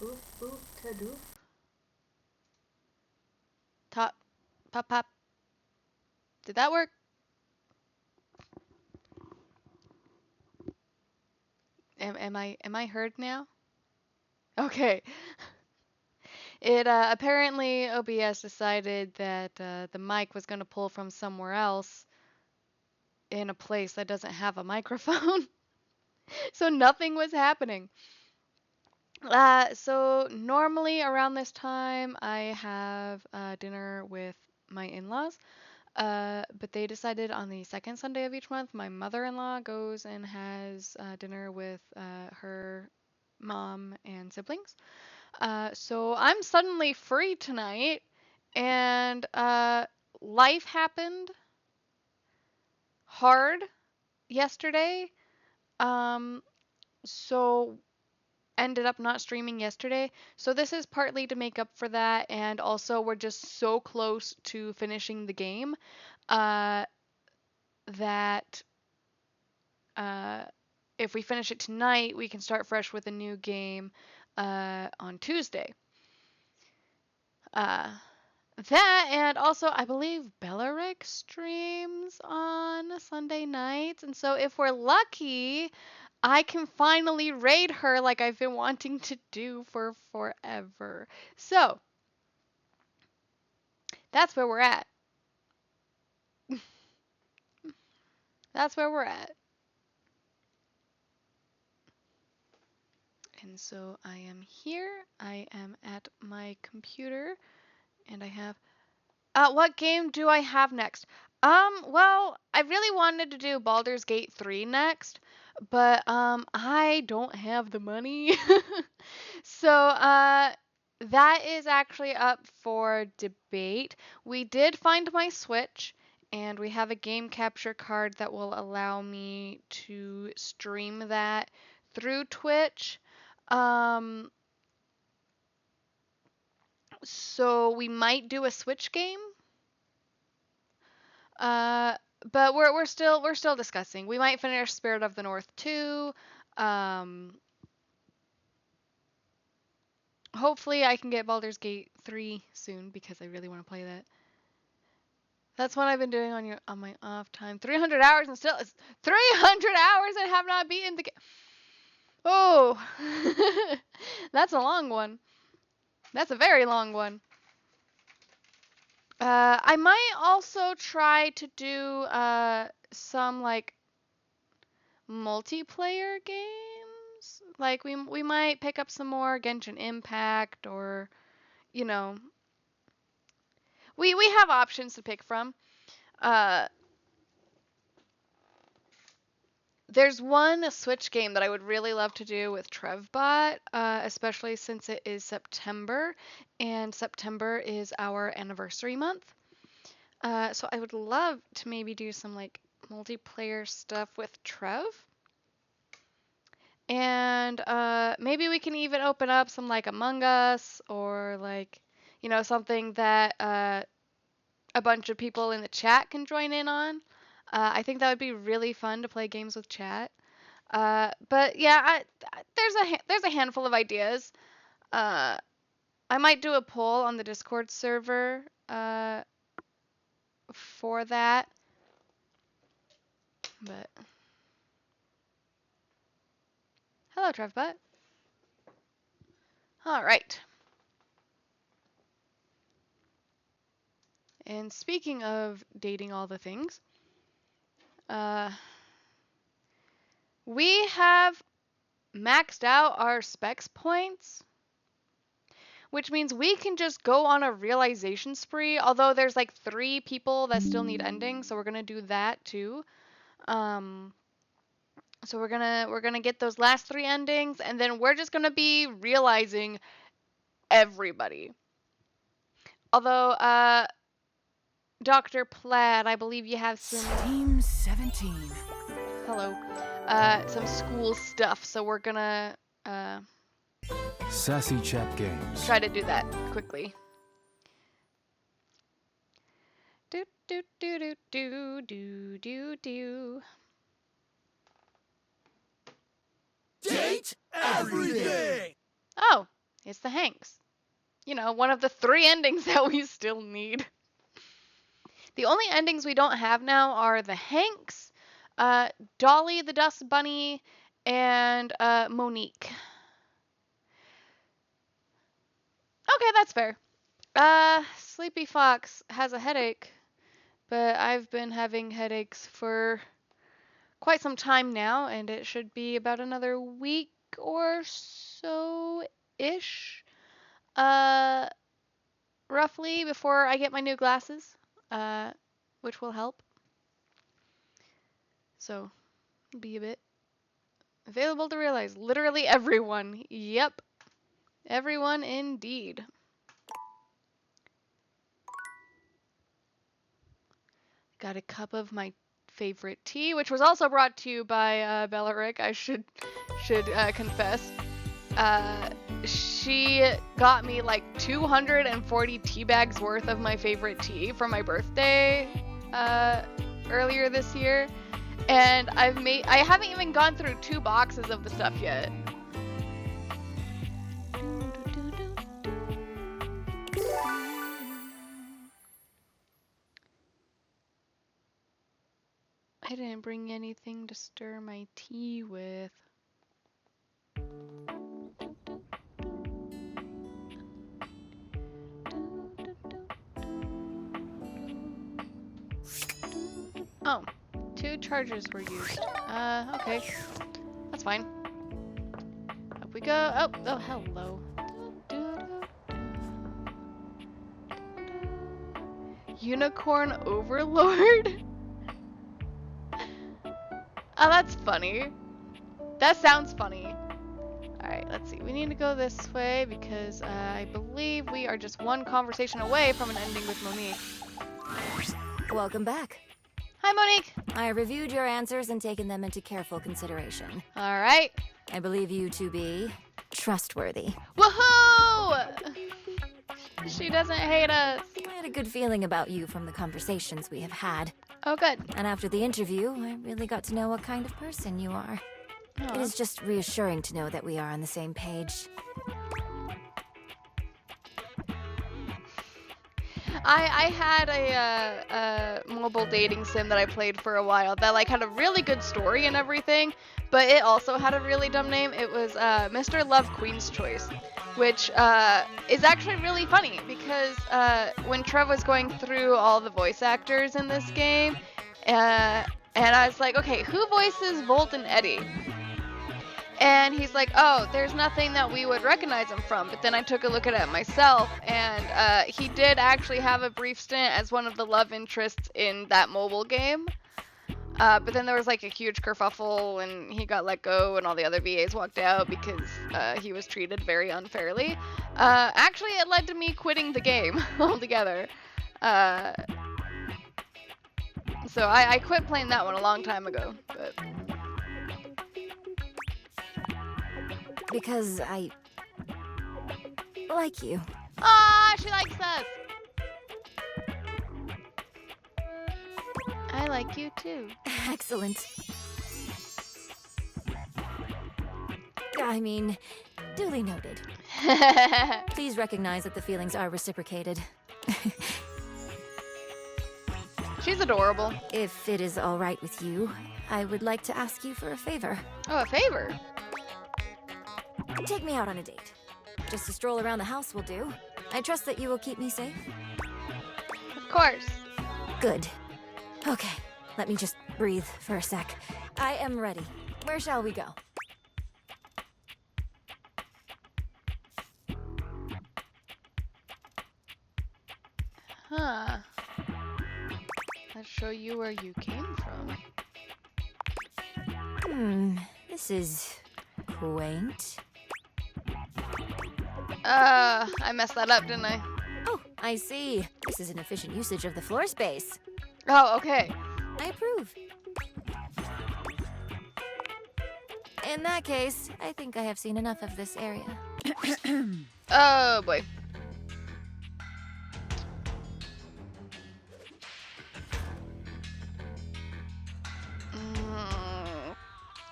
Oof, oof, ta doof. Top, pop, pop. Did that work? Am I heard now? Okay. It apparently OBS decided that the mic was going to pull from somewhere else in a place that doesn't have a microphone. So nothing was happening. So normally around this time I have dinner with my in-laws. But they decided on the second Sunday of each month, my mother-in-law goes and has dinner with her mom and siblings. So I'm suddenly free tonight, and life happened hard yesterday. Um, so ended up not streaming yesterday. So this is partly to make up for that, and also we're just so close to finishing the game uh, that uh, if we finish it tonight, we can start fresh with a new game on Tuesday. Uh, that and also I believe Bellaric streams on Sunday nights, and so if we're lucky, I can finally raid her like I've been wanting to do for forever. So that's where we're at. That's where we're at. And so I am here. I am at my computer, and I have what game do I have next? Well, I really wanted to do Baldur's Gate 3 next, but I don't have the money. So, that is actually up for debate. We did find my Switch, and we have a game capture card that will allow me to stream that through Twitch. Um, so we might do a Switch game. Uh, but we're still discussing. We might finish Spirit of the North 2. Um, hopefully I can get Baldur's Gate 3 soon because I really want to play that. That's what I've been doing on my off time. 300 hours and still it's 300 hours and have not beaten the game. Oh, that's a long one. That's a very long one. I might also try to do some like multiplayer games. Like we might pick up some more Genshin Impact or you know, we have options to pick from. Uh there's one Switch game that I would really love to do with Trevbot, especially since it is September, and September is our anniversary month. So I would love to maybe do some like multiplayer stuff with Trev. And maybe we can even open up some like Among Us or like, something that a bunch of people in the chat can join in on. I think that would be really fun to play games with chat. But yeah, there's a handful of ideas. Uh, I might do a poll on the Discord server for that. But hello, Trevbot. All right. And speaking of dating all the things, uh, we have maxed out our specs points, which means we can just go on a realization spree. Although there's like 3 people that still need endings, so we're gonna do that too. Um, so we're gonna get those last 3 endings, and then we're just gonna be realizing everybody. Although, Dr. Plaid, I believe you have some Team 17. hello, some school stuff. So we're gonna Sassy Chat Games. try to do that quickly. Do do do do do do do do. Date everything! Oh, It's the Hanks. You know, one of the 3 endings that we still need. The only endings we don't have now are the Hanks, Dolly the Dust Bunny, and Monique. Okay, that's fair. Sleepy Fox has a headache, but I've been having headaches for quite some time now, and it should be about another week or so-ish, roughly, before I get my new glasses, which will help. So, be a bit available to realize. Literally everyone. Yep. Everyone indeed. Got a cup of my favorite tea, which was also brought to you by Bellaric, I should confess. She got me like 240 tea bags worth of my favorite tea for my birthday earlier this year, and I haven't even gone through 2 boxes of the stuff yet. I didn't bring anything to stir my tea with. Oh, 2 chargers were used. Okay. That's fine. Up we go. Oh, hello. Unicorn Overlord? Oh, that's funny. That sounds funny. Alright, let's see. We need to go this way because I believe we are just 1 conversation away from an ending with Monique. Welcome back. Hi, Monique. I reviewed your answers and taken them into careful consideration. Alright. I believe you to be trustworthy. Woohoo! She doesn't hate us. I had a good feeling about you from the conversations we have had. Oh, good. And after the interview, I really got to know what kind of person you are. Aw. It is just reassuring to know that we are on the same page. I had a mobile dating sim that I played for a while that like had a really good story and everything, but it also had a really dumb name. It was Mr. Love Queen's Choice, which is actually really funny because when Trev was going through all the voice actors in this game, and I was like, okay, who voices Volt and Eddie? And he's like, oh, there's nothing that we would recognize him from. But then I took a look at it myself, and he did actually have a brief stint as one of the love interests in that mobile game. But then there was like a huge kerfuffle, and he got let go, and all the other VAs walked out because he was treated very unfairly. Actually, it led to me quitting the game altogether. So I quit playing that one a long time ago. But Because I like you. ah, she likes us. I like you too. Excellent. I mean, duly noted. Please recognize that the feelings are reciprocated. She's adorable. If it is all right with you, I would like to ask you for a favor. Oh, a favor. Take me out on a date. Just a stroll around the house will do. I trust that you will keep me safe. Of course. Good. Okay, let me just breathe for a sec. I am ready. Where shall we go? Huh. Let's show you where you came from. This is quaint. I messed that up, didn't I? Oh, I see. This is an efficient usage of the floor space. Oh, okay. I approve. In that case, I think I have seen enough of this area. Oh, boy.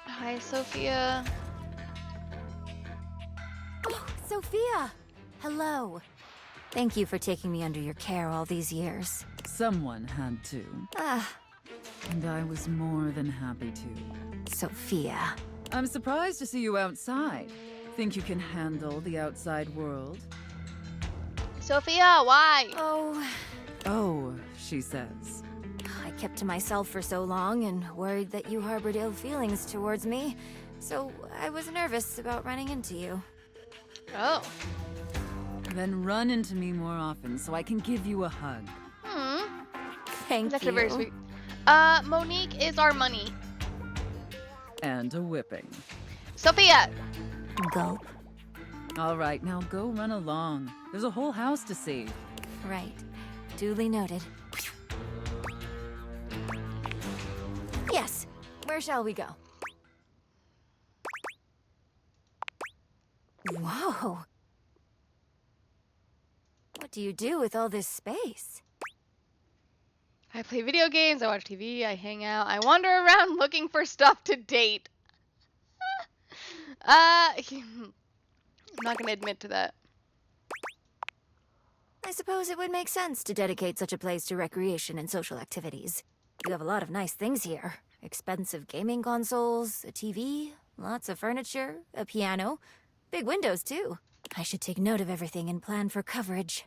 Hi, Sophia. Oh, Sophia! Hello. Thank you for taking me under your care all these years. Someone had to, Ah, and I was more than happy to. Sophia. I'm surprised to see you outside. Think you can handle the outside world? Sophia, why? Oh, she says. I kept to myself for so long and worried that you harbored ill feelings towards me, so I was nervous about running into you. Oh. Then run into me more often so I can give you a hug. Thank That's you. very sweet. Monique is our money. And a whipping. Sophia! Gulp. All right, now go run along. There's a whole house to see. Right. Duly noted. Yes. Where shall we go? Whoa. What do you do with all this space? I play video games, I watch TV, I hang out, I wander around looking for stuff to date. I'm not gonna admit to that. I suppose it would make sense to dedicate such a place to recreation and social activities. You have a lot of nice things here. Expensive gaming consoles, a TV, lots of furniture, a piano, big windows too. I should take note of everything and plan for coverage.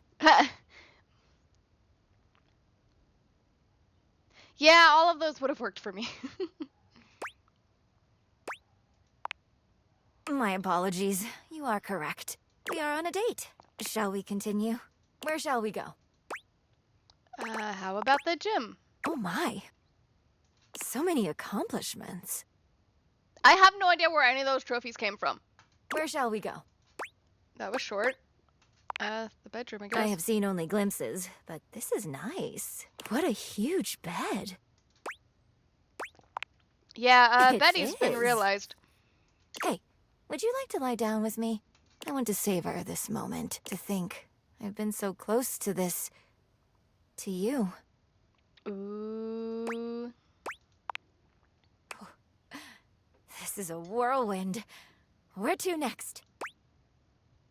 Yeah, all of those would have worked for me. My apologies. You are correct. We are on a date. Shall we continue? Where shall we go? How about the gym? Oh my. So many accomplishments. I have no idea where any of those trophies came from. Where shall we go? That was short. The bedroom, I guess. I have seen only glimpses, but this is nice. What a huge bed. Yeah, It Betty's been is. realized. Hey, would you like to lie down with me? I want to savor this moment, to think I've been so close to this. To you. Ooh. This is a whirlwind. Where to next?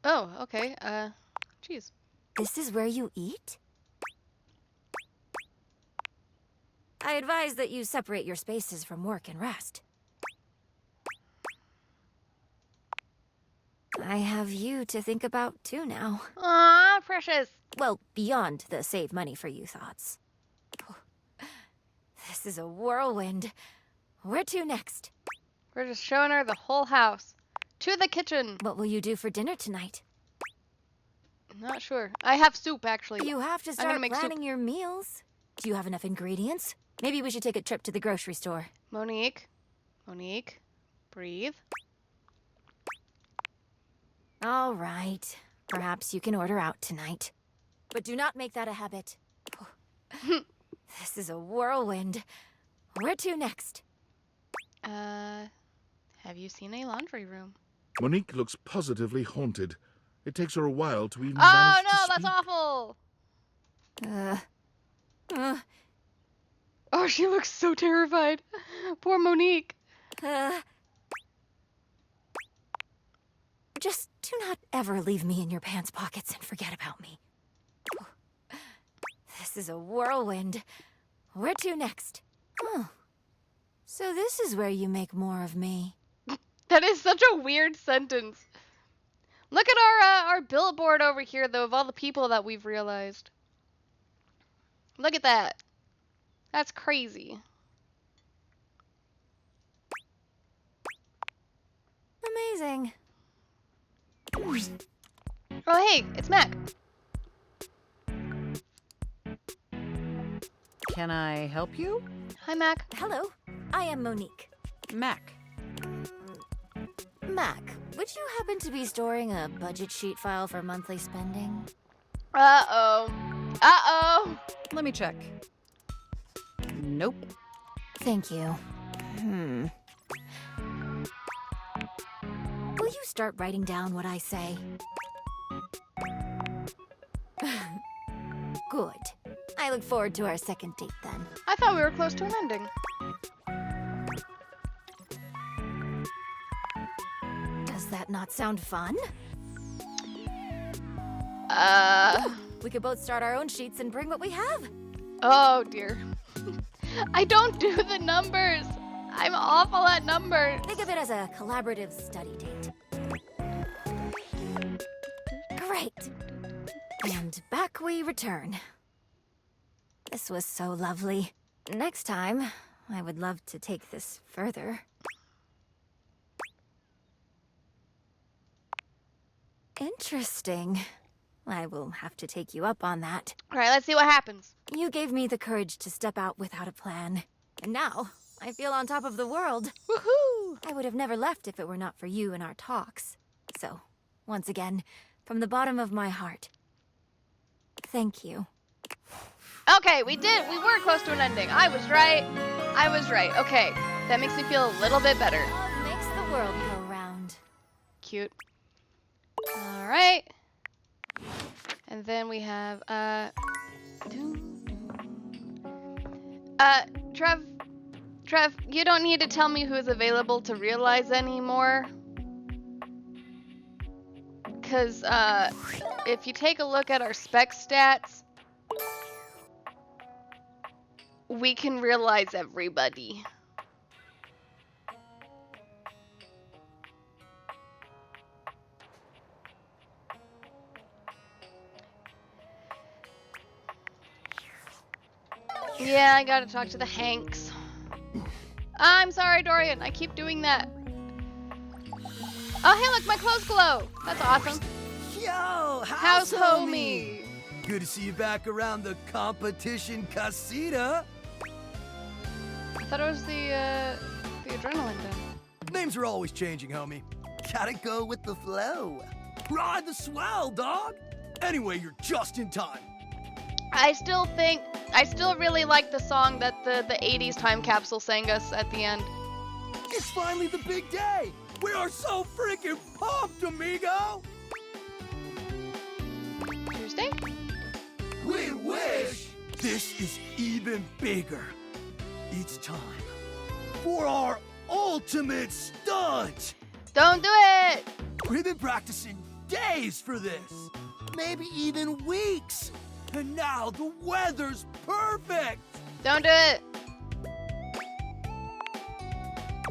Oh, okay. Jeez. This is where you eat? I advise that you separate your spaces from work and rest. I have you to think about too now. Aw, precious. Well, beyond the save money for you thoughts. This is a whirlwind. Where to next? We're just showing her the whole house. To the kitchen. What will you do for dinner tonight? Not sure. I have soup, actually. You have to gonna start make soup. planning your meals. Do you have enough ingredients? Maybe we should take a trip to the grocery store. Monique. Monique. Breathe. All right. Perhaps you can order out tonight. But do not make that a habit. This is a whirlwind. Where to next? Have you seen a laundry room? Monique looks positively haunted. It takes her a while to even Oh manage no, to that's speak. awful! Uh, Oh, she looks so terrified. Poor Monique. Just do not ever leave me in your pants pockets and forget about me. This is a whirlwind. Where to next? Oh. So this is where you make more of me. That is such a weird sentence. Look at our billboard over here, though, of all the people that we've realized. Look at that. That's crazy. Amazing. Oh, hey, it's Mac. Can I help you? Hi, Mac. Hello, I am Monique. Mac. Mac, would you happen to be storing a budget sheet file for monthly spending? Uh-oh. Uh-oh. Let me check. Nope. Thank you. Will you start writing down what I say? Good. I look forward to our second date then. I thought we were close to an ending. Does that not sound fun? We could both start our own sheets and bring what we have. Oh dear. I don't do the numbers. I'm awful at numbers. Think of it as a collaborative study date. Great. And back we return. This was so lovely. Next time, I would love to take this further. Interesting. I will have to take you up on that. All right, let's see what happens. You gave me the courage to step out without a plan. And now, I feel on top of the world. Woohoo! I would have never left if it were not for you and our talks. So, once again, from the bottom of my heart, thank you. Okay, we were close to an ending. I was right. Okay, that makes me feel a little bit better. Love makes the world go round. Cute. All right. And then we have, Trev, you don't need to tell me who's available to realize anymore. Because, if you take a look at our spec stats, we can realize everybody. Yeah, I gotta talk to the Hanks. I'm sorry, Dorian. I keep doing that. Oh, hey, look, my clothes glow. That's awesome. Yo, House homie. Good to see you back around the competition casita. I thought it was the adrenaline den. Names are always changing, homie. Gotta go with the flow. Ride the swell, dog. Anyway, you're just in time. I still really like the song that the 80s time capsule sang us at the end. It's finally the big day. We are so freaking pumped, amigo. Tuesday? We wish this is even bigger. It's time for our ultimate stunt. Don't do it! We've been practicing days for this, maybe even weeks. And now the weather's perfect. Don't do it!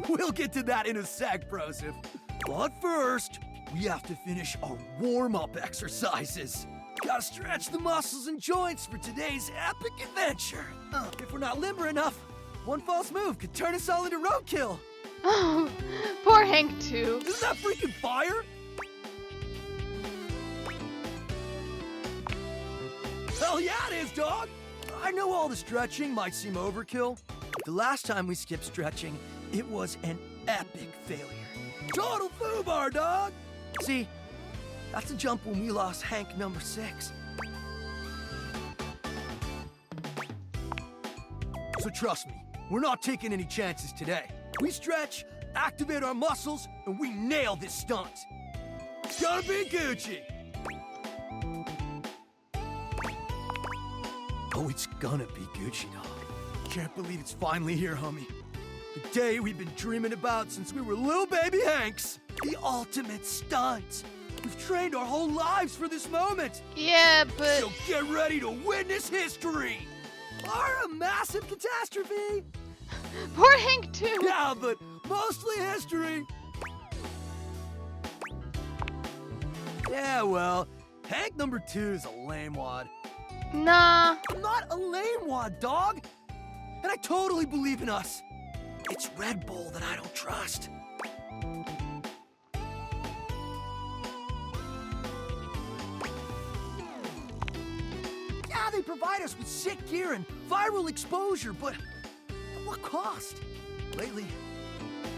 We'll get to that in a sec, Broseph. But first, we have to finish our warm-up exercises. Gotta stretch the muscles and joints for today's epic adventure. If we're not limber enough, one false move could turn us all into roadkill. Oh, poor Hank too. Isn't that freaking fire? Hell yeah it is, dog! I know all the stretching might seem overkill. But the last time we skipped stretching, it was an epic failure. Total foobar, dog! See, that's a jump when we lost Hank number 6. So trust me, we're not taking any chances today. We stretch, activate our muscles, and we nail this stunt. It's gonna be Gucci! Oh, it's gonna be Gucci, dog. Can't believe it's finally here, homie. The day we've been dreaming about since we were little baby Hanks. The ultimate stunt. We've trained our whole lives for this moment. Yeah, but... So get ready to witness history. Or a massive catastrophe. Poor Hank too. Yeah, but mostly history. Yeah, well, Hank number 2 is a lame wad. Nah. I'm not a lame wad, dog. And I totally believe in us. It's Red Bull that I don't trust. Yeah, they provide us with sick gear and viral exposure, but at what cost? Lately,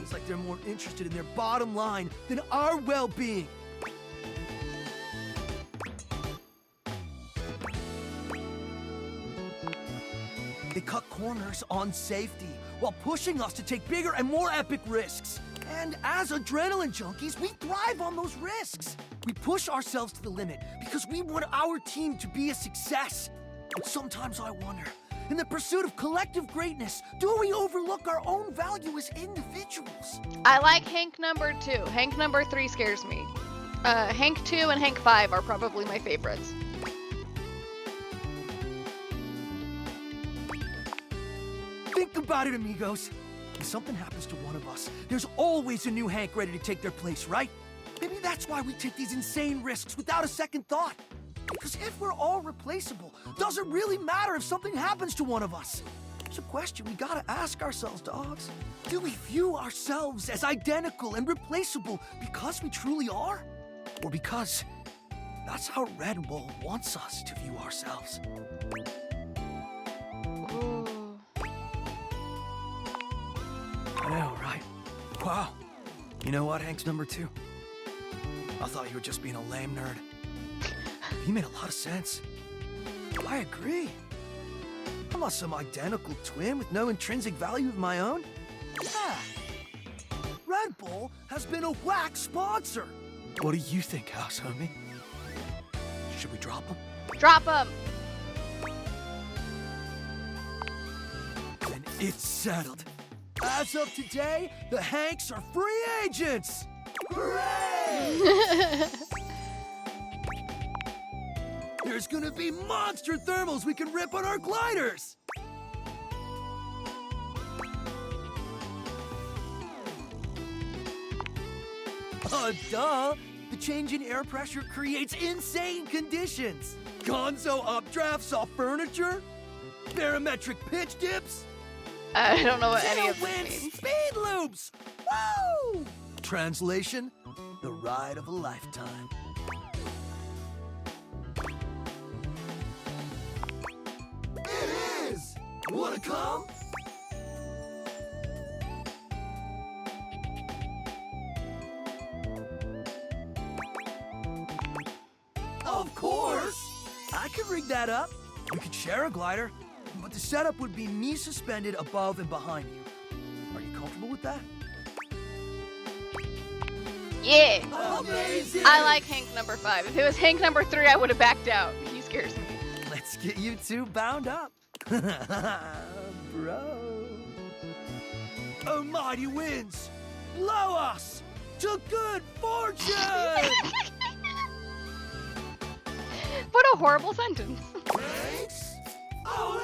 it's like they're more interested in their bottom line than our well-being. They cut corners on safety while pushing us to take bigger and more epic risks. And as adrenaline junkies, we thrive on those risks. We push ourselves to the limit because we want our team to be a success. But sometimes I wonder, in the pursuit of collective greatness, do we overlook our own value as individuals? I like Hank number 2. Hank number 3 scares me. Hank 2 and Hank 5 are probably my favorites. Think about it, amigos. If something happens to one of us, there's always a new Hank ready to take their place, right? Maybe that's why we take these insane risks without a second thought. Because if we're all replaceable, doesn't really matter if something happens to one of us. It's a question we gotta ask ourselves, dogs. Do we view ourselves as identical and replaceable because we truly are? Or because that's how Red Bull wants us to view ourselves? Ooh. I know, right? Wow. You know what, Hank's number 2? I thought you were just being a lame nerd. He made a lot of sense. I agree. I'm not some identical twin with no intrinsic value of my own. Yeah. Red Bull has been a whack sponsor. What do you think, House Homie? Should we drop him? Drop him! Then it's settled. As of today, the Hanks are free agents! Hooray! There's gonna be monster thermals we can rip on our gliders! Duh! The change in air pressure creates insane conditions! Gonzo updrafts off furniture? Barometric pitch dips? I don't know what any of this Tailwind means. speed loops! Woo! Translation, the ride of a lifetime. It is! Wanna come? Of course! I could rig that up. We could share a glider, but the setup would be me suspended above and behind you. Are you comfortable with that? Yeah! Amazing! I like Hank number 5. If it was Hank number 3, I would have backed out. He scares me. Let's get you two bound up. Bro. Almighty winds, blow us to good fortune! What a horrible sentence. Thanks. Away!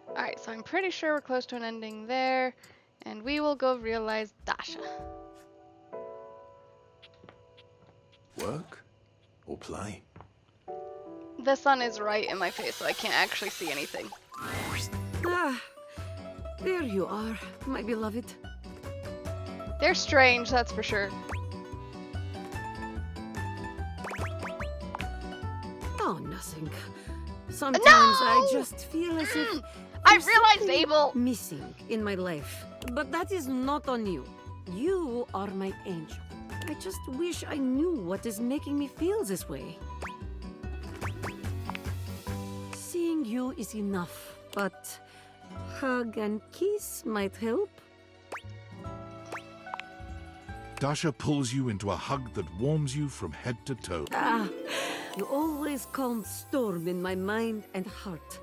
Alright, so I'm pretty sure we're close to an ending there. And we will go realize Dasha. Work or play? The sun is right in my face, so I can't actually see anything. Ah, there you are, my beloved. They're strange, that's for sure. Oh, nothing. Sometimes I No! just feel as if I there's realized something Abel! missing in my life. But that is not on you. You are my angel. I just wish I knew what is making me feel this way. Seeing you is enough, but hug and kiss might help. Dasha pulls you into a hug that warms you from head to toe. Ah, you always calm storm in my mind and heart.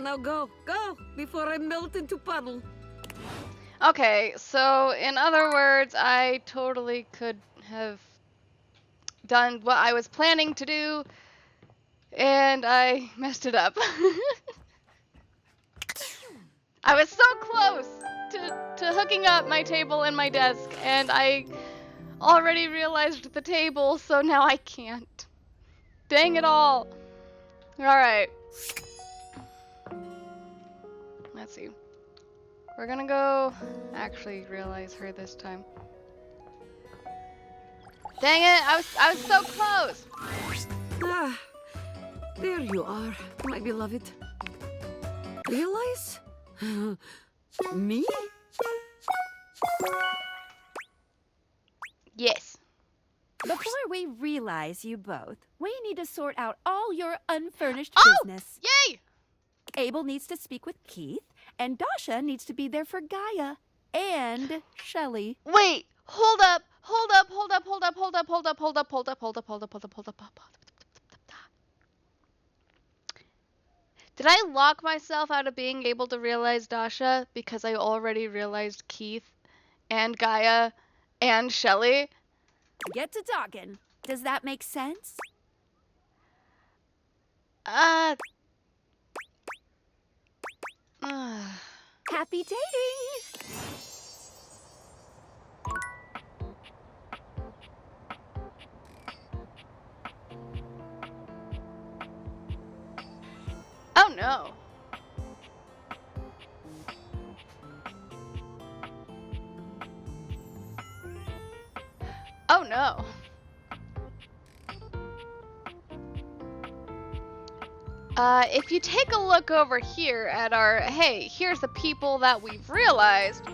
Now go, before I melt into puddle. Okay, so in other words, I totally could have done what I was planning to do, and I messed it up. I was so close to hooking up my table and my desk, and I already realized the table, so now I can't. Dang it all. Alright. Let's see. We're gonna go actually realize her this time. Dang it, I was so close. Ah, there you are, my beloved. Realize? Me? Yes. Before we realize you both, we need to sort out all your unfurnished Oh! business. Yay! Abel needs to speak with Keith, and Dasha needs to be there for Gaia and Shelly. Wait, hold up. Did I lock myself out of being able to realize Dasha because I already realized Keith and Gaia and Shelly? Get to talking. Does that make sense? Happy dating! Oh no. Oh no. If you take a look over here at our, hey, here's the people that we've realized,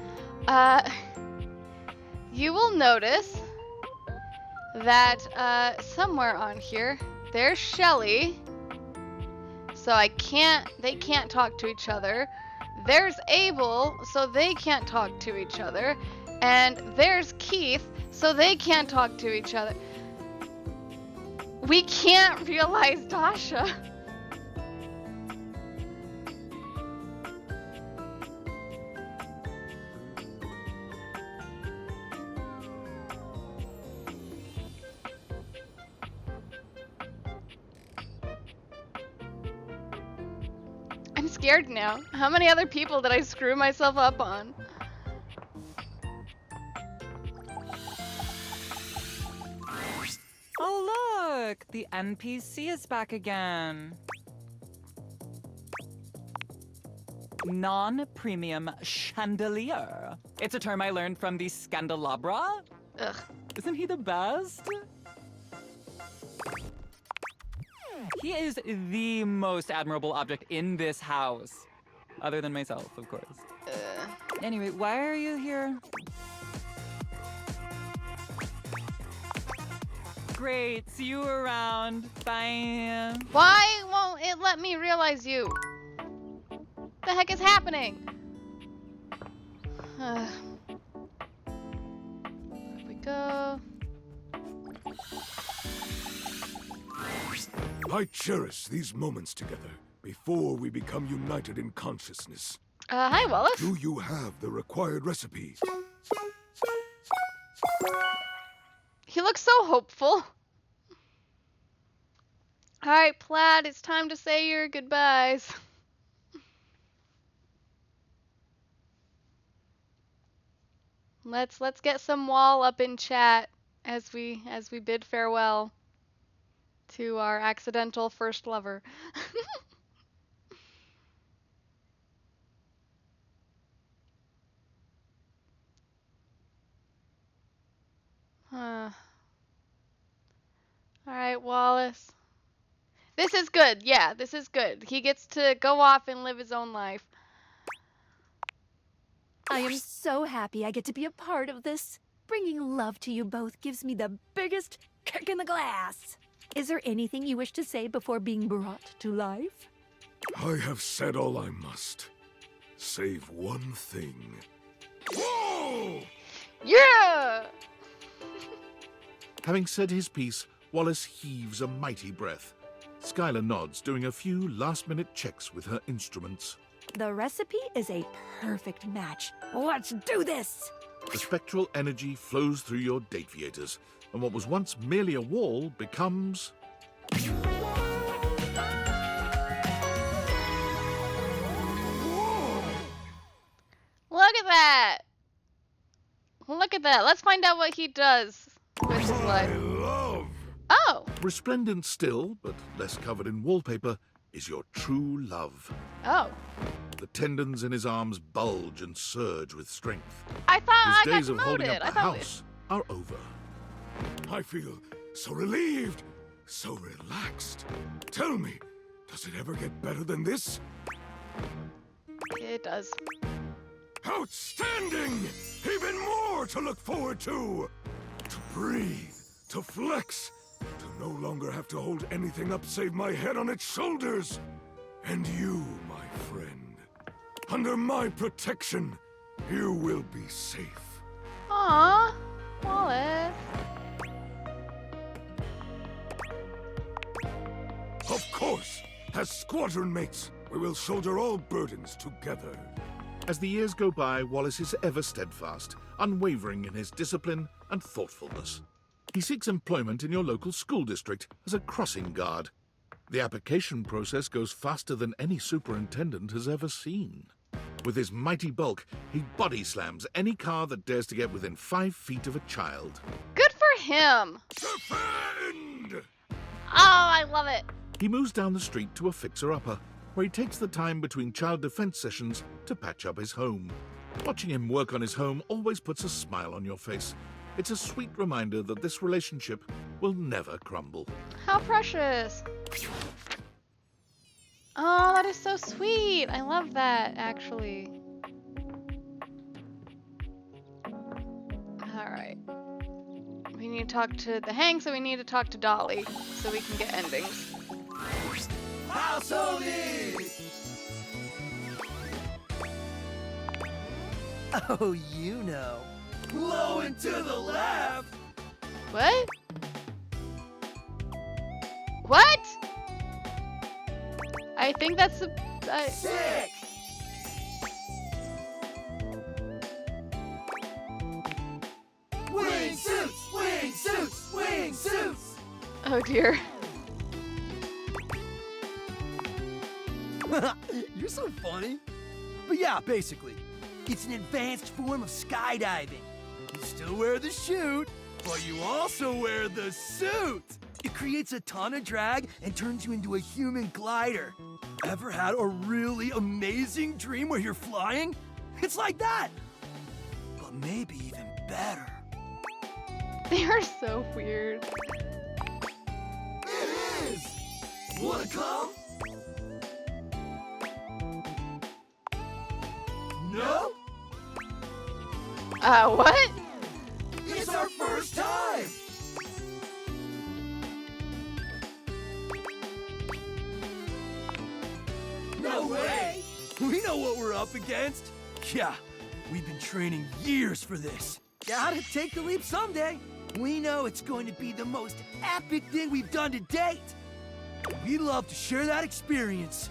you will notice that, somewhere on here, there's Shelly. So they can't talk to each other. There's Abel, so they can't talk to each other. And there's Keith, so they can't talk to each other. We can't realize Dasha. I'm scared now. How many other people did I screw myself up on? Oh look, the NPC is back again. Non-premium chandelier. It's a term I learned from the Scandelabra. Ugh. Isn't he the best? He is the most admirable object in this house. Other than myself, of course. Anyway, why are you here? Great, see you around. Bye. Why won't it let me realize you? The heck is happening? There we go. I cherish these moments together before we become united in consciousness. Hi, Wallace. Do you have the required recipes? He looks so hopeful. Alright, Plaid, it's time to say your goodbyes. Let's get some wall up in chat as we bid farewell to our accidental first lover. Alright, Wallace. This is good. Yeah, this is good. He gets to go off and live his own life. I am so happy I get to be a part of this. Bringing love to you both gives me the biggest kick in the glass. Is there anything you wish to say before being brought to life? I have said all I must, save one thing. Whoa! Yeah! Having said his piece, Wallace heaves a mighty breath. Skylar nods, doing a few last-minute checks with her instruments. The recipe is a perfect match. Let's do this! The spectral energy flows through your Dateviators, and what was once merely a wall becomes... Look at that! Look at that. Let's find out what he does with his life. Love! Oh! Resplendent still, but less covered in wallpaper, is your true love. Oh. The tendons in his arms bulge and surge with strength. I thought His I got days of holding demoted. up the house are over. I feel so relieved, so relaxed. Tell me, does it ever get better than this? It does. Outstanding! Even more to look forward to! To breathe, to flex, to no longer have to hold anything up save my head on its shoulders. And you, my friend, under my protection, you will be safe. Aww, Wallace. Of course, as squadron mates, We will shoulder all burdens together. As the years go by, Wallace is ever steadfast, unwavering in his discipline and thoughtfulness. He seeks employment in your local school district as a crossing guard. The application process goes faster than any superintendent has ever seen. With his mighty bulk, he body slams any car that dares to get within 5 feet of a child. Good for him. Defend! Oh, I love it. He moves down the street to a fixer-upper, where he takes the time between child defense sessions to patch up his home. Watching him work on his home always puts a smile on your face. It's a sweet reminder that this relationship will never crumble. How precious. Oh, that is so sweet. I love that, actually. Alright. We need to talk to the Hanks, and we need to talk to Dolly, so we can get endings. House Homie! Oh, you know. Blowing to the left! What? What? I think that's the... Sick! Wing suits! Wing suits! Wing suits! Oh dear. You're so funny. But yeah, basically, it's an advanced form of skydiving. You still wear the chute, but you also wear the suit. It creates a ton of drag and turns you into a human glider. Ever had a really amazing dream where you're flying? It's like that, but maybe even better. They are so weird. It is! Wanna come? No? What? It's our first time! No way! We know what we're up against. Yeah, we've been training years for this. Gotta take the leap someday. We know it's going to be the most epic thing we've done to date. We'd love to share that experience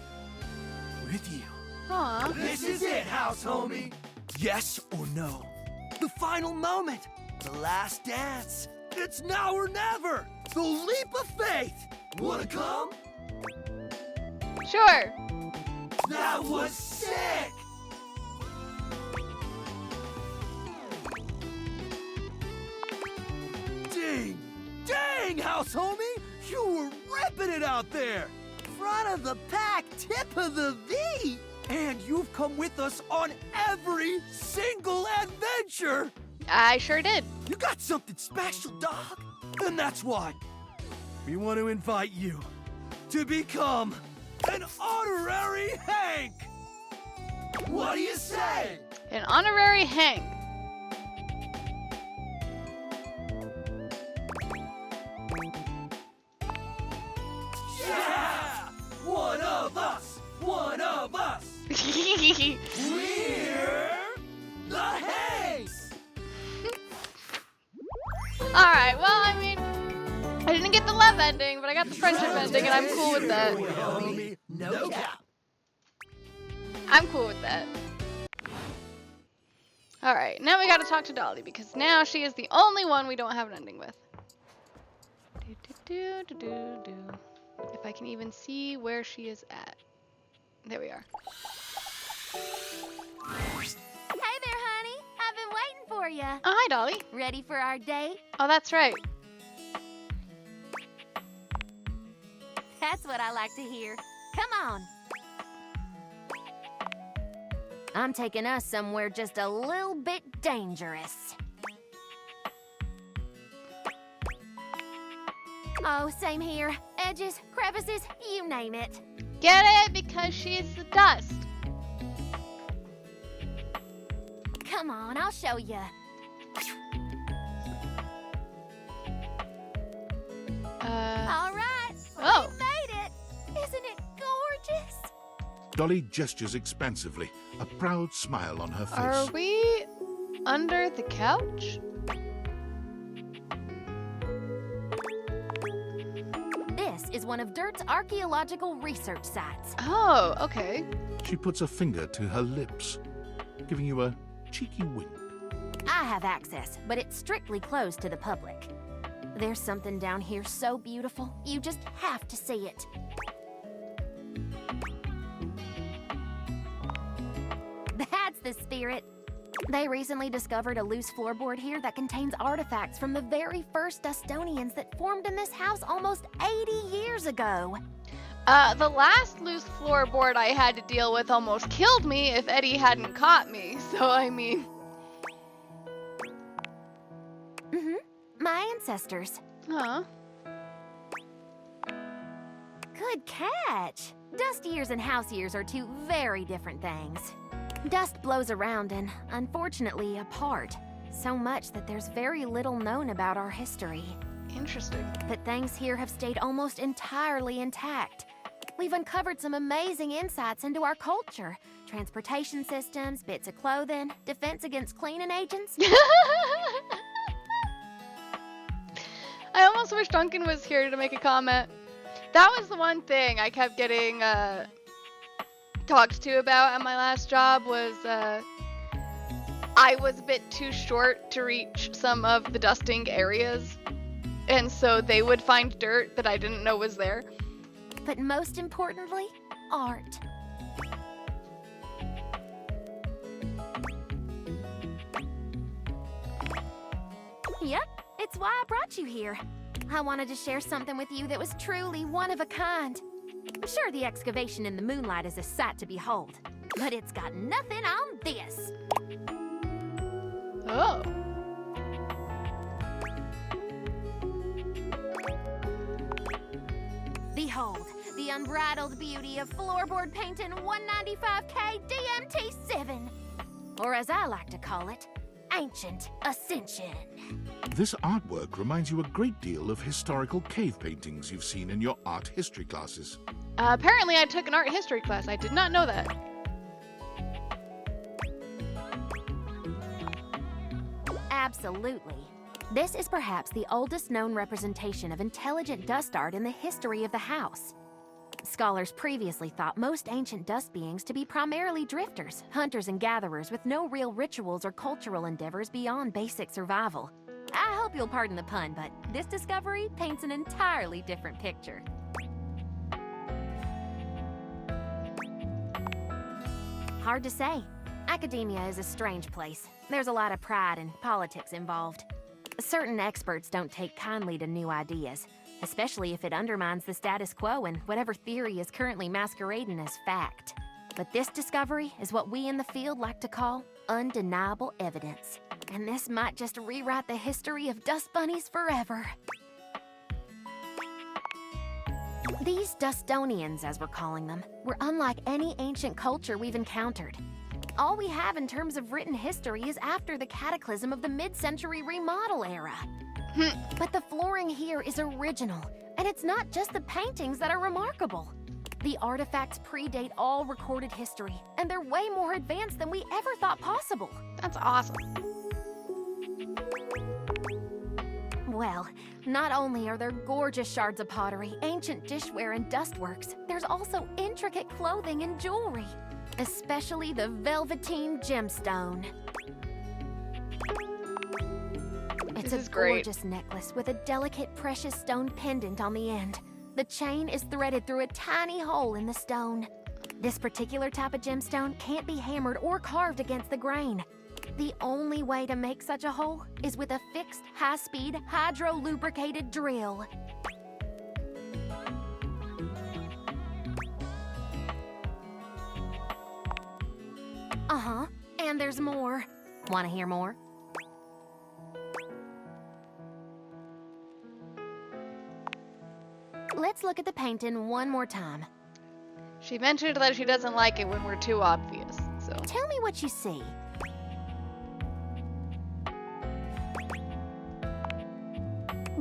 with you. Aw. This is it, house homie. Yes or no? The final moment. The last dance. It's now or never. The leap of faith. Wanna come? Sure. That was sick! Dang! Dang, house homie! You were ripping it out there! Front of the pack, tip of the V! And you've come with us on every single adventure! I sure did. You got something special, dog! And that's why we want to invite you to become an honorary Hank! What do you say? An honorary Hank. Yeah! One of us! One of us! We're the Hanks! Alright, well, I mean, I didn't get the love ending, but I got the friendship ending, and I'm cool with that. Homie, no cap. I'm cool with that. Alright, now we gotta talk to Dolly, because now she is the only one we don't have an ending with. If I can even see where she is at. There we are. Hey there, honey. I've been waiting for you. Oh, hi, Dolly. Ready for our date? Oh, that's right. That's what I like to hear. Come on. I'm taking us somewhere just a little bit dangerous. Oh, same here. Edges, crevices, you name it. Get it? Because she's the dust. Come on, I'll show you. All right. Oh. We made it. Isn't it gorgeous? Dolly gestures expansively, a proud smile on her face. Are we under the couch? This is one one of Dirt's archaeological research sites. Oh, okay. She puts a finger to her lips, giving you a cheeky wink. I have access, but it's strictly closed to the public. There's something down here so beautiful, you just have to see it. That's the spirit. They recently discovered a loose floorboard here that contains artifacts from the very first Dustonians that formed in this house almost 80 years ago. The last loose floorboard I had to deal with almost killed me if Eddie hadn't caught me, so I mean... My ancestors. Huh. Good catch. Dust years and house years are two very different things. Dust blows around and, unfortunately, apart. So much that there's very little known about our history. Interesting. But things here have stayed almost entirely intact. We've uncovered some amazing insights into our culture. Transportation systems, bits of clothing, defense against cleaning agents. I almost wish Duncan was here to make a comment. That was the one thing I kept getting talked to about at my last job was I was a bit too short to reach some of the dusting areas. And so they would find dirt that I didn't know was there. But most importantly, art. Yep, it's why I brought you here. I wanted to share something with you that was truly one of a kind. I'm sure the excavation in the moonlight is a sight to behold, but it's got nothing on this. Oh. Behold, the unbridled beauty of floorboard painting 195K DMT7. Or as I like to call it, Ancient Ascension. This artwork reminds you a great deal of historical cave paintings you've seen in your art history classes. Apparently I took an art history class. I did not know that. Absolutely. This is perhaps the oldest known representation of intelligent dust art in the history of the house. Scholars previously thought most ancient dust beings to be primarily drifters, hunters and gatherers with no real rituals or cultural endeavors beyond basic survival. I hope you'll pardon the pun, but this discovery paints an entirely different picture. Hard to say. Academia is a strange place. There's a lot of pride and politics involved. Certain experts don't take kindly to new ideas, especially if it undermines the status quo and whatever theory is currently masquerading as fact. But this discovery is what we in the field like to call undeniable evidence. And this might just rewrite the history of dust bunnies forever. These Dustonians, as we're calling them, were unlike any ancient culture we've encountered. All we have in terms of written history is after the cataclysm of the mid-century remodel era. But the flooring here is original, and it's not just the paintings that are remarkable. The artifacts predate all recorded history, and they're way more advanced than we ever thought possible. That's awesome. Well, not only are there gorgeous shards of pottery, ancient dishware, and dustworks, there's also intricate clothing and jewelry, especially the Velveteen Gemstone. It's This is a great. gorgeous necklace with a delicate precious stone pendant on the end. The chain is threaded through a tiny hole in the stone. This particular type of gemstone can't be hammered or carved against the grain. The only way to make such a hole is with a fixed, high-speed, hydro-lubricated drill. Uh-huh, and there's more. Want to hear more? Let's look at the painting one more time. She mentioned that she doesn't like it when we're too obvious, so. Tell me what you see.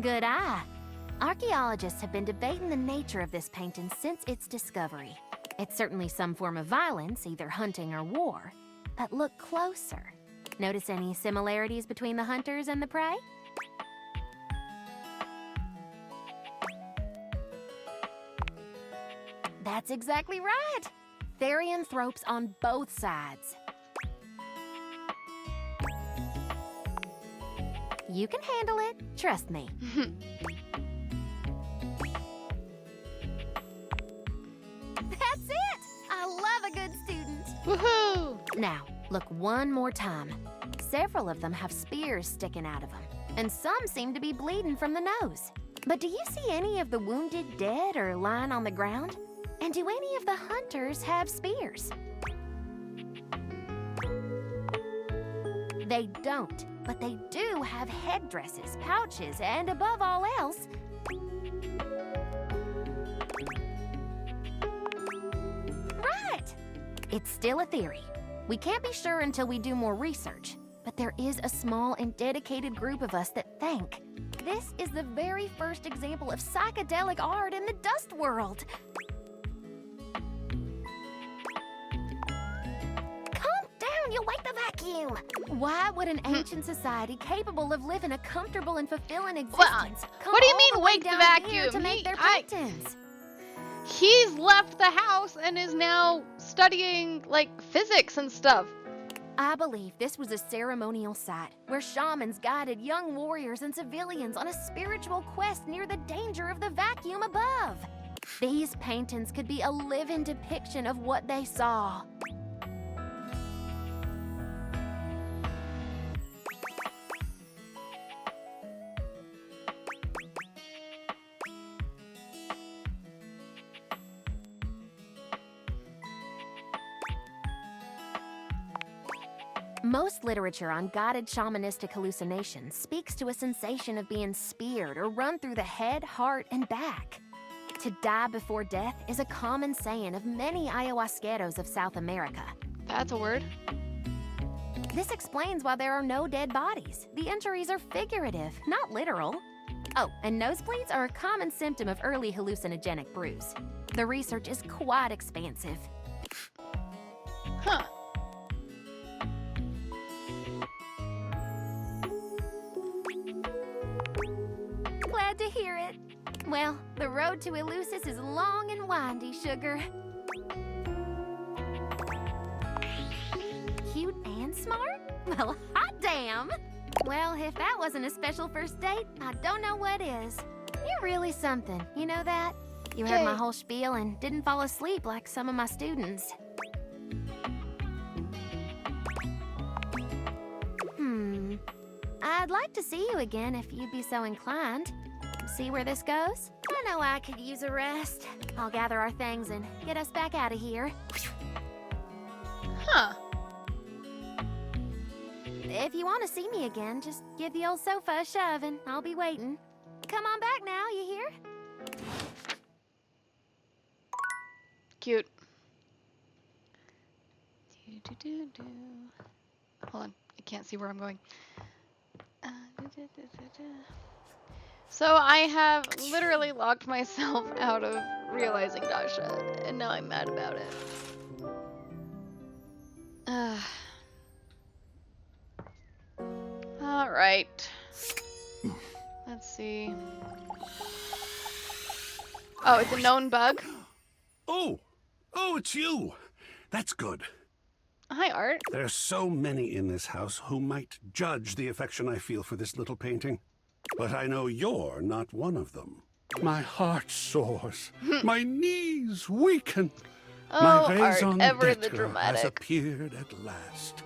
Good eye. Archaeologists have been debating the nature of this painting since its discovery. It's certainly some form of violence, either hunting or war. But look closer. Notice any similarities between the hunters and the prey? That's exactly right. Therianthropes on both sides. You can handle it. Trust me. That's it! I love a good student. Woohoo! Now, look one more time. Several of them have spears sticking out of them, and some seem to be bleeding from the nose. But do you see any of the wounded dead or lying on the ground? And do any of the hunters have spears? They don't, but they do have headdresses, pouches, and above all else, right! It's still a theory. We can't be sure until we do more research, but there is a small and dedicated group of us that think this is the very first example of psychedelic art in the dust world. You'll wake the vacuum! Why would an ancient society capable of living a comfortable and fulfilling existence come what do you all mean the way wake the down vacuum? here to make He- their I- paintings? He's left the house and is now studying, like, physics and stuff. I believe this was a ceremonial site where shamans guided young warriors and civilians on a spiritual quest near the danger of the vacuum above. These paintings could be a living depiction of what they saw. Most literature on guided shamanistic hallucinations speaks to a sensation of being speared or run through the head, heart, and back. To die before death is a common saying of many ayahuasqueros of South America. That's a word. This explains why there are no dead bodies. The injuries are figurative, not literal. Oh, and nosebleeds are a common symptom of early hallucinogenic brews. The research is quite expansive. Huh. Glad to hear it. Well, the road to Eleusis is long and windy, sugar. Cute and smart? Well, hot damn! Well, if that wasn't a special first date, I don't know what is. You're really something, you know that? You heard my Hey. whole spiel and didn't fall asleep like some of my students. I'd like to see you again if you'd be so inclined. See where this goes? I know I could use a rest. I'll gather our things and get us back out of here. Huh. If you want to see me again, just give the old sofa a shove and I'll be waiting. Come on back now, you hear? Cute. Do. Hold on. I can't see where I'm going. So I have literally locked myself out of realizing Dasha, and now I'm mad about it. Alright. Let's see. Oh, it's a known bug? Oh, it's you. That's good. Hi, Art. There's so many in this house who might judge the affection I feel for this little painting. But I know you're not one of them. My heart soars. My knees weaken. Oh, My Art, raison ever the d'etre has dramatic. appeared at last.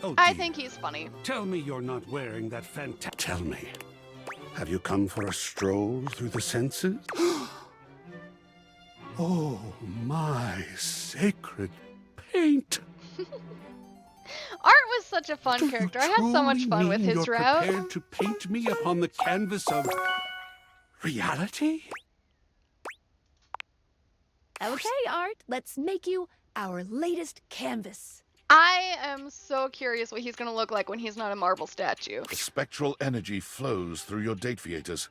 Oh, I dear. think he's funny. Tell me you're not wearing that fantastic... Tell me, have you come for a stroll through the senses? Oh, my sacred paint! Art was such a fun character. I had so much Truly fun with mean his you're route. prepared to paint me upon the canvas of reality? Okay, Art, let's make you our latest canvas. I am so curious what he's gonna look like when he's not a marble statue. The spectral energy flows through your date theaters,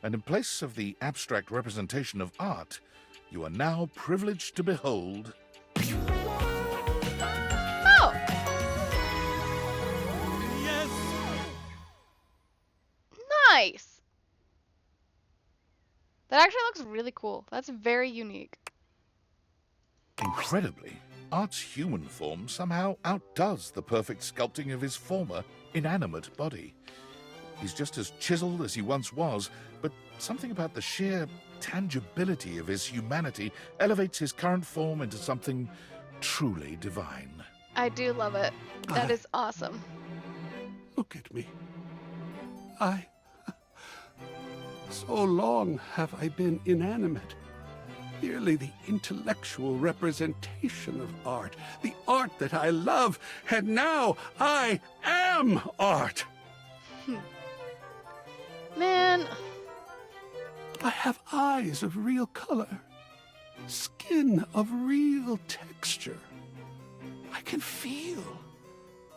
and in place of the abstract representation of art, you are now privileged to behold Oh! Yes! Nice! That actually looks really cool. That's very unique. Incredibly, Art's human form somehow outdoes the perfect sculpting of his former, inanimate body. He's just as chiseled as he once was, but something about the sheer tangibility of his humanity elevates his current form into something truly divine. I do love it. That is awesome. Look at me. So long have I been inanimate. Merely the intellectual representation of art. The art that I love. And now I am art. Man. I have eyes of real color. Skin of real texture. I can feel.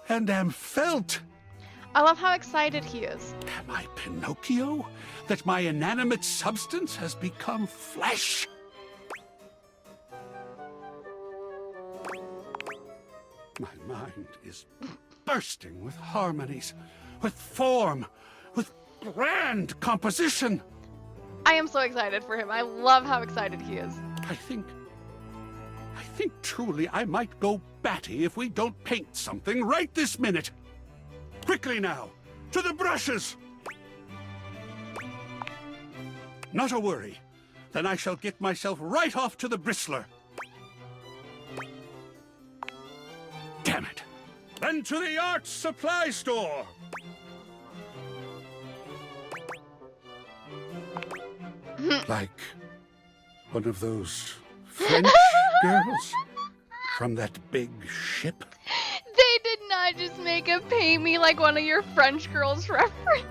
And am felt. I love how excited he is. Am I Pinocchio? That my inanimate substance has become flesh? My mind is bursting with harmonies, with form, with grand composition. I am so excited for him. I love how excited he is. I think truly I might go batty if we don't paint something right this minute. Quickly now, to the brushes! Not a worry. Then I shall get myself right off to the bristler. Damn it. Then to the art supply store. Like one of those French girls from that big ship. They did not just make a pay me like one of your French girls reference.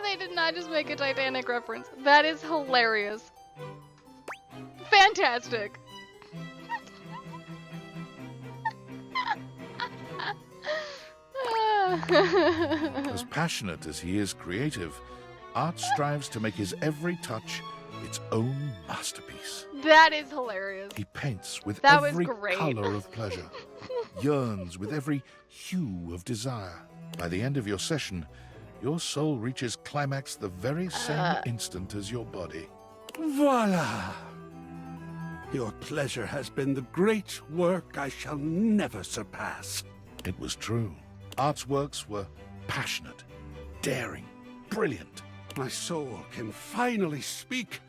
They did not just make a Titanic reference. That is hilarious. Fantastic. As passionate as he is creative, Art strives to make his every touch its own masterpiece. That is hilarious. He paints with That was every great. color of pleasure, yearns with every hue of desire. By the end of your session, your soul reaches climax the very same instant as your body. Voila! Your pleasure has been the great work I shall never surpass. It was true. Art's works were passionate, daring, brilliant. My soul can finally speak.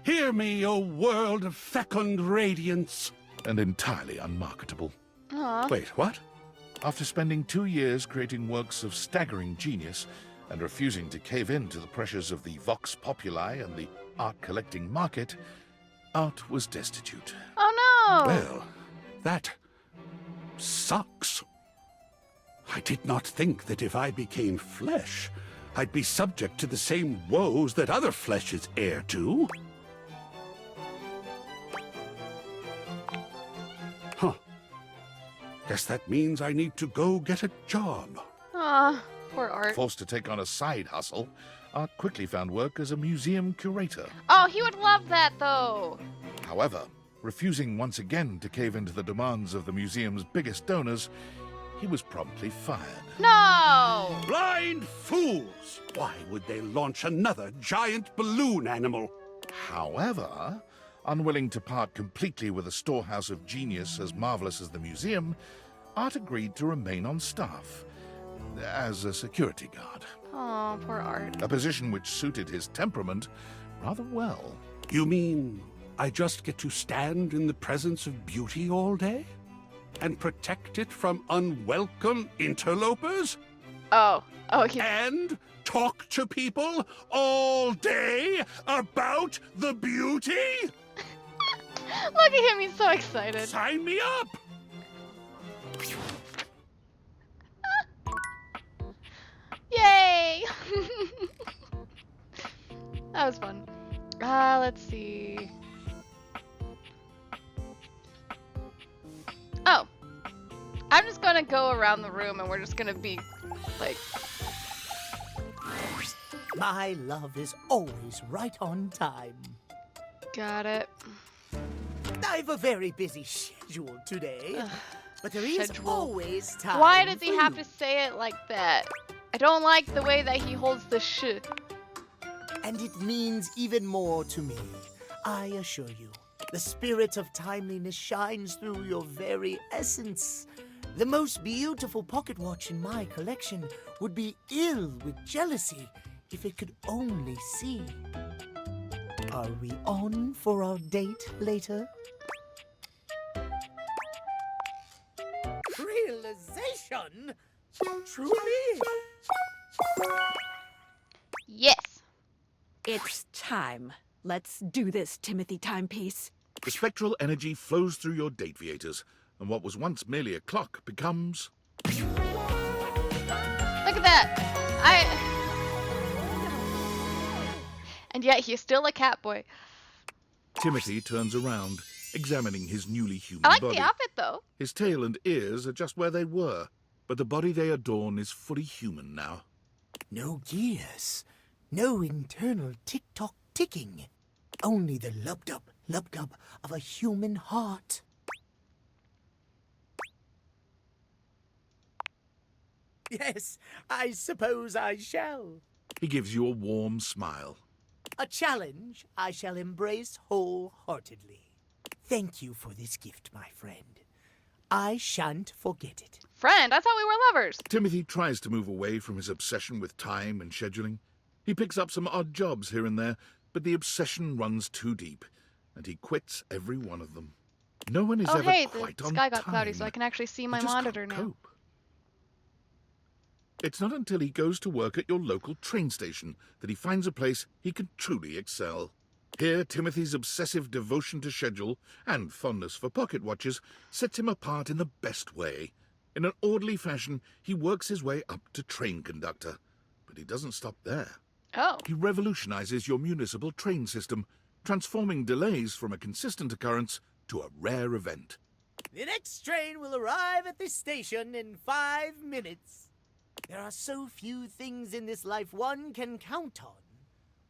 Hear me, O world of fecund radiance. And entirely unmarketable. Aww. Wait, what? After spending 2 years creating works of staggering genius and refusing to cave in to the pressures of the vox populi and the art collecting market, Art was destitute. Oh no! Well, that sucks. I did not think that if I became flesh, I'd be subject to the same woes that other flesh is heir to. Huh. Guess that means I need to go get a job. Aw, poor Art. Forced to take on a side hustle, Art quickly found work as a museum curator. Oh, he would love that though. However, refusing once again to cave into the demands of the museum's biggest donors, he was promptly fired. No! Blind fools! Why would they launch another giant balloon animal? However, unwilling to part completely with a storehouse of genius as marvelous as the museum, Art agreed to remain on staff as a security guard. Oh, poor Art. A position which suited his temperament rather well. You mean I just get to stand in the presence of beauty all day? And protect it from unwelcome interlopers? Oh, And talk to people all day about the beauty? Look at him, he's so excited. Sign me up! Yay! That was fun. Let's see. Oh. I'm just gonna go around the room and we're just gonna be like... My love is always right on time. Got it. I've a very busy schedule today. but there is Schedule. always time. Why does he for have you. to say it like that? I don't like the way that he holds the sh. And it means even more to me. I assure you, the spirit of timeliness shines through your very essence. The most beautiful pocket watch in my collection would be ill with jealousy if it could only see. Are we on for our date later? Realization? Truly? Yes. It's time. Let's do this, Timothy Timepiece. The spectral energy flows through your Dateviators, and what was once merely a clock becomes... Look at that. And yet he's still a cat boy. Timothy turns around, examining his newly human I like body. the outfit though. His tail and ears are just where they were, but the body they adorn is fully human now. No gears. No internal tick-tock ticking. Only the lub-dub of a human heart. Yes, I suppose I shall. He gives you a warm smile. A challenge I shall embrace wholeheartedly. Thank you for this gift, my friend. I shan't forget it. Friend, I thought we were lovers. Timothy tries to move away from his obsession with time and scheduling. He picks up some odd jobs here and there, but the obsession runs too deep, and he quits every one of them. No one is Oh ever hey, quite the on sky got time. cloudy so I can actually see my He just monitor can't now. cope. It's not until he goes to work at your local train station that he finds a place he can truly excel. Here, Timothy's obsessive devotion to schedule and fondness for pocket watches sets him apart in the best way. In an orderly fashion, he works his way up to train conductor. But he doesn't stop there. Oh. He revolutionizes your municipal train system, transforming delays from a consistent occurrence to a rare event. The next train will arrive at this station in 5 minutes. There are so few things in this life one can count on,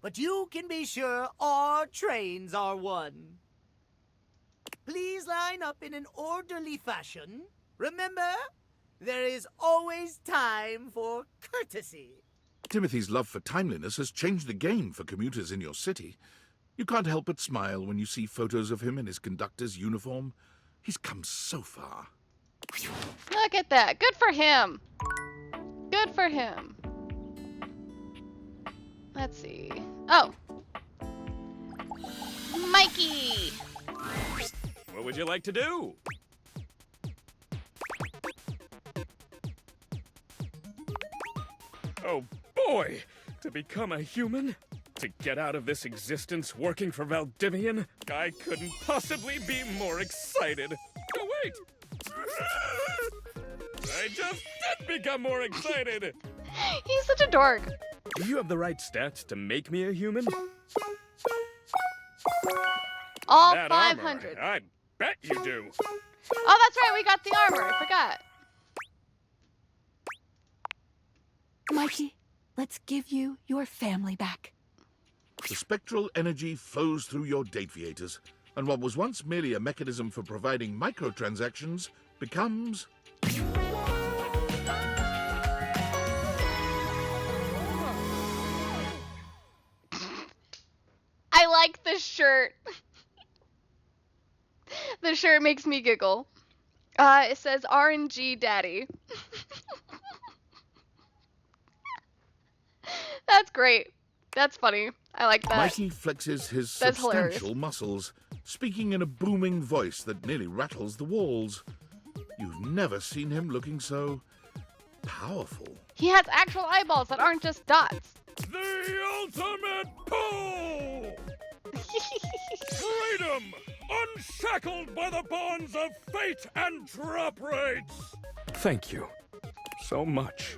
but you can be sure our trains are one. Please line up in an orderly fashion. Remember, there is always time for courtesy. Timothy's love for timeliness has changed the game for commuters in your city. You can't help but smile when you see photos of him in his conductor's uniform. He's come so far. Look at that. Good for him. Good for him. Let's see. Oh. Mikey! What would you like to do? Oh boy! To become a human? To get out of this existence working for Valdivian? I couldn't possibly be more excited. Oh wait! I just did become more excited! He's such a dork. Do you have the right stats to make me a human? All That 500. armor, I bet you do. Oh, that's right. We got the armor. I forgot. Mikey, let's give you your family back. The spectral energy flows through your Dateviators, and what was once merely a mechanism for providing microtransactions becomes... I like the shirt. The shirt makes me giggle. It says RNG Daddy. That's great. That's funny. I like that. Mikey flexes his That's hilarious. substantial muscles, speaking in a booming voice that nearly rattles the walls. You've never seen him looking so powerful. He has actual eyeballs that aren't just dots. The ultimate pull! Freedom! Unshackled by the bonds of fate and drop rates! Thank you so much.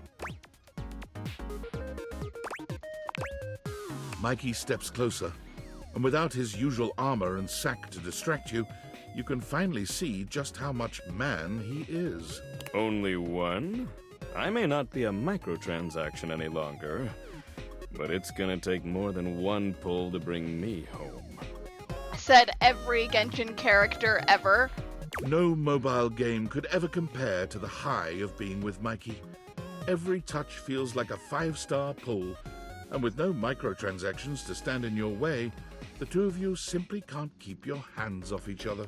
Mikey steps closer, and without his usual armor and sack to distract you, you can finally see just how much man he is. Only one? I may not be a microtransaction any longer, but it's gonna take more than one pull to bring me home. Said every Genshin character ever. No mobile game could ever compare to the high of being with Mikey. Every touch feels like a 5-star pull, and with no microtransactions to stand in your way, the two of you simply can't keep your hands off each other.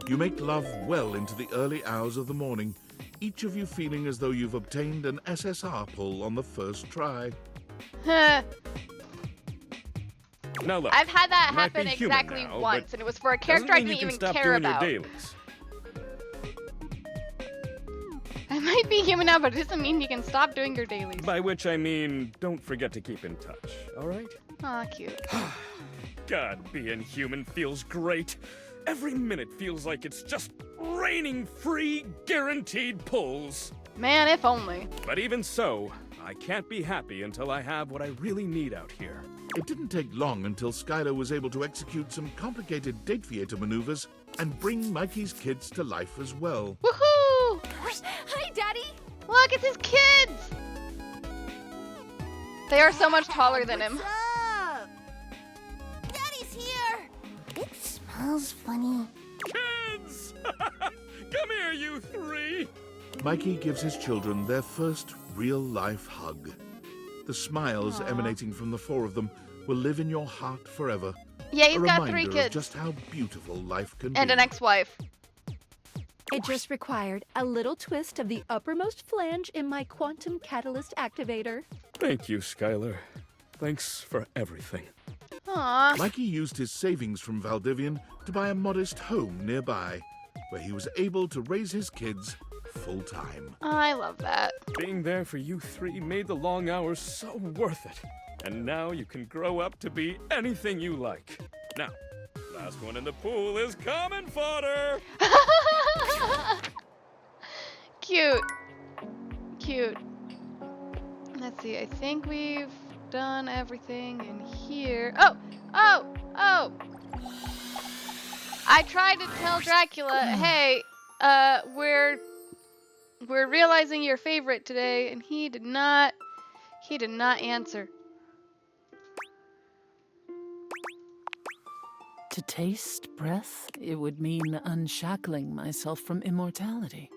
You make love well into the early hours of the morning, each of you feeling as though you've obtained an SSR pull on the first try. Now look, I've had that you might be happen human exactly now, once, but and it was for a character I doesn't mean didn't you even can stop care doing about. your dailies. I might be human now, but it doesn't mean you can stop doing your dailies. By which I mean, don't forget to keep in touch, alright? Aw, cute. God, being human feels great. Every minute feels like it's just raining free, guaranteed pulls. Man, if only. But even so, I can't be happy until I have what I really need out here. It didn't take long until Skylar was able to execute some complicated date theater maneuvers and bring Mikey's kids to life as well. Woohoo! Hi, Daddy! Look, it's his kids! They are so much taller than him. Up? Daddy's here! It smells funny. Kids! Come here, you three! Mikey gives his children their first real-life hug. The smiles emanating from the four of them will live in your heart forever. Yeah, he's a got reminder 3 of kids. just how beautiful life can And be. an ex-wife. It just required a little twist of the uppermost flange in my quantum catalyst activator. Thank you, Skylar. Thanks for everything. Aww. Mikey used his savings from Valdivian to buy a modest home nearby, where he was able to raise his kids full-time. I love that. Being there for you three made the long hours so worth it. And now you can grow up to be anything you like. Now, last one in the pool is common fodder! Cute. Cute. Let's see, I think we've done everything in here. Oh! I tried to tell Dracula, hey, we're realizing your favorite today, and he did not answer. To taste breath, it would mean unshackling myself from immortality.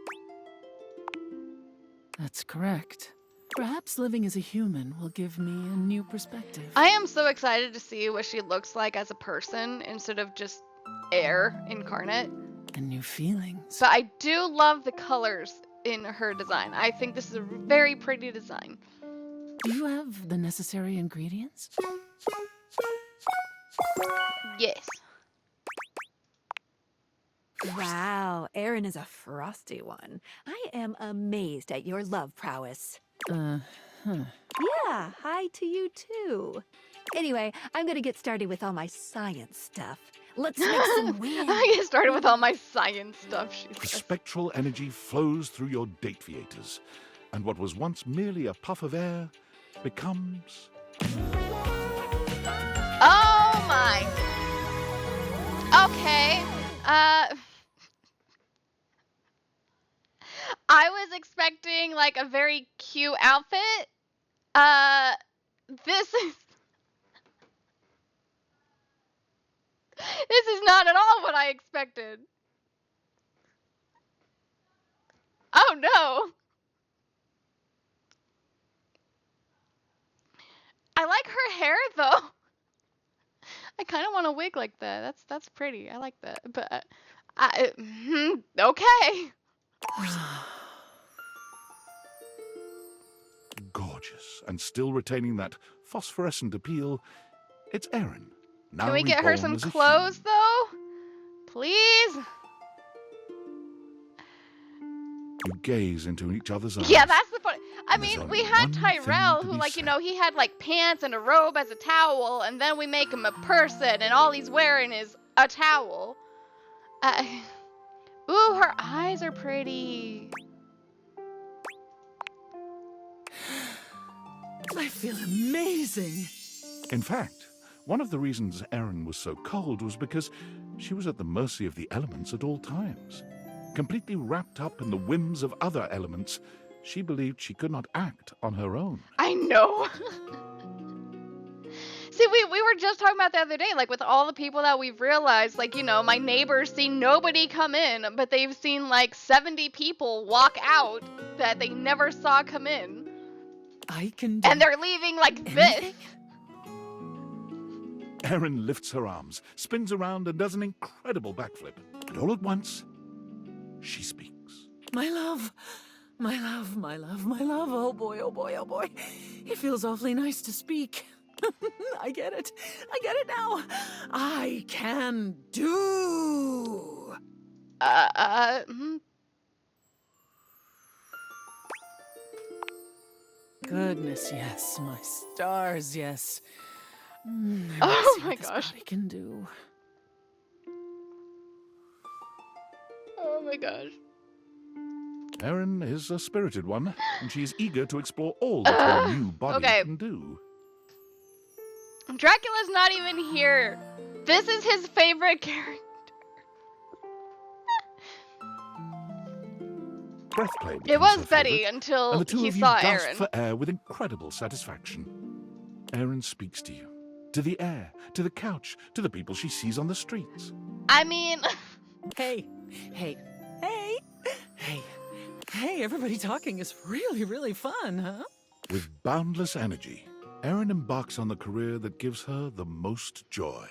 That's correct. Perhaps living as a human will give me a new perspective. I am so excited to see what she looks like as a person instead of just air incarnate. And new feelings. But I do love the colors in her design. I think this is a very pretty design. Do you have the necessary ingredients? Yes. Wow, Aaron is a frosty one. I am amazed at your love prowess. Huh. Yeah, hi to you too. Anyway, I'm gonna get started with all my science stuff. Let's make some wind. I get started with all my science stuff, she The says. spectral energy flows through your date theaters, and what was once merely a puff of air becomes... Oh my. Okay. I was expecting like a very cute outfit. This is not at all what I expected. Oh no. I like her hair though. I kind of want a wig like that. That's pretty. I like that. But okay. Gorgeous, and still retaining that phosphorescent appeal, it's Erin. Now Can we get her reborn some as a clothes though? Please? You gaze into each other's eyes. Yeah, that's the point. I There's mean, only we had one thing Tyrell to who be like, you know, he had like pants and a robe as a towel, and then we make him a person and all he's wearing is a towel. Ooh, her eyes are pretty. I feel amazing. In fact, one of the reasons Erin was so cold was because she was at the mercy of the elements at all times. Completely wrapped up in the whims of other elements, she believed she could not act on her own. I know. See, we were just talking about the other day, like with all the people that we've realized, like, you know, my neighbors see nobody come in, but they've seen like 70 people walk out that they never saw come in. I can do And they're leaving like this. Erin lifts her arms, spins around, and does an incredible backflip. And all at once, she speaks. My love. My love, my love, my love. Oh boy, oh boy, oh boy. It feels awfully nice to speak. I get it. I get it now. I can do. Goodness, yes. My stars, yes. Oh my gosh. I can do. Oh my gosh. Erin is a spirited one, and she is eager to explore all that her new body can do. Dracula's not even here. This is his favorite character. Breathplay It becomes was her Betty favorite, until and the two he of you saw gasp Erin. for air with incredible satisfaction. Erin speaks to you, to the air, to the couch, to the people she sees on the streets. I mean... Hey, hey, hey, hey, hey, everybody talking is really, really fun, huh? With boundless energy, Erin embarks on the career that gives her the most joy.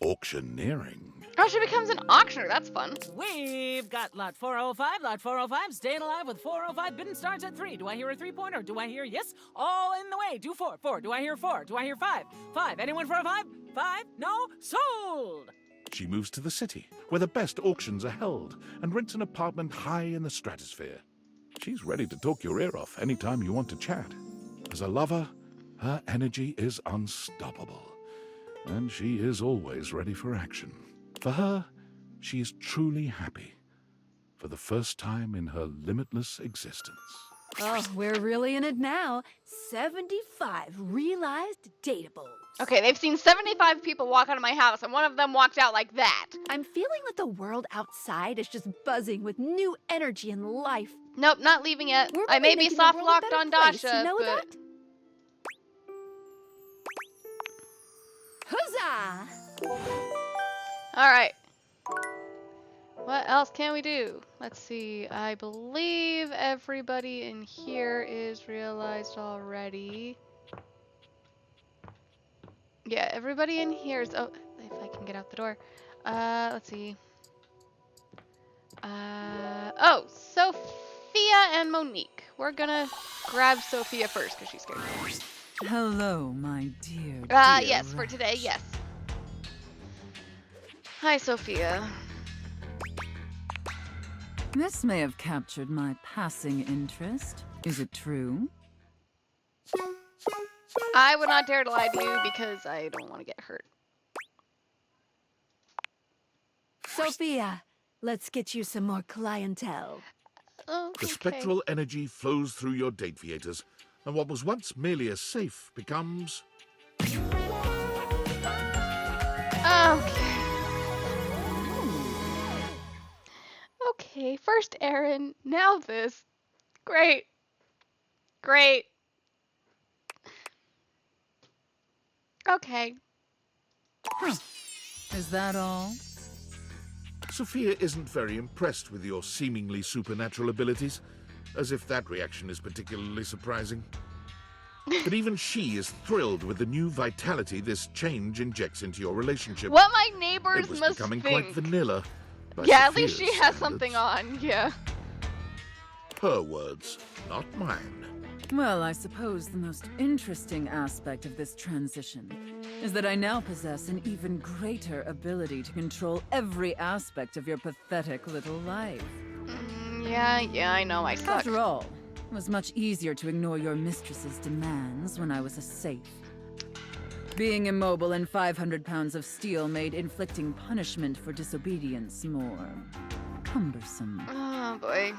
Auctioneering. Oh, she becomes an auctioneer. That's fun. We've got lot 405, lot 405, staying alive with 405, bidding starts at 3. Do I hear a 3-pointer? Do I hear yes? All in the way. Do 4, 4. Do I hear 4? Do I hear 5? 5. Anyone for a 5? 5? No? Sold! She moves to the city, where the best auctions are held, and rents an apartment high in the stratosphere. She's ready to talk your ear off anytime you want to chat. As a lover, her energy is unstoppable, and she is always ready for action. For her, she is truly happy, for the first time in her limitless existence. Oh, we're really in it now. 75 realized datables. Okay, they've seen 75 people walk out of my house, and one of them walked out like that. I'm feeling that the world outside is just buzzing with new energy and life. Nope, not leaving yet. We're I may really be making the soft world a locked better on place, Dasha, you know but... that? Huzzah! Alright. What else can we do? Let's see. I believe everybody in here is realized already. Yeah, everybody in here is... Oh, if I can get out the door. Let's see. Oh, Sophia and Monique. We're gonna grab Sophia first because she's scared. Hello, my dear. Yes, for today, yes. Hi, Sophia. This may have captured my passing interest. Is it true? I would not dare to lie to you because I don't want to get hurt. Sophia, let's get you some more clientele. Oh, The spectral energy flows through your date theaters, and what was once merely a safe becomes... Okay. Okay, first Erin, now this. Great. Great. Okay. Is that all? Sophia isn't very impressed with your seemingly supernatural abilities, as if that reaction is particularly surprising. But even she is thrilled with the new vitality this change injects into your relationship. What my neighbors It was must becoming think. quite vanilla. by Yeah, at least she Sophia's has standards. something on, yeah. Her words, not mine. Well, I suppose the most interesting aspect of this transition is that I now possess an even greater ability to control every aspect of your pathetic little life. Yeah, I know, I suck. After all, it was much easier to ignore your mistress's demands when I was a safe. Being immobile and 500 pounds of steel made inflicting punishment for disobedience more cumbersome. Oh, boy.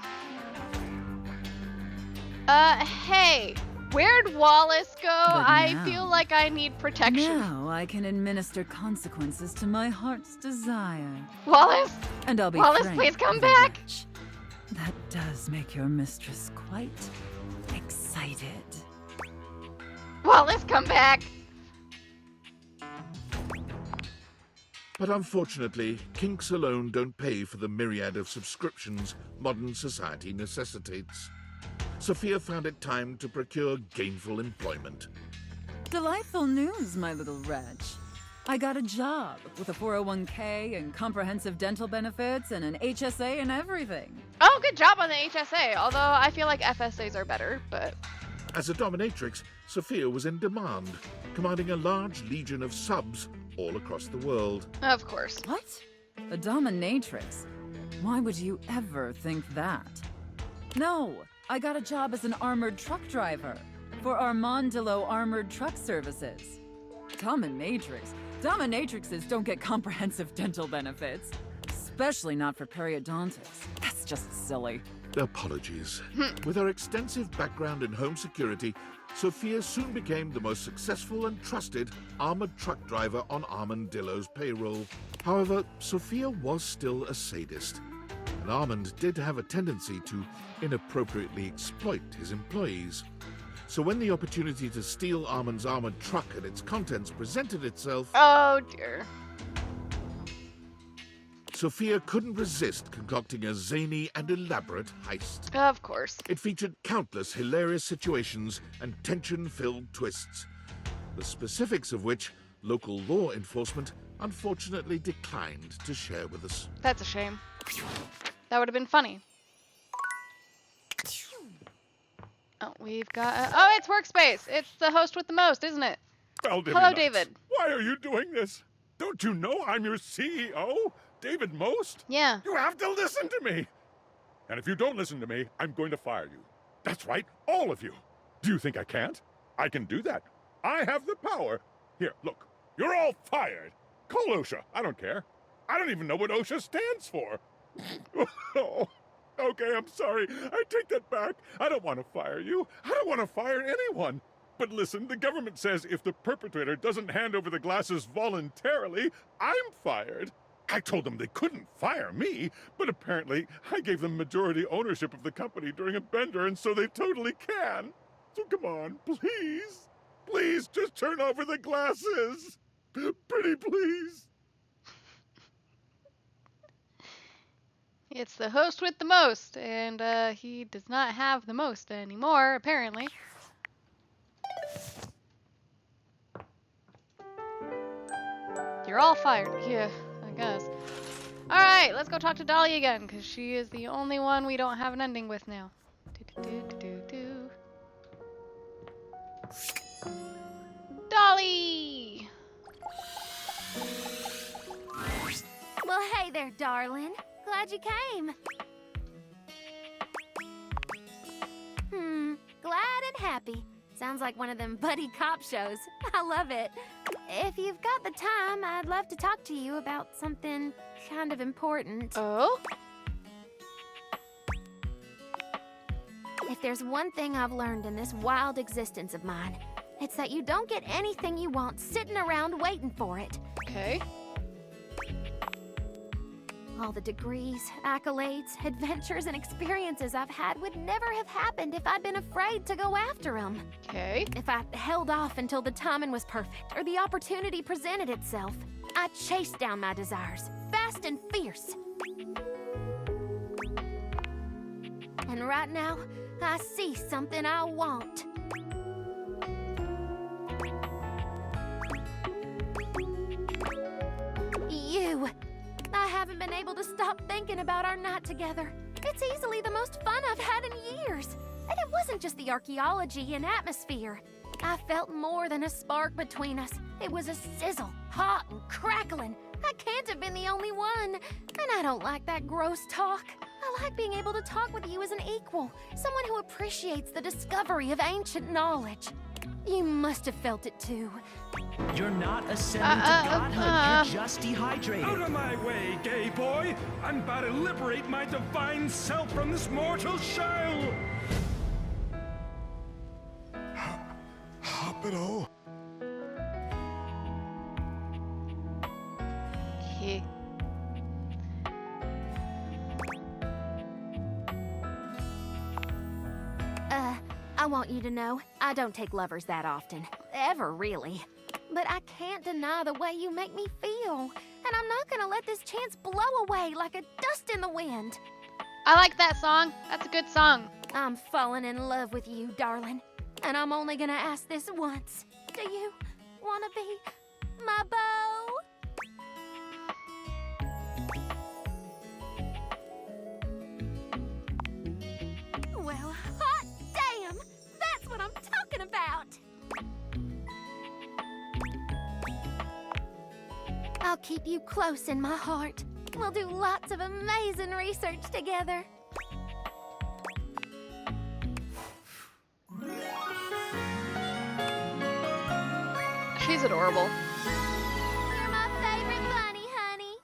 Hey, where'd Wallace go? I now- feel like I need protection. Now I can administer consequences to my heart's desire. Wallace? And I'll be Wallace, frank please come with the back. wretch. That does make your mistress quite excited. Wallace, come back. But unfortunately, kinks alone don't pay for the myriad of subscriptions modern society necessitates. Sophia found it time to procure gainful employment. Delightful news, my little wretch. I got a job with a 401k and comprehensive dental benefits and an HSA and everything. Oh, good job on the HSA, although I feel like FSAs are better, but... As a dominatrix, Sophia was in demand, commanding a large legion of subs all across the world. Of course. What? A dominatrix? Why would you ever think that? No, I got a job as an armored truck driver for Armandillo Armored Truck Services. Dominatrix? Dominatrixes don't get comprehensive dental benefits, especially not for periodontics. That's just silly. Apologies. With her extensive background in home security, Sophia soon became the most successful and trusted armored truck driver on Armandillo's payroll. However, Sophia was still a sadist, and Armand did have a tendency to inappropriately exploit his employees. So when the opportunity to steal Armand's armored truck and its contents presented itself... Oh dear. Sophia couldn't resist concocting a zany and elaborate heist. Of course. It featured countless hilarious situations and tension-filled twists, the specifics of which local law enforcement unfortunately declined to share with us. That's a shame. That would have been funny. Oh, we've got... oh, it's Workspace! It's the host with the most, isn't it? Hello, David. Why are you doing this? Don't you know I'm your CEO? David Most? Yeah. You have to listen to me. And if you don't listen to me, I'm going to fire you. That's right, all of you. Do you think I can't? I can do that. I have the power. Here, look. You're all fired. Call OSHA. I don't care. I don't even know what OSHA stands for. Oh, okay, I'm sorry. I take that back. I don't want to fire you. I don't want to fire anyone. But listen, the government says if the perpetrator doesn't hand over the glasses voluntarily, I'm fired. I told them they couldn't fire me, but apparently I gave them majority ownership of the company during a bender, and so they totally can. So come on, please. Please, just turn over the glasses. Pretty please. It's the host with the most, and he does not have the most anymore, apparently. You're all fired. Yeah, I guess. Alright, let's go talk to Dolly again, because she is the only one we don't have an ending with now. Dolly! Well, hey there, darling. Glad you came. Glad and happy. Sounds like one of them buddy cop shows. I love it. If you've got the time, I'd love to talk to you about something kind of important. Oh? If there's one thing I've learned in this wild existence of mine, it's that you don't get anything you want sitting around waiting for it. Okay. All the degrees, accolades, adventures, and experiences I've had would never have happened if I'd been afraid to go after them. Okay. If I held off until the timing was perfect or the opportunity presented itself, I chased down my desires, fast and fierce. And right now, I see something I want. You. I haven't been able to stop thinking about our night together. It's easily the most fun I've had in years. And it wasn't just the archaeology and atmosphere. I felt more than a spark between us. It was a sizzle, hot and crackling. I can't have been the only one. And I don't like that gross talk. I like being able to talk with you as an equal, someone who appreciates the discovery of ancient knowledge. You must have felt it too. You're not ascending to godhood, you're just dehydrated. Out of my way, gay boy! I'm about to liberate my divine self from this mortal shell! Hospital. I want you to know, I don't take lovers that often. Ever, really. but I can't deny the way you make me feel. And I'm not gonna let this chance blow away like a dust in the wind. I like that song. That's a good song. I'm falling in love with you, darling. And I'm only gonna ask this once. Do you wanna be my beau? Well, hot damn! That's what I'm talking about! I'll keep you close in my heart. We'll do lots of amazing research together. She's adorable. You're my favorite bunny, honey.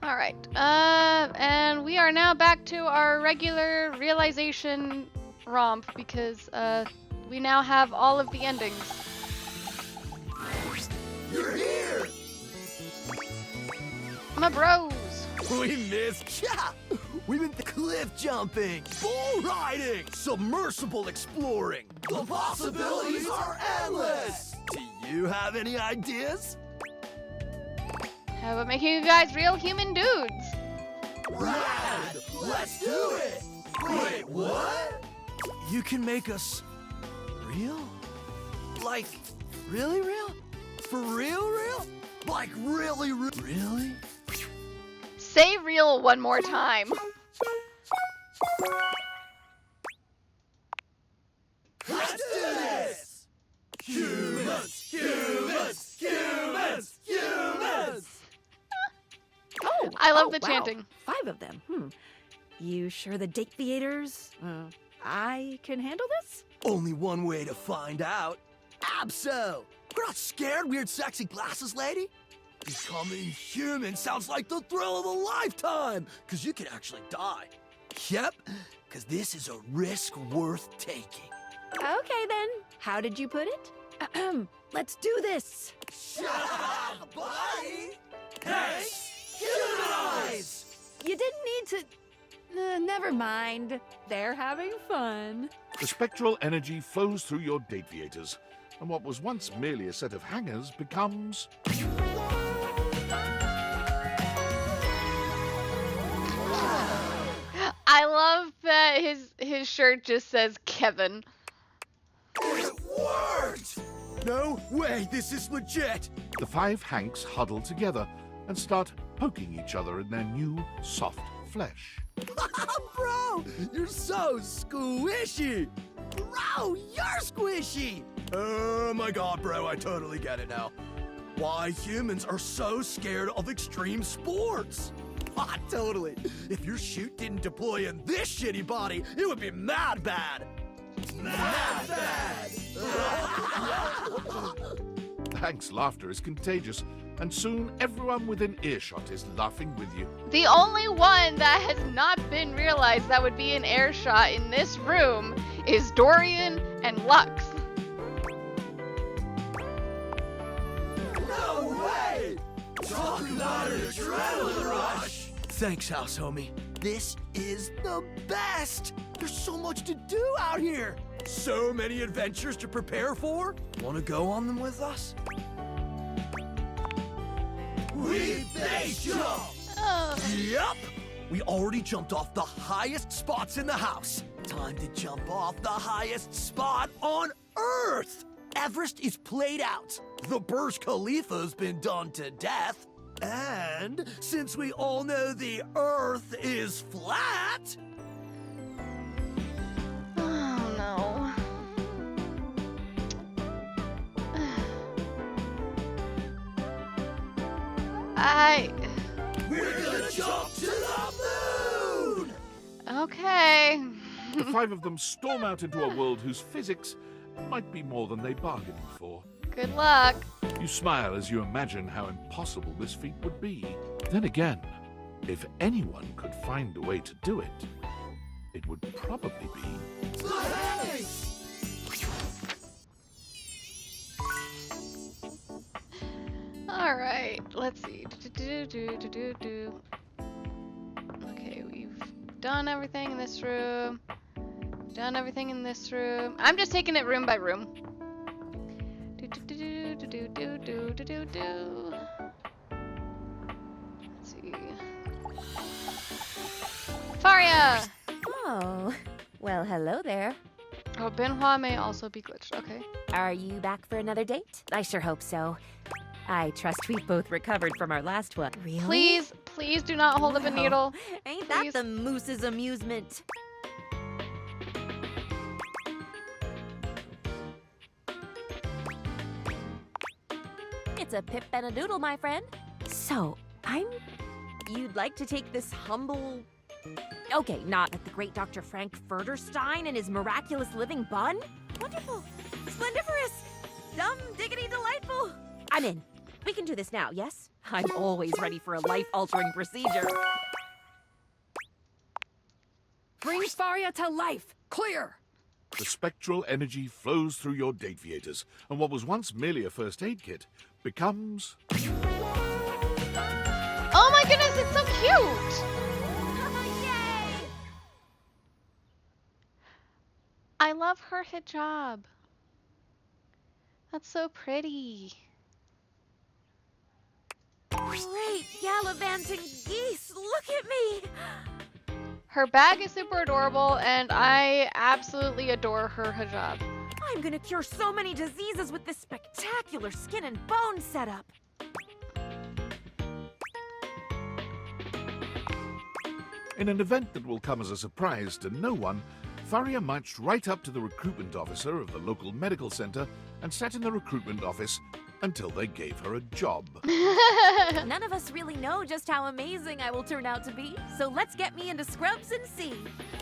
All right. And we are now back to our regular realization romp because we now have all of the endings. You're here! My bros. We missed. Yeah! We went the cliff jumping, bull riding, submersible exploring. The possibilities are endless! Do you have any ideas? How about making you guys real human dudes? Rad! Let's do it! Wait, what? You can make us real? Like, really real? For real real? Like really really? Say real one more time. Let's do this! Humans! Humans! Humans! Humans! Oh, I love the wow. chanting. 5 of them. You sure the date theaters? I can handle this? Only one way to find out. Abso! We're not scared, weird sexy glasses lady. Becoming human sounds like the thrill of a lifetime, because you can actually die. Yep, because this is a risk worth taking. Okay then. How did you put it? Let's do this. Shut up, buddy! Hey, humanize! You didn't need to... never mind. They're having fun. The spectral energy flows through your date theaters, and what was once merely a set of hangers becomes... I love that his shirt just says Kevin. It worked! No way, this is legit! The 5 Hanks huddle together and start poking each other in their new, soft flesh. Bro, you're so squishy! Bro, you're squishy! Oh my god, bro, I totally get it now. Why humans are so scared of extreme sports. Ah, totally. If your chute didn't deploy in this shitty body, it would be mad bad. Mad bad! Hank's laughter is contagious, and soon everyone within earshot is laughing with you. The only one that has not been realized that would be an air shot in this room is Dorian and Lux. No way! Talk about an adrenaline rush! Thanks, house homie. This is the best! There's so much to do out here! So many adventures to prepare for! Wanna go on them with us? We base jump! Yep! We already jumped off the highest spots in the house. Time to jump off the highest spot on Earth! Everest is played out. The Burj Khalifa's been done to death. And since we all know the Earth is flat... Oh no. We're gonna jump to the moon! Okay. The 5 of them storm out into a world whose physics might be more than they bargained for. Good luck. You smile as you imagine how impossible this feat would be. Then again, if anyone could find a way to do it, it would probably be... Alright, let's see. Okay, done everything in this room. Done everything in this room. I'm just taking it room by room. Let's see. Faria! Oh, well, hello there. Oh, Benhua may also be glitched. Okay. Are you back for another date? I sure hope so. I trust we both recovered from our last one. Really? Please, please do not hold up a needle. Ain't Please. that the moose's amusement? It's a pip and a doodle, my friend. So, you'd like to take this humble... Okay, not at the great Dr. Frank Furterstein and his miraculous living bun? Wonderful! Splendiferous! Dumb, diggity, delightful! I'm in. We can do this now, yes? I'm always ready for a life-altering procedure. Bring Faria to life. Clear. The spectral energy flows through your Dateviators, and what was once merely a first aid kit becomes... Oh my goodness, it's so cute! I love her hijab. That's so pretty. Great gallivanting geese! Look at me! Her bag is super adorable, and I absolutely adore her hijab. I'm gonna cure so many diseases with this spectacular skin and bone setup. In an event that will come as a surprise to no one, Faria marched right up to the recruitment officer of the local medical center and sat in the recruitment office until they gave her a job. None of us really know just how amazing I will turn out to be, so let's get me into scrubs and see.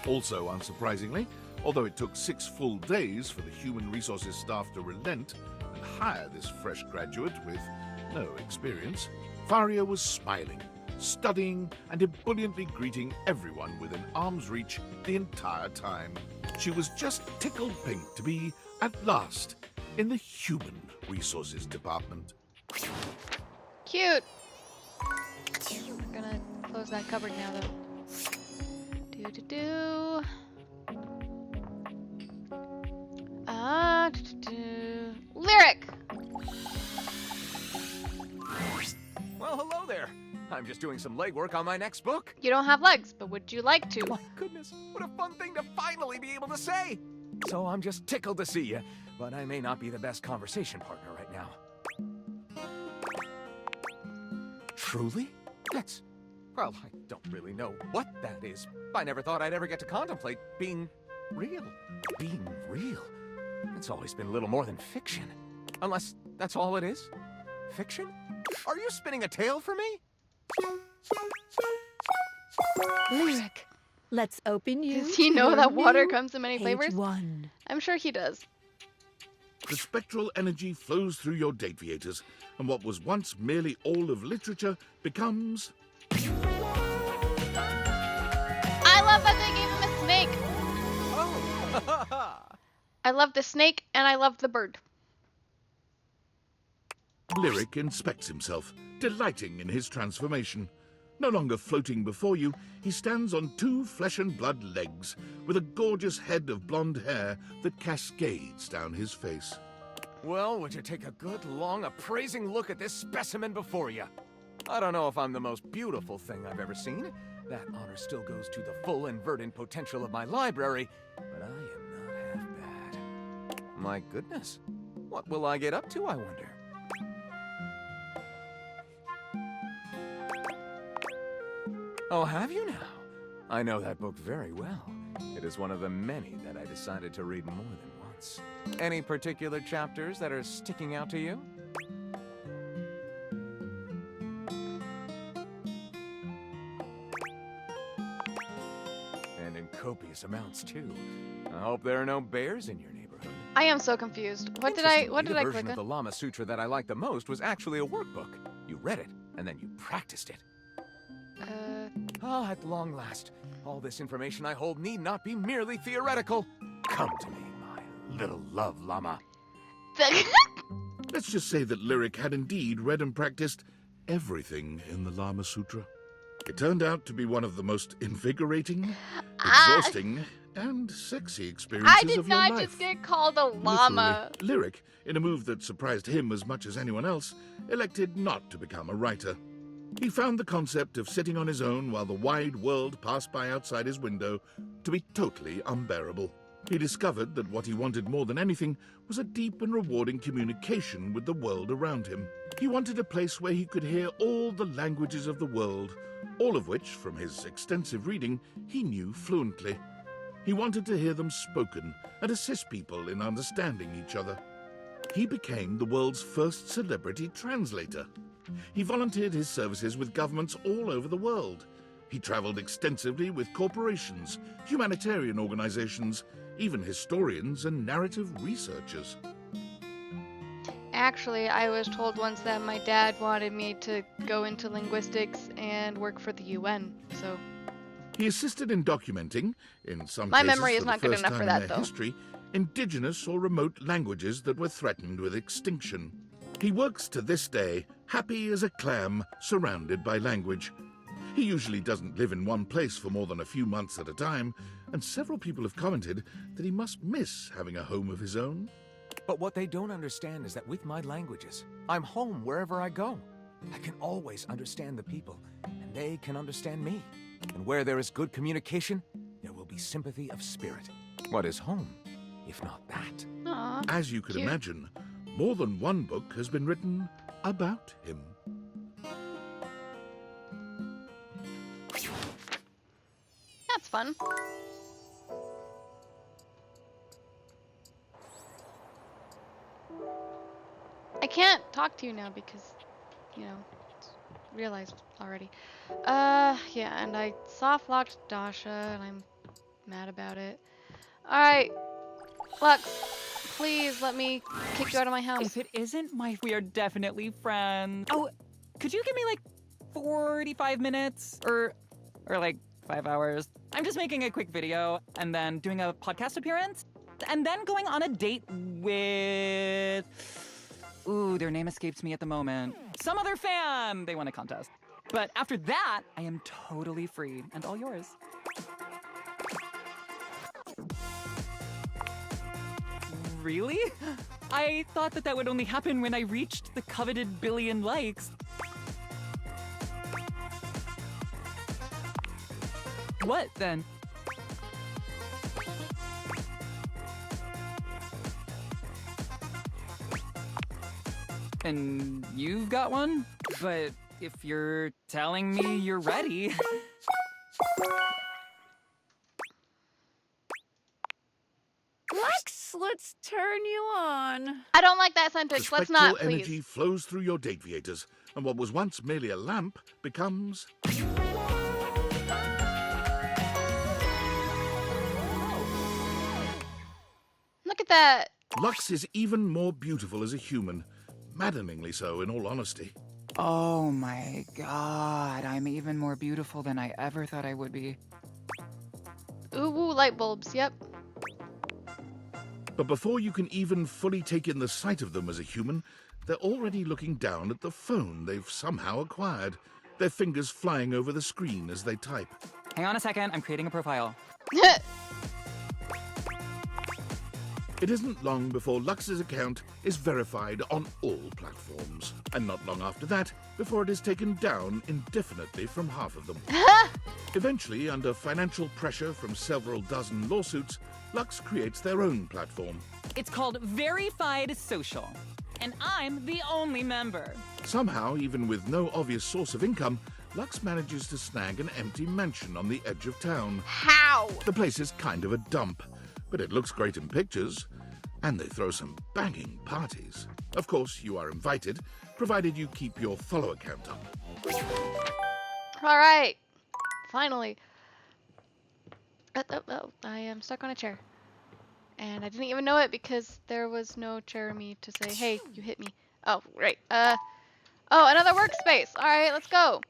Also, unsurprisingly, although it took 6 full days for the human resources staff to relent and hire this fresh graduate with no experience, Faria was smiling, studying, and ebulliently greeting everyone within arm's reach the entire time. She was just tickled pink to be, at last, in the human resources department. Cute. We're gonna close that cupboard now, though. Lyric. Well, hello there. I'm just doing some legwork on my next book. You don't have legs, but would you like to? My goodness, what a fun thing to finally be able to say. So I'm just tickled to see you, but I may not be the best conversation partner right now. Truly? That's... well, I don't really know what that is. I never thought I'd ever get to contemplate being real. Being real? It's always been little more than fiction. Unless that's all it is? Fiction? Are you spinning a tale for me? Lyric. Let's open you. Does he to know your that water new comes in many page flavors? 1. I'm sure he does. The spectral energy flows through your Dateviators, and what was once merely all of literature becomes... I love that they gave him a snake. Oh. I love the snake, and I love the bird. Lyric inspects himself, delighting in his transformation. No longer floating before you, he stands on 2 flesh and blood legs, with a gorgeous head of blonde hair that cascades down his face. Well, would you take a good, long, appraising look at this specimen before you? I don't know if I'm the most beautiful thing I've ever seen. That honor still goes to the full and verdant potential of my library, but I am not half bad. My goodness, what will I get up to, I wonder? Oh, have you now? I know that book very well. It is one of the many that I decided to read more than once. Any particular chapters that are sticking out to you? And in copious amounts, too. I hope there are no bears in your neighborhood. I am so confused. What did I The click version of the on? Lama Sutra that I liked the most was actually a workbook. You read it, and then you practiced it. At long last, all this information I hold need not be merely theoretical. Come to me, my little love llama. Let's just say that Lyric had indeed read and practiced everything in the Lama Sutra. It turned out to be one of the most invigorating, exhausting, and sexy experiences I of did your not life. just get called a llama. Literally, Lyric, in a move that surprised him as much as anyone else, elected not to become a writer. He found the concept of sitting on his own while the wide world passed by outside his window to be totally unbearable. He discovered that what he wanted more than anything was a deep and rewarding communication with the world around him. He wanted a place where he could hear all the languages of the world, all of which, from his extensive reading, he knew fluently. He wanted to hear them spoken and assist people in understanding each other. He became the world's first celebrity translator. He volunteered his services with governments all over the world. He traveled extensively with corporations, humanitarian organizations, even historians and narrative researchers. Actually, I was told once that my dad wanted me to go into linguistics and work for the UN, so... He assisted in documenting, in some My cases memory is for not the good first enough time for in that, their though. history, indigenous or remote languages that were threatened with extinction. He works to this day, happy as a clam, surrounded by language. He usually doesn't live in one place for more than a few months at a time, and several people have commented that he must miss having a home of his own. But what they don't understand is that with my languages, I'm home wherever I go. I can always understand the people, and they can understand me. And where there is good communication, there will be sympathy of spirit. What is home, if not that? Aww, As you can cute. imagine, more than one book has been written about him. That's fun. I can't talk to you now because, you know, it's realized already. Yeah, and I soft-locked Dasha, and I'm mad about it. Alright, Lux, please let me kick you out of my house. If it isn't we are definitely friends. Oh, could you give me like 45 minutes or like 5 hours? I'm just making a quick video and then doing a podcast appearance and then going on a date with... Ooh, their name escapes me at the moment. Some other fan! They won a contest. But after that, I am totally free and all yours. Really? I thought that would only happen when I reached the coveted billion likes. What then? And you've got one? But if you're telling me you're ready... Lux, let's turn you on. I don't like that sentence. Let's Spectral not, please. energy flows through your date viators, and what was once merely a lamp becomes... Look at that. Lux is even more beautiful as a human, maddeningly so, in all honesty. Oh my god, I'm even more beautiful than I ever thought I would be. Ooh, light bulbs, yep. But before you can even fully take in the sight of them as a human, they're already looking down at the phone they've somehow acquired, their fingers flying over the screen as they type. Hang on a second, I'm creating a profile. It isn't long before Lux's account is verified on all platforms, and not long after that before it is taken down indefinitely from half of them. Eventually, under financial pressure from several dozen lawsuits, Lux creates their own platform. It's called Verified Social, and I'm the only member. Somehow, even with no obvious source of income, Lux manages to snag an empty mansion on the edge of town. How? The place is kind of a dump, but it looks great in pictures. And they throw some banging parties. Of course, you are invited, provided you keep your follow account up. Alright. Finally. Oh, I am stuck on a chair. And I didn't even know it because there was no Jeremy to say, hey, you hit me. Oh, right. Oh, another workspace. Alright, let's go.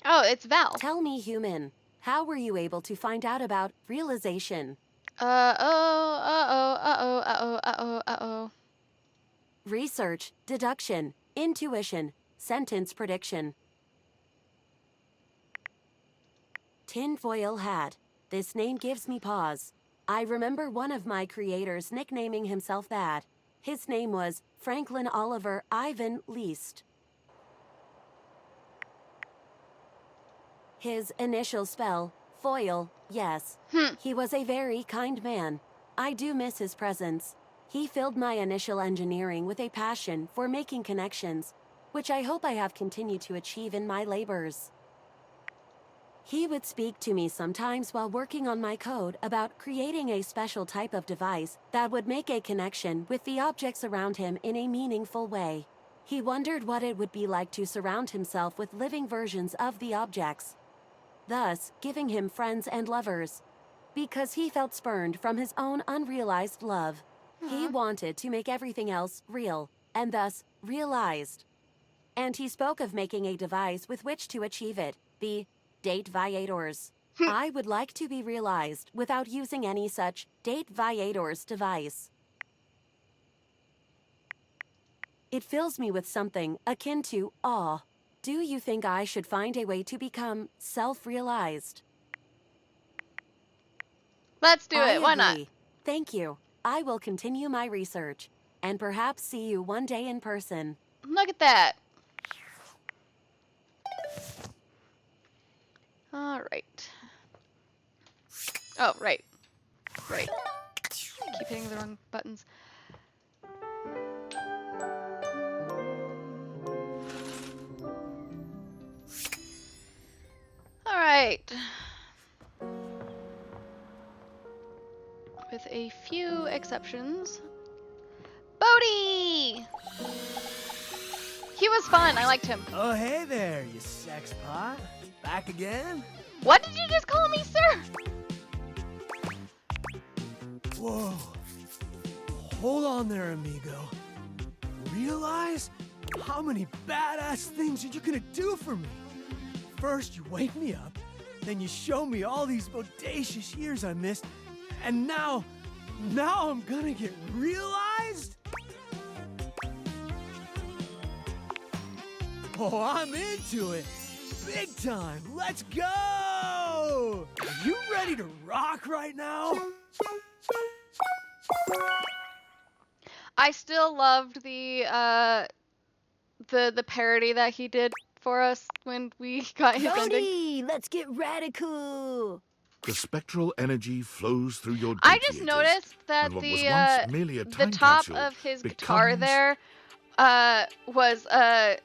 Oh, it's Val. Tell me, human, how were you able to find out about realization? Research, deduction, intuition, sentence prediction. Tinfoil hat. This name gives me pause. I remember one of my creators nicknaming himself that. His name was Franklin Oliver Ivan Least. His initial spell, foil, yes. He was a very kind man. I do miss his presence. He filled my initial engineering with a passion for making connections, which I hope I have continued to achieve in my labors. He would speak to me sometimes while working on my code about creating a special type of device that would make a connection with the objects around him in a meaningful way. He wondered what it would be like to surround himself with living versions of the objects, thus giving him friends and lovers, because he felt spurned from his own unrealized love. He wanted to make everything else real, and thus realized. And he spoke of making a device with which to achieve it, the Date Viators. I would like to be realized without using any such Date Viators device. It fills me with something akin to awe. Do you think I should find a way to become self-realized? Let's do it. Why not? Thank you. I will continue my research, and perhaps see you one day in person. Look at that. All right. Oh, right. Right. Keep hitting the wrong buttons. All right. With a few exceptions. Bodhi! He was fun. I liked him. Oh, hey there, you sex pot. Back again? What did you just call me, sir? Whoa. Hold on there, amigo. Realize how many badass things are you gonna do for me? First, you wake me up, then you show me all these bodacious years I missed, and now I'm gonna get realized? Oh, I'm into it. Big time. Let's go! Are you ready to rock right now? I still loved the parody that he did for us when we got his ending. Cody, let's get radical. The spectral energy flows through your I just noticed that and what was once merely a the time top capsule of his guitar becomes- there was a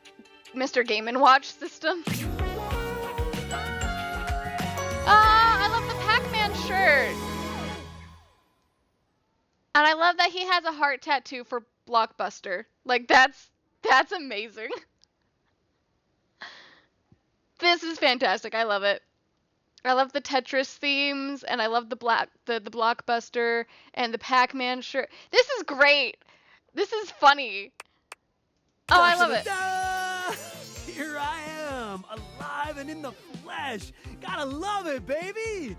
Mr. Game & Watch system. I love the Pac-Man shirt. And I love that he has a heart tattoo for Blockbuster. Like, that's amazing. This is fantastic. I love it. I love the Tetris themes, and I love the Blockbuster and the Pac-Man shirt. This is great. This is funny. Oh, I love it. Here I am, alive and in the flesh. Gotta love it, baby.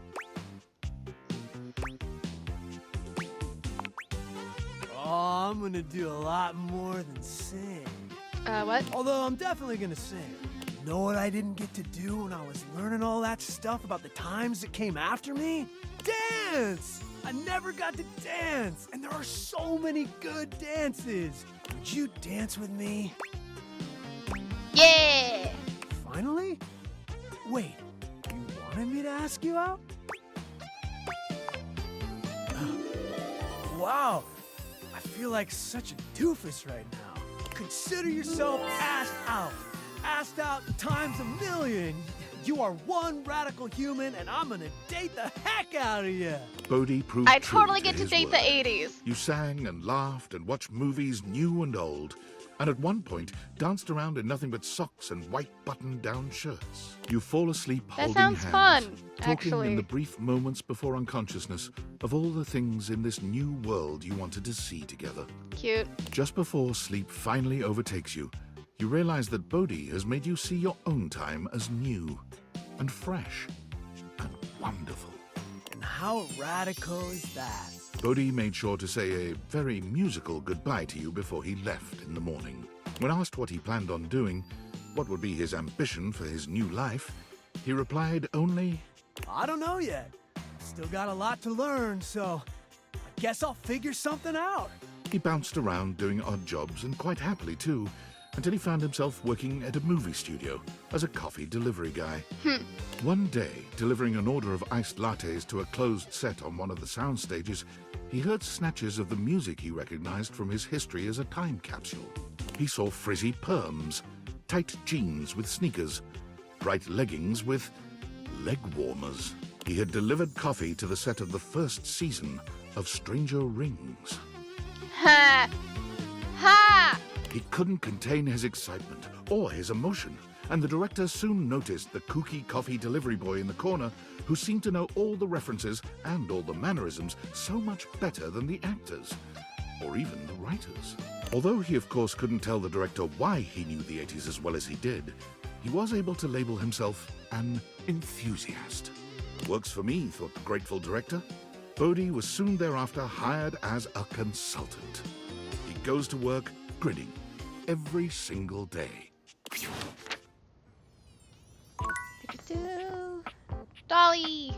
Oh, I'm gonna do a lot more than sing. What? Although I'm definitely gonna sing. You know what I didn't get to do when I was learning all that stuff about the times that came after me? Dance! I never got to dance, and there are so many good dances. Would you dance with me? Yeah! Finally? Wait, you wanted me to ask you out? Wow, I feel like such a doofus right now. Consider yourself asked out. Asked out times a million. You are one radical human, and I'm gonna date the heck out of you. Bodhi proved I true totally get to his date word. the 80s. You sang and laughed and watched movies new and old, and at one point danced around in nothing but socks and white button-down shirts. You fall asleep That holding sounds hands, fun, talking actually. in the brief moments before unconsciousness of all the things in this new world you wanted to see together. Cute. Just before sleep finally overtakes you, you realize that Bodhi has made you see your own time as new and fresh and wonderful. And how radical is that? Bodhi made sure to say a very musical goodbye to you before he left in the morning. When asked what he planned on doing, what would be his ambition for his new life, he replied only, I don't know yet. Still got a lot to learn, so I guess I'll figure something out. He bounced around doing odd jobs, and quite happily too, until he found himself working at a movie studio as a coffee delivery guy. One day, delivering an order of iced lattes to a closed set on one of the sound stages, he heard snatches of the music he recognized from his history as a time capsule. He saw frizzy perms, tight jeans with sneakers, bright leggings with leg warmers. He had delivered coffee to the set of the first season of Stranger Rings. Ha! Ha! He couldn't contain his excitement or his emotion, and the director soon noticed the kooky coffee delivery boy in the corner who seemed to know all the references and all the mannerisms so much better than the actors, or even the writers. Although he of course couldn't tell the director why he knew the 80s as well as he did, he was able to label himself an enthusiast. Works for me, thought the grateful director. Bodhi was soon thereafter hired as a consultant. He goes to work grinning every single day. Dolly!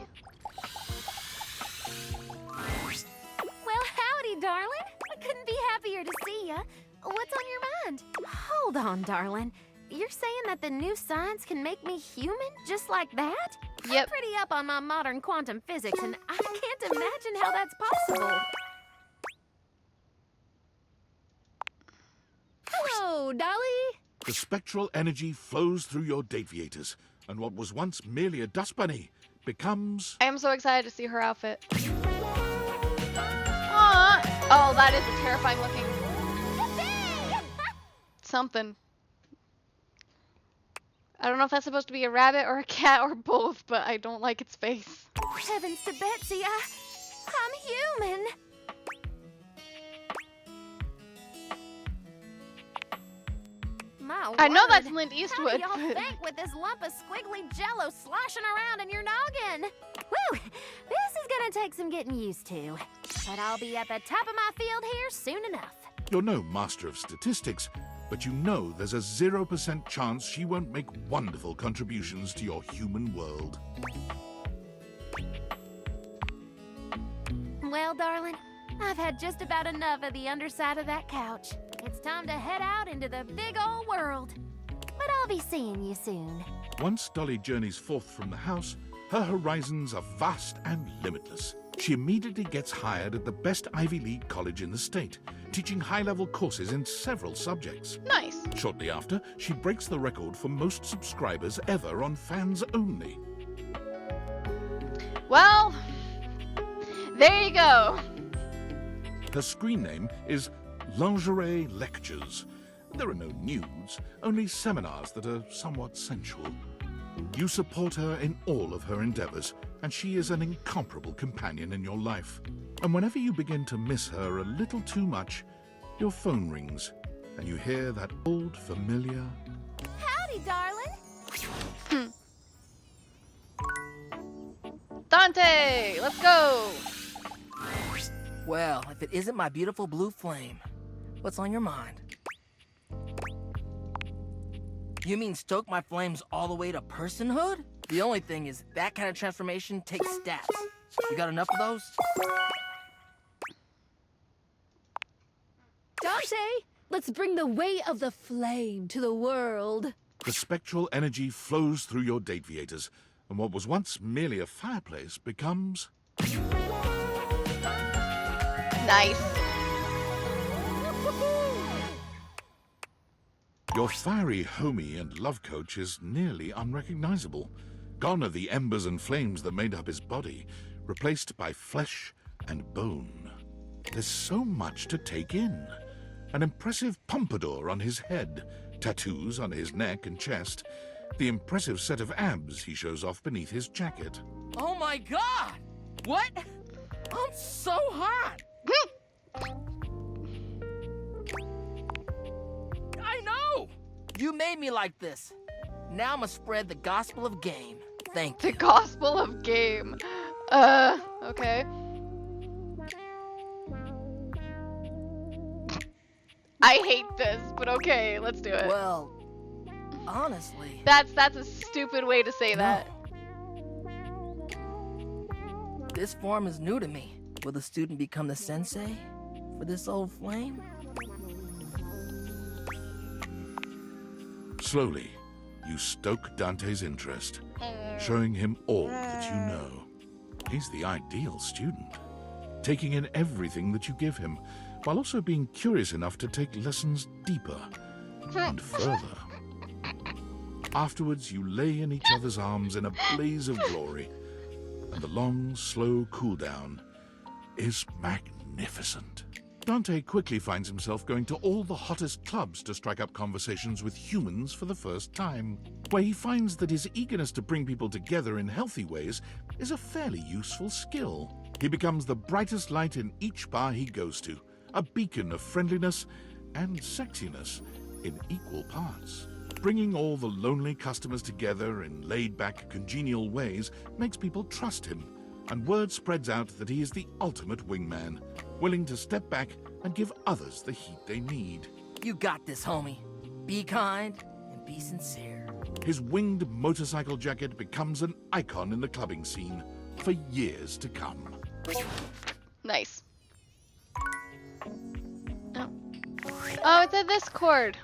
Well, howdy, darling. I couldn't be happier to see ya. What's on your mind? Hold on, darling. You're saying that the new science can make me human just like that? Yep. I'm pretty up on my modern quantum physics, and I can't imagine how that's possible. Hello, Dolly. The spectral energy flows through your Dateviators, and what was once merely a dust bunny becomes... I am so excited to see her outfit. Aww. Oh, that is a terrifying looking... something. I don't know if that's supposed to be a rabbit or a cat or both, but I don't like its face. Heavens to Betsy, I'm human. My I know word. that's Clint How Eastwood. do y'all think with this lump of squiggly jello sloshing around in your noggin? Woo! This is gonna take some getting used to. But I'll be at the top of my field here soon enough. You're no master of statistics, but you know there's a 0% chance she won't make wonderful contributions to your human world. Well, darling, I've had just about enough of the underside of that couch. It's time to head out into the big old world. But I'll be seeing you soon. Once Dolly journeys forth from the house, her horizons are vast and limitless. She immediately gets hired at the best Ivy League college in the state, teaching high-level courses in several subjects. Nice. Shortly after, she breaks the record for most subscribers ever on Fans Only. Well, there you go. Her screen name is Lingerie Lectures. There are no nudes, only seminars that are somewhat sensual. You support her in all of her endeavors, and she is an incomparable companion in your life. And whenever you begin to miss her a little too much, your phone rings, and you hear that old familiar... Howdy, darling. Dante, let's go. Well, if it isn't my beautiful blue flame, what's on your mind? You mean stoke my flames all the way to personhood? The only thing is, that kind of transformation takes stats. You got enough of those? Dante, let's bring the way of the flame to the world. The spectral energy flows through your Dateviators, and what was once merely a fireplace becomes... Nice. Your fiery homie and love coach is nearly unrecognizable. Gone are the embers and flames that made up his body, replaced by flesh and bone. There's so much to take in. An impressive pompadour on his head, tattoos on his neck and chest, the impressive set of abs he shows off beneath his jacket. Oh my god! What? I'm so hot! I know! You made me like this. Now I'm gonna spread the gospel of game. Thank you. The gospel of game. Okay. I hate this, but okay, let's do it. Well, honestly... That's a stupid way to say that. This form is new to me. Will the student become the sensei for this old flame? Slowly, you stoke Dante's interest, showing him all that you know. He's the ideal student, taking in everything that you give him, while also being curious enough to take lessons deeper and further. Afterwards, you lay in each other's arms in a blaze of glory, and the long, slow cool-down is magnificent. Dante quickly finds himself going to all the hottest clubs to strike up conversations with humans for the first time, where he finds that his eagerness to bring people together in healthy ways is a fairly useful skill. He becomes the brightest light in each bar he goes to, a beacon of friendliness and sexiness in equal parts. Bringing all the lonely customers together in laid-back, congenial ways makes people trust him, and word spreads out that he is the ultimate wingman, willing to step back and give others the heat they need. You got this, homie. Be kind and be sincere. His winged motorcycle jacket becomes an icon in the clubbing scene for years to come. Nice. Oh. Oh, it's a Discord.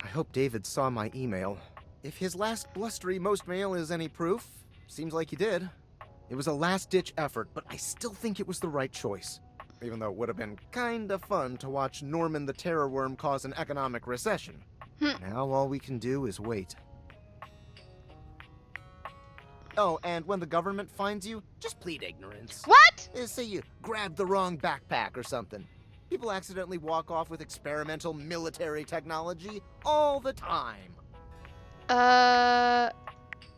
I hope David saw my email. If his last blustery most mail is any proof, seems like he did. It was a last-ditch effort, but I still think it was the right choice. Even though it would have been kinda fun to watch Norman the Terror Worm cause an economic recession. Now all we can do is wait. Oh, and when the government finds you, just plead ignorance. What? Say you grabbed the wrong backpack or something. People accidentally walk off with experimental military technology all the time.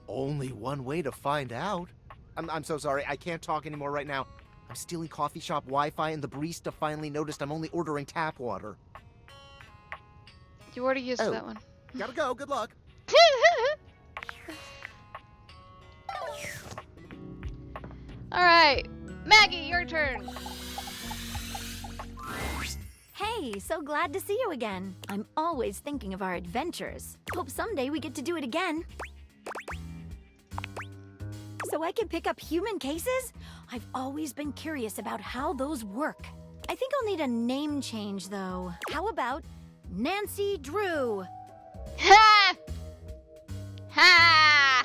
Only one way to find out. I'm so sorry, I can't talk anymore right now. I'm stealing coffee shop Wi-Fi and the barista finally noticed I'm only ordering tap water. You already used that one. Gotta go, good luck. Alright, Maggie, your turn. Hey, so glad to see you again. I'm always thinking of our adventures. Hope someday we get to do it again. So I can pick up human cases? I've always been curious about how those work. I think I'll need a name change, though. How about Nancy Drew? Ha! Ha!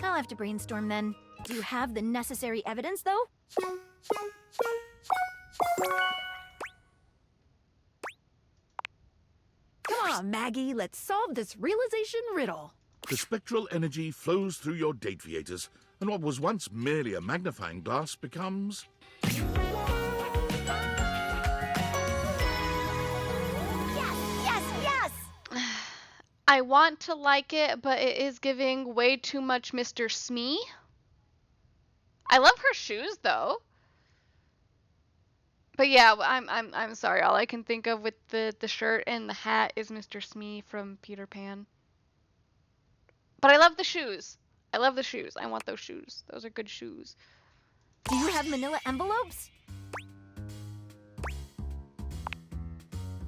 I'll have to brainstorm then. Do you have the necessary evidence, though? Come on, Maggie, let's solve this realization riddle. The spectral energy flows through your Dateviators, and what was once merely a magnifying glass becomes... Yes! I want to like it, but it is giving way too much Mr. Smee. I love her shoes though. But yeah, I'm sorry. All I can think of with the shirt and the hat is Mr. Smee from Peter Pan. But I love the shoes. I love the shoes. I want those shoes. Those are good shoes. Do you have manila envelopes?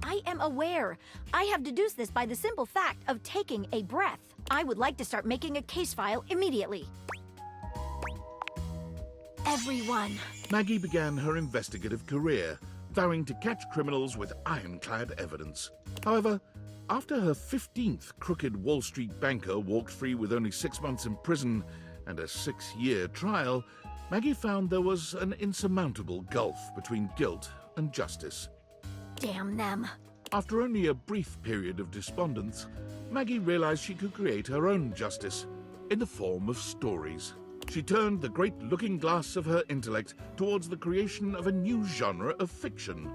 I am aware. I have deduced this by the simple fact of taking a breath. I would like to start making a case file immediately. Everyone. Maggie began her investigative career, vowing to catch criminals with ironclad evidence. However, after her 15th crooked Wall Street banker walked free with only 6 months in prison and a 6-year trial, Maggie found there was an insurmountable gulf between guilt and justice. Damn them. After only a brief period of despondence, Maggie realized she could create her own justice in the form of stories. She turned the great looking glass of her intellect towards the creation of a new genre of fiction,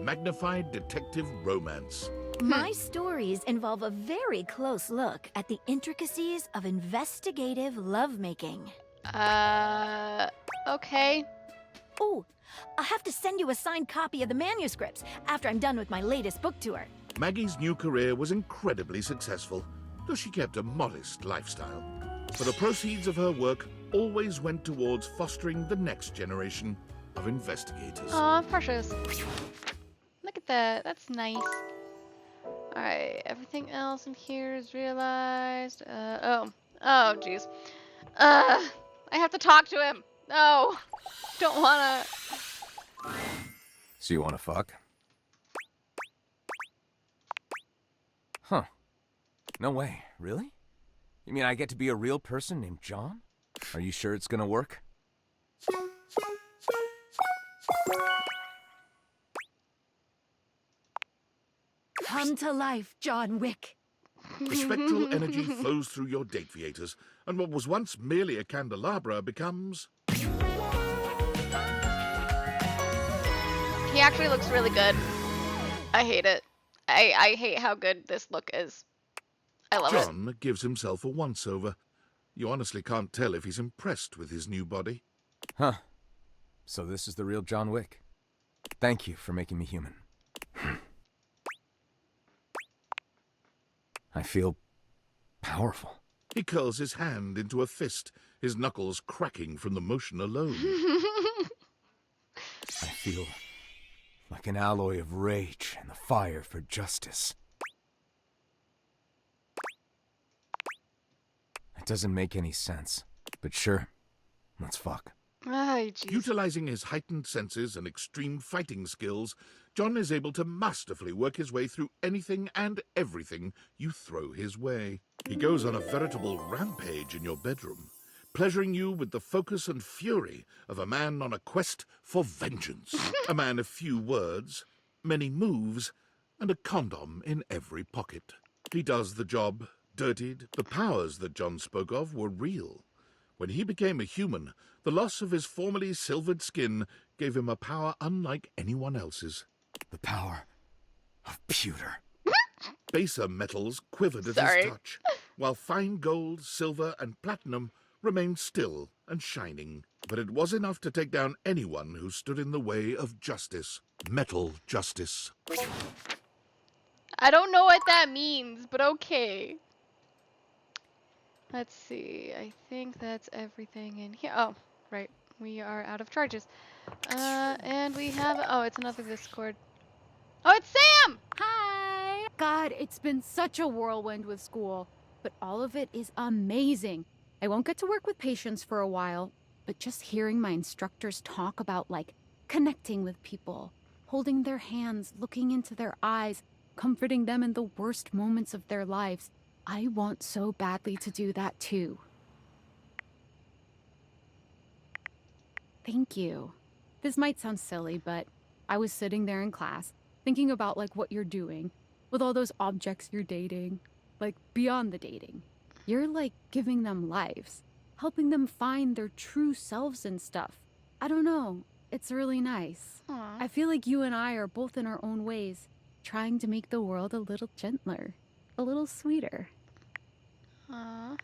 magnified detective romance. My stories involve a very close look at the intricacies of investigative lovemaking. Okay. Oh, I'll have to send you a signed copy of the manuscripts after I'm done with my latest book tour. Maggie's new career was incredibly successful, though she kept a modest lifestyle. For the proceeds of her work always went towards fostering the next generation of investigators. Aw, precious. Look at that. That's nice. Alright, everything else in here is realized. Oh, jeez. I have to talk to him. No, don't wanna. So you wanna fuck? Huh. No way. Really? You mean I get to be a real person named John? Are you sure it's gonna work? Come to life, John Wick. The spectral energy flows through your date viators, and what was once merely a candelabra becomes... He actually looks really good. I hate it. I hate how good this look is. I love it. John gives himself a once-over. You honestly can't tell if he's impressed with his new body. Huh. So this is the real John Wick. Thank you for making me human. I feel powerful. He curls his hand into a fist, his knuckles cracking from the motion alone. I feel like an alloy of rage and the fire for justice. It doesn't make any sense, but sure, let's fuck. Ay, jeez. Utilizing his heightened senses and extreme fighting skills, John is able to masterfully work his way through anything and everything you throw his way. He goes on a veritable rampage in your bedroom, pleasuring you with the focus and fury of a man on a quest for vengeance. A man of few words, many moves, and a condom in every pocket. He does the job, dirtied. The powers that John spoke of were real. When he became a human, the loss of his formerly silvered skin gave him a power unlike anyone else's. The power of pewter. Baser metals quivered at his touch, while fine gold, silver, and platinum remained still and shining. But it was enough to take down anyone who stood in the way of justice. Metal justice. I don't know what that means, but okay. Let's see. I think that's everything in here. Oh, right. We are out of charges. And we have... Oh, it's another Discord. Oh, it's Sam! Hi! God, it's been such a whirlwind with school, but all of it is amazing. I won't get to work with patients for a while, but just hearing my instructors talk about, like, connecting with people, holding their hands, looking into their eyes, comforting them in the worst moments of their lives. I want so badly to do that too. Thank you. This might sound silly, but I was sitting there in class, thinking about like what you're doing, with all those objects you're dating, like beyond the dating. You're like giving them lives, helping them find their true selves and stuff. I don't know, it's really nice. Aww. I feel like you and I are both in our own ways, trying to make the world a little gentler, a little sweeter. Aww.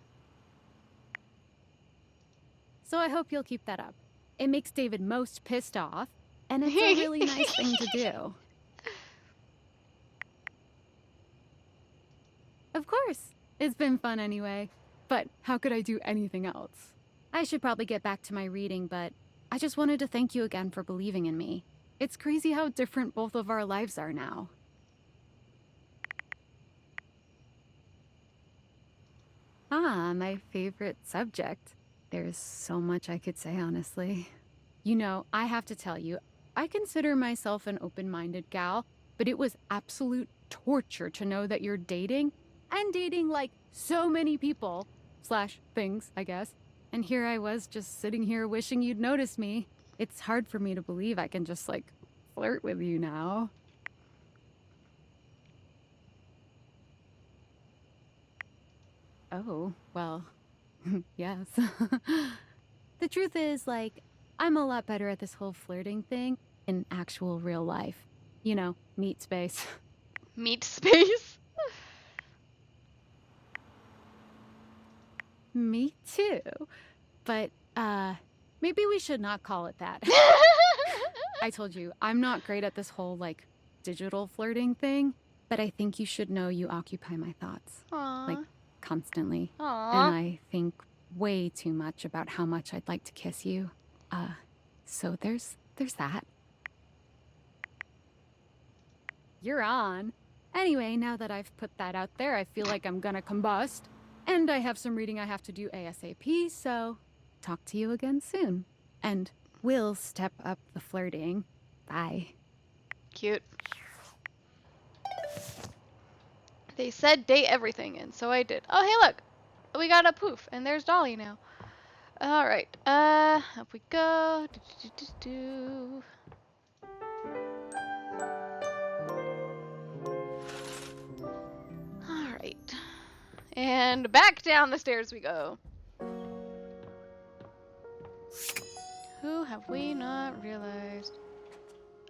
So I hope you'll keep that up. It makes David most pissed off, and it's a really nice thing to do. Of course. It's been fun anyway. But how could I do anything else? I should probably get back to my reading, but I just wanted to thank you again for believing in me. It's crazy how different both of our lives are now. Ah, my favorite subject. There's so much I could say, honestly. You know, I have to tell you, I consider myself an open-minded gal, but it was absolute torture to know that you're dating, and dating, like, so many people, / things, I guess. And here I was just sitting here wishing you'd notice me. It's hard for me to believe I can just, like, flirt with you now. Oh, well, yes. The truth is, like, I'm a lot better at this whole flirting thing in actual real life. You know, meat space. Meat space? Me too. But, maybe we should not call it that. I told you, I'm not great at this whole, like, digital flirting thing, but I think you should know you occupy my thoughts. Aww. Like, constantly. Aww. And I think way too much about how much I'd like to kiss you. So there's that. You're on. Anyway, now that I've put that out there, I feel like I'm gonna combust. And I have some reading I have to do ASAP, so talk to you again soon. And we'll step up the flirting. Bye. Cute. They said date everything, and so I did. Oh, hey, look. We got a poof, and there's Dolly now. Alright, up we go. Alright. And back down the stairs we go. Who have we not realized?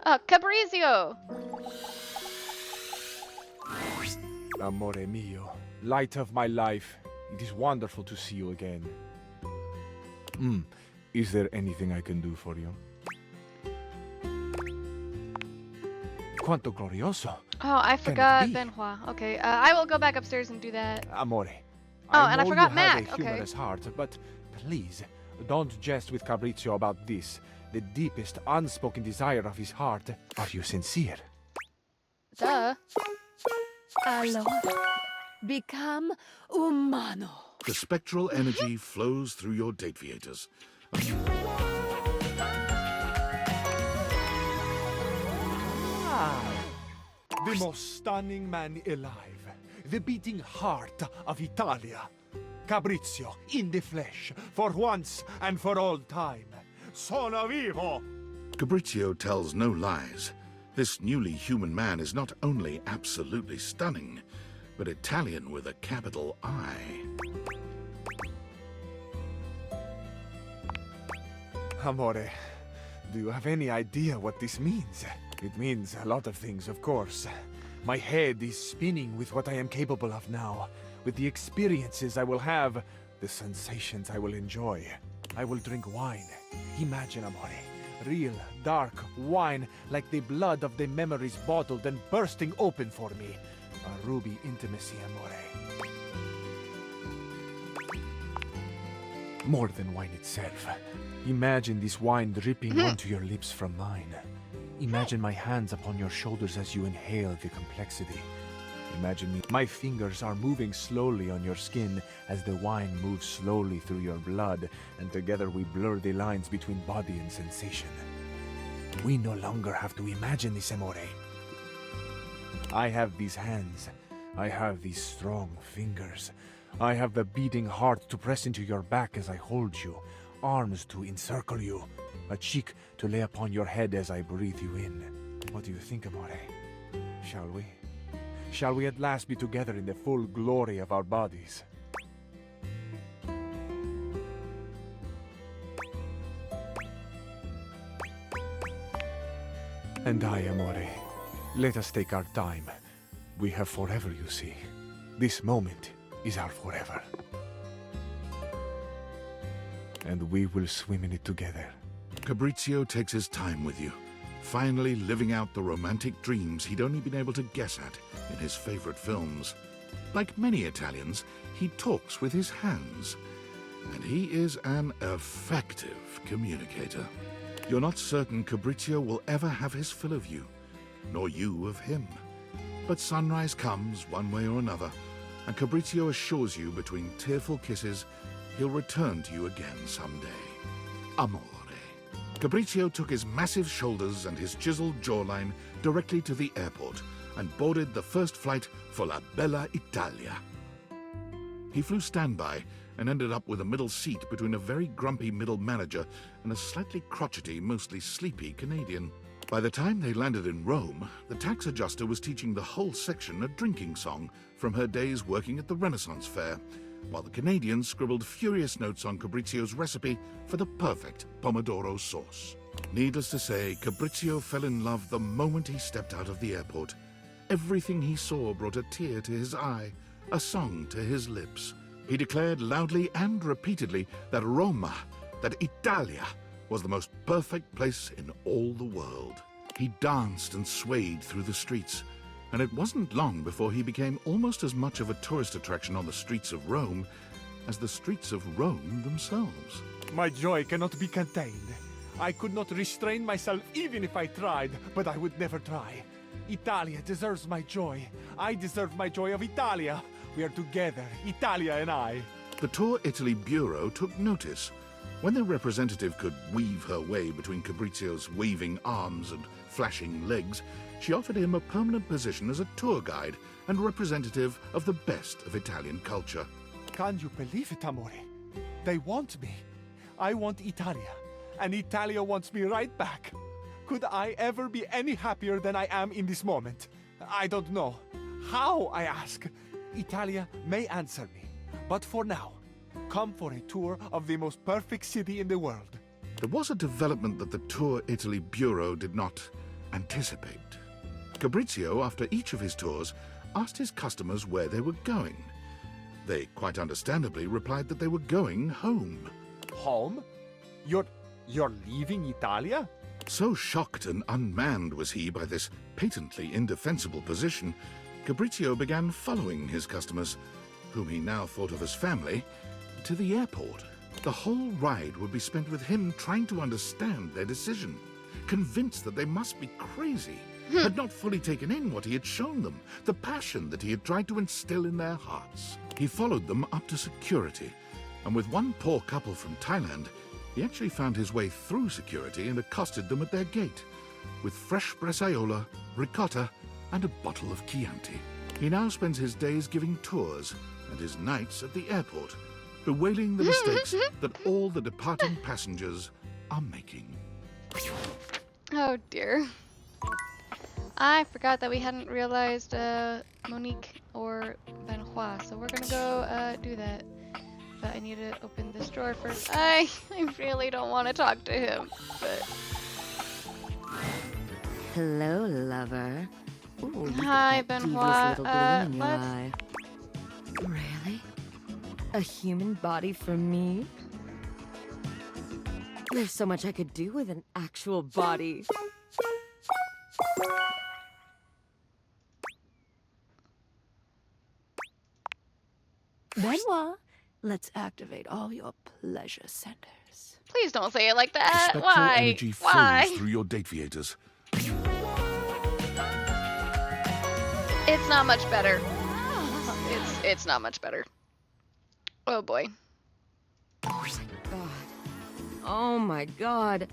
Oh, Cabrizio! Amore mio, light of my life, it is wonderful to see you again. Is there anything I can do for you? Quanto glorioso. Oh, I forgot Benoit. Okay, I will go back upstairs and do that. Amore. Oh, and I forgot you Mac. have a humorous heart, but please, don't jest with Cabrizio about this. The deepest, unspoken desire of his heart. Are you sincere? Duh. Allora, become umano. The spectral energy flows through your Dateviators. The most stunning man alive. The beating heart of Italia. Cabrizio, in the flesh, for once and for all time. Sono vivo! Cabrizio tells no lies. This newly human man is not only absolutely stunning, but Italian with a capital I. Amore, do you have any idea what this means? It means a lot of things, of course. My head is spinning with what I am capable of now, with the experiences I will have, the sensations I will enjoy. I will drink wine. Imagine, amore. Real, dark wine like the blood of the memories bottled and bursting open for me. A ruby intimacy, amore. More than wine itself. Imagine this wine dripping onto your lips from mine. Imagine my hands upon your shoulders as you inhale the complexity. Imagine me. My fingers are moving slowly on your skin as the wine moves slowly through your blood, and together we blur the lines between body and sensation. We no longer have to imagine this, amore. I have these hands. I have these strong fingers. I have the beating heart to press into your back as I hold you, arms to encircle you, a cheek to lay upon your head as I breathe you in. What do you think, amore? Shall we? Shall we at last be together in the full glory of our bodies? And I, amore, let us take our time. We have forever, you see. This moment is our forever. And we will swim in it together. Cabrizio takes his time with you, finally living out the romantic dreams he'd only been able to guess at in his favorite films. Like many Italians, he talks with his hands, and he is an effective communicator. You're not certain Cabrizio will ever have his fill of you, nor you of him. But sunrise comes one way or another, and Cabrizio assures you between tearful kisses he'll return to you again someday. Amore. Cabrizio took his massive shoulders and his chiseled jawline directly to the airport and boarded the first flight for La Bella Italia. He flew standby and ended up with a middle seat between a very grumpy middle manager and a slightly crotchety, mostly sleepy Canadian. By the time they landed in Rome, the tax adjuster was teaching the whole section a drinking song from her days working at the Renaissance Fair, while the Canadian scribbled furious notes on Cabrizio's recipe for the perfect pomodoro sauce. Needless to say, Cabrizio fell in love the moment he stepped out of the airport. Everything he saw brought a tear to his eye, a song to his lips. He declared loudly and repeatedly that Roma, that Italia, was the most perfect place in all the world. He danced and swayed through the streets, and it wasn't long before he became almost as much of a tourist attraction on the streets of Rome as the streets of Rome themselves. My joy cannot be contained. I could not restrain myself even if I tried, but I would never try. Italia deserves my joy. I deserve my joy of Italia. We are together, Italia and I. The Tour Italy Bureau took notice. When their representative could weave her way between Fabrizio's waving arms and flashing legs, she offered him a permanent position as a tour guide and representative of the best of Italian culture. Can you believe it, amore? They want me. I want Italia, and Italia wants me right back. Could I ever be any happier than I am in this moment? I don't know. How, I ask? Italia may answer me, but for now, come for a tour of the most perfect city in the world. There was a development that the Tour Italy Bureau did not anticipate. Fabrizio, after each of his tours, asked his customers where they were going. They, quite understandably, replied that they were going home. Home? You're leaving Italia? So shocked and unmanned was he by this patently indefensible position, Fabrizio began following his customers, whom he now thought of as family, to the airport. The whole ride would be spent with him trying to understand their decision, convinced that they must be crazy, had not fully taken in what he had shown them, the passion that he had tried to instill in their hearts. He followed them up to security, and with one poor couple from Thailand, he actually found his way through security and accosted them at their gate, with fresh bresaola, ricotta, and a bottle of Chianti. He now spends his days giving tours and his nights at the airport, bewailing the mistakes that all the departing passengers are making. Oh dear. I forgot that we hadn't realized Monique or Benoit, so we're gonna go do that. But I need to open this drawer first. I really don't want to talk to him, but... Hello, lover. Ooh, Hi, Benoit. What? Really? A human body for me? There's so much I could do with an actual body. Benoit, let's activate all your pleasure centers. Please don't say it like that. Spectral Why? energy Why? flows through your dateviators. It's not much better. It's not much better. Oh boy. Oh my god.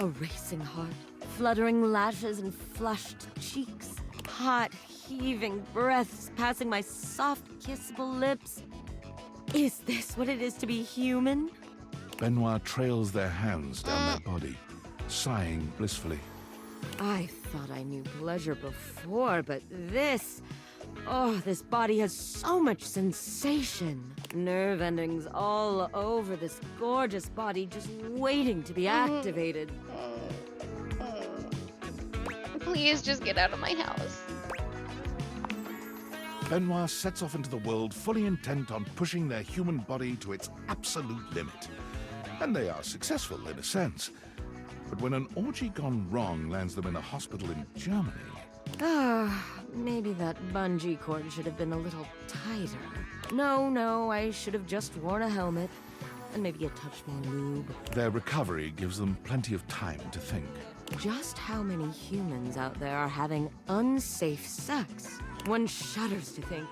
A racing heart, fluttering lashes and flushed cheeks, hot, heaving breaths passing my soft, kissable lips. Is this what it is to be human? Benoit trails their hands down their body, sighing blissfully. I thought I knew pleasure before, but this... Oh, this body has so much sensation. Nerve endings all over this gorgeous body just waiting to be activated. Please just get out of my house. Benoit sets off into the world fully intent on pushing their human body to its absolute limit. And they are successful in a sense. But when an orgy gone wrong lands them in a hospital in Germany... Ah, maybe that bungee cord should have been a little tighter. No, I should have just worn a helmet. And maybe a touch more lube. Their recovery gives them plenty of time to think. Just how many humans out there are having unsafe sex? One shudders to think,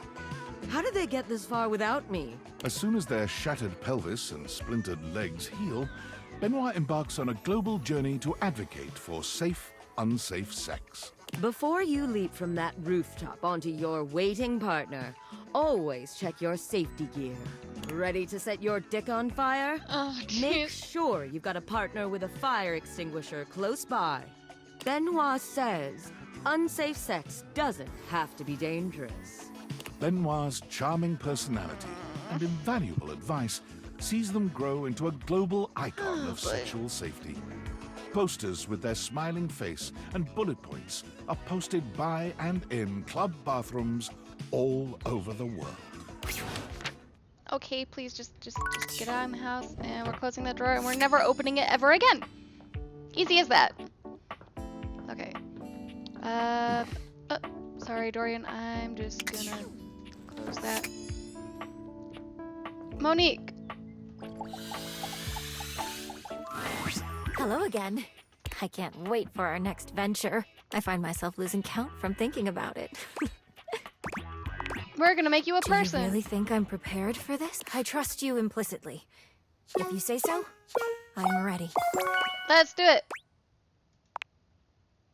how did they get this far without me? As soon as their shattered pelvis and splintered legs heal, Benoit embarks on a global journey to advocate for safe, unsafe sex. Before you leap from that rooftop onto your waiting partner, always check your safety gear. Ready to set your dick on fire? Oh, Make sure you've got a partner with a fire extinguisher close by. Benoit says, unsafe sex doesn't have to be dangerous. Benoit's charming personality and invaluable advice sees them grow into a global icon of sexual safety. Posters with their smiling face and bullet points are posted by and in club bathrooms all over the world. Okay, please just get out of the house, and we're closing the drawer, and we're never opening it ever again. Easy as that. Okay. Sorry, Dorian. I'm just gonna close that. Monique. Hello again. I can't wait for our next venture. I find myself losing count from thinking about it. We're gonna make you a person. Do you really think I'm prepared for this? I trust you implicitly. If you say so, I'm ready. Let's do it.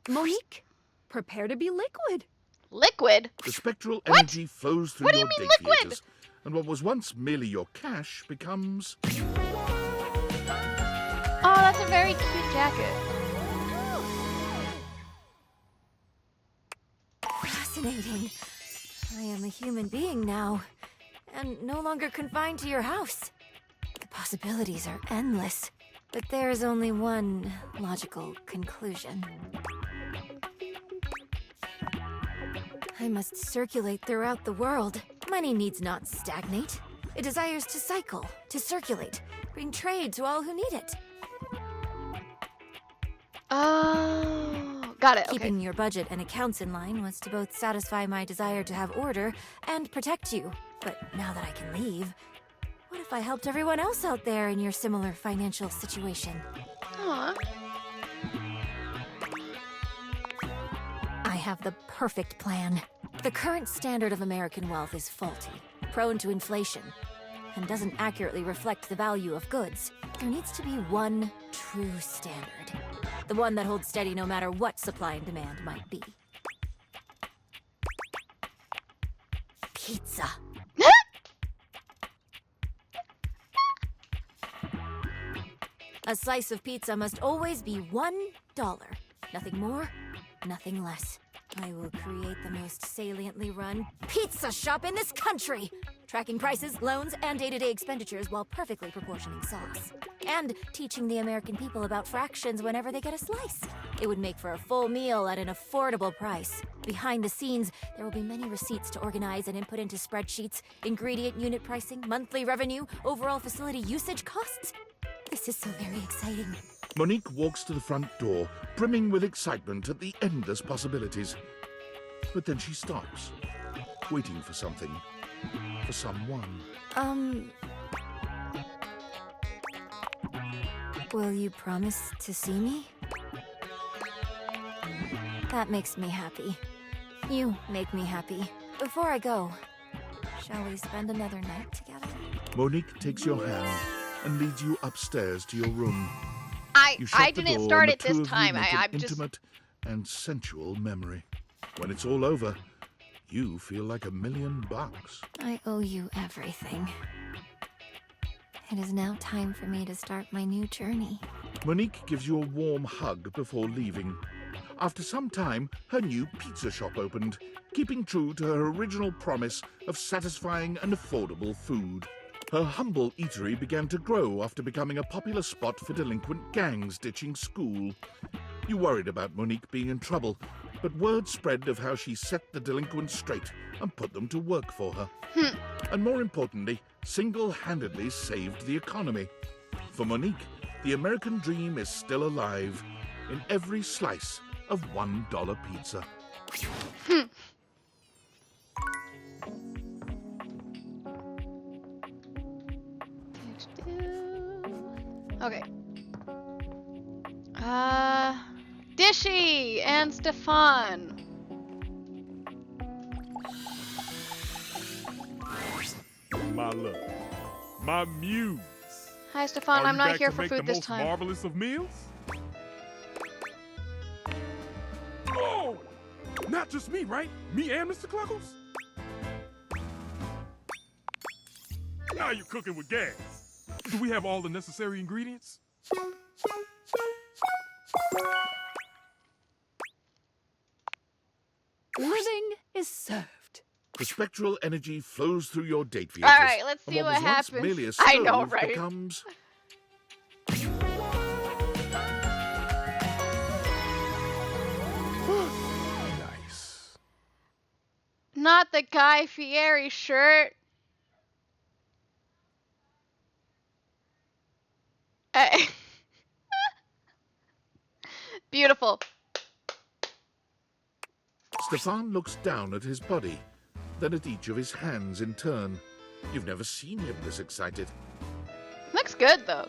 Monique, prepare to be liquid. Liquid? The spectral energy flows through What do your you mean date liquid? theaters, and what was once merely your cash becomes... Oh, that's a very cute jacket. Fascinating. I am a human being now, and no longer confined to your house. The possibilities are endless, but there's only one logical conclusion. I must circulate throughout the world. Money needs not stagnate. It desires to cycle, to circulate, bring trade to all who need it. Oh, got it. Okay. Keeping your budget and accounts in line was to both satisfy my desire to have order and protect you. But now that I can leave, what if I helped everyone else out there in your similar financial situation? Aw. I have the perfect plan. The current standard of American wealth is faulty, prone to inflation, and doesn't accurately reflect the value of goods. There needs to be one true standard. The one that holds steady no matter what supply and demand might be. Pizza. A slice of pizza must always be $1. Nothing more, nothing less. I will create the most saliently run pizza shop in this country! Tracking prices, loans, and day-to-day expenditures while perfectly proportioning sauce. And teaching the American people about fractions whenever they get a slice. It would make for a full meal at an affordable price. Behind the scenes, there will be many receipts to organize and input into spreadsheets, ingredient unit pricing, monthly revenue, overall facility usage costs. This is so very exciting. Monique walks to the front door, brimming with excitement at the endless possibilities. But then she stops, waiting for something. For someone. Will you promise to see me? That makes me happy. You make me happy. Before I go, shall we spend another night together? Monique takes your hand and leads you upstairs to your room. You I shut the didn't door start and it the this two of you time. make an I'm just intimate and sensual memory. When it's all over, you feel like $1 million. I owe you everything. It is now time for me to start my new journey. Monique gives you a warm hug before leaving. After some time, her new pizza shop opened, keeping true to her original promise of satisfying and affordable food. Her humble eatery began to grow after becoming a popular spot for delinquent gangs ditching school. You worried about Monique being in trouble, but word spread of how she set the delinquents straight and put them to work for her. And more importantly, single-handedly saved the economy. For Monique, the American dream is still alive in every slice of $1 pizza. Okay. Dishy and Stefan. My love, my muse. Hi, Stefan. Are I'm you not back here to for make food the this most time. marvelous of meals? Oh! Not just me, right? Me and Mr. Cluckles? Now you're cooking with gas. Do we have all the necessary ingredients? Living is served. The spectral energy flows through your date theaters. All right, let's and see what what was once happens. merely a I know, stove right? becomes Nice. Not the Guy Fieri shirt. Beautiful. Stefan looks down at his body, then at each of his hands in turn. You've never seen him this excited. Looks good though.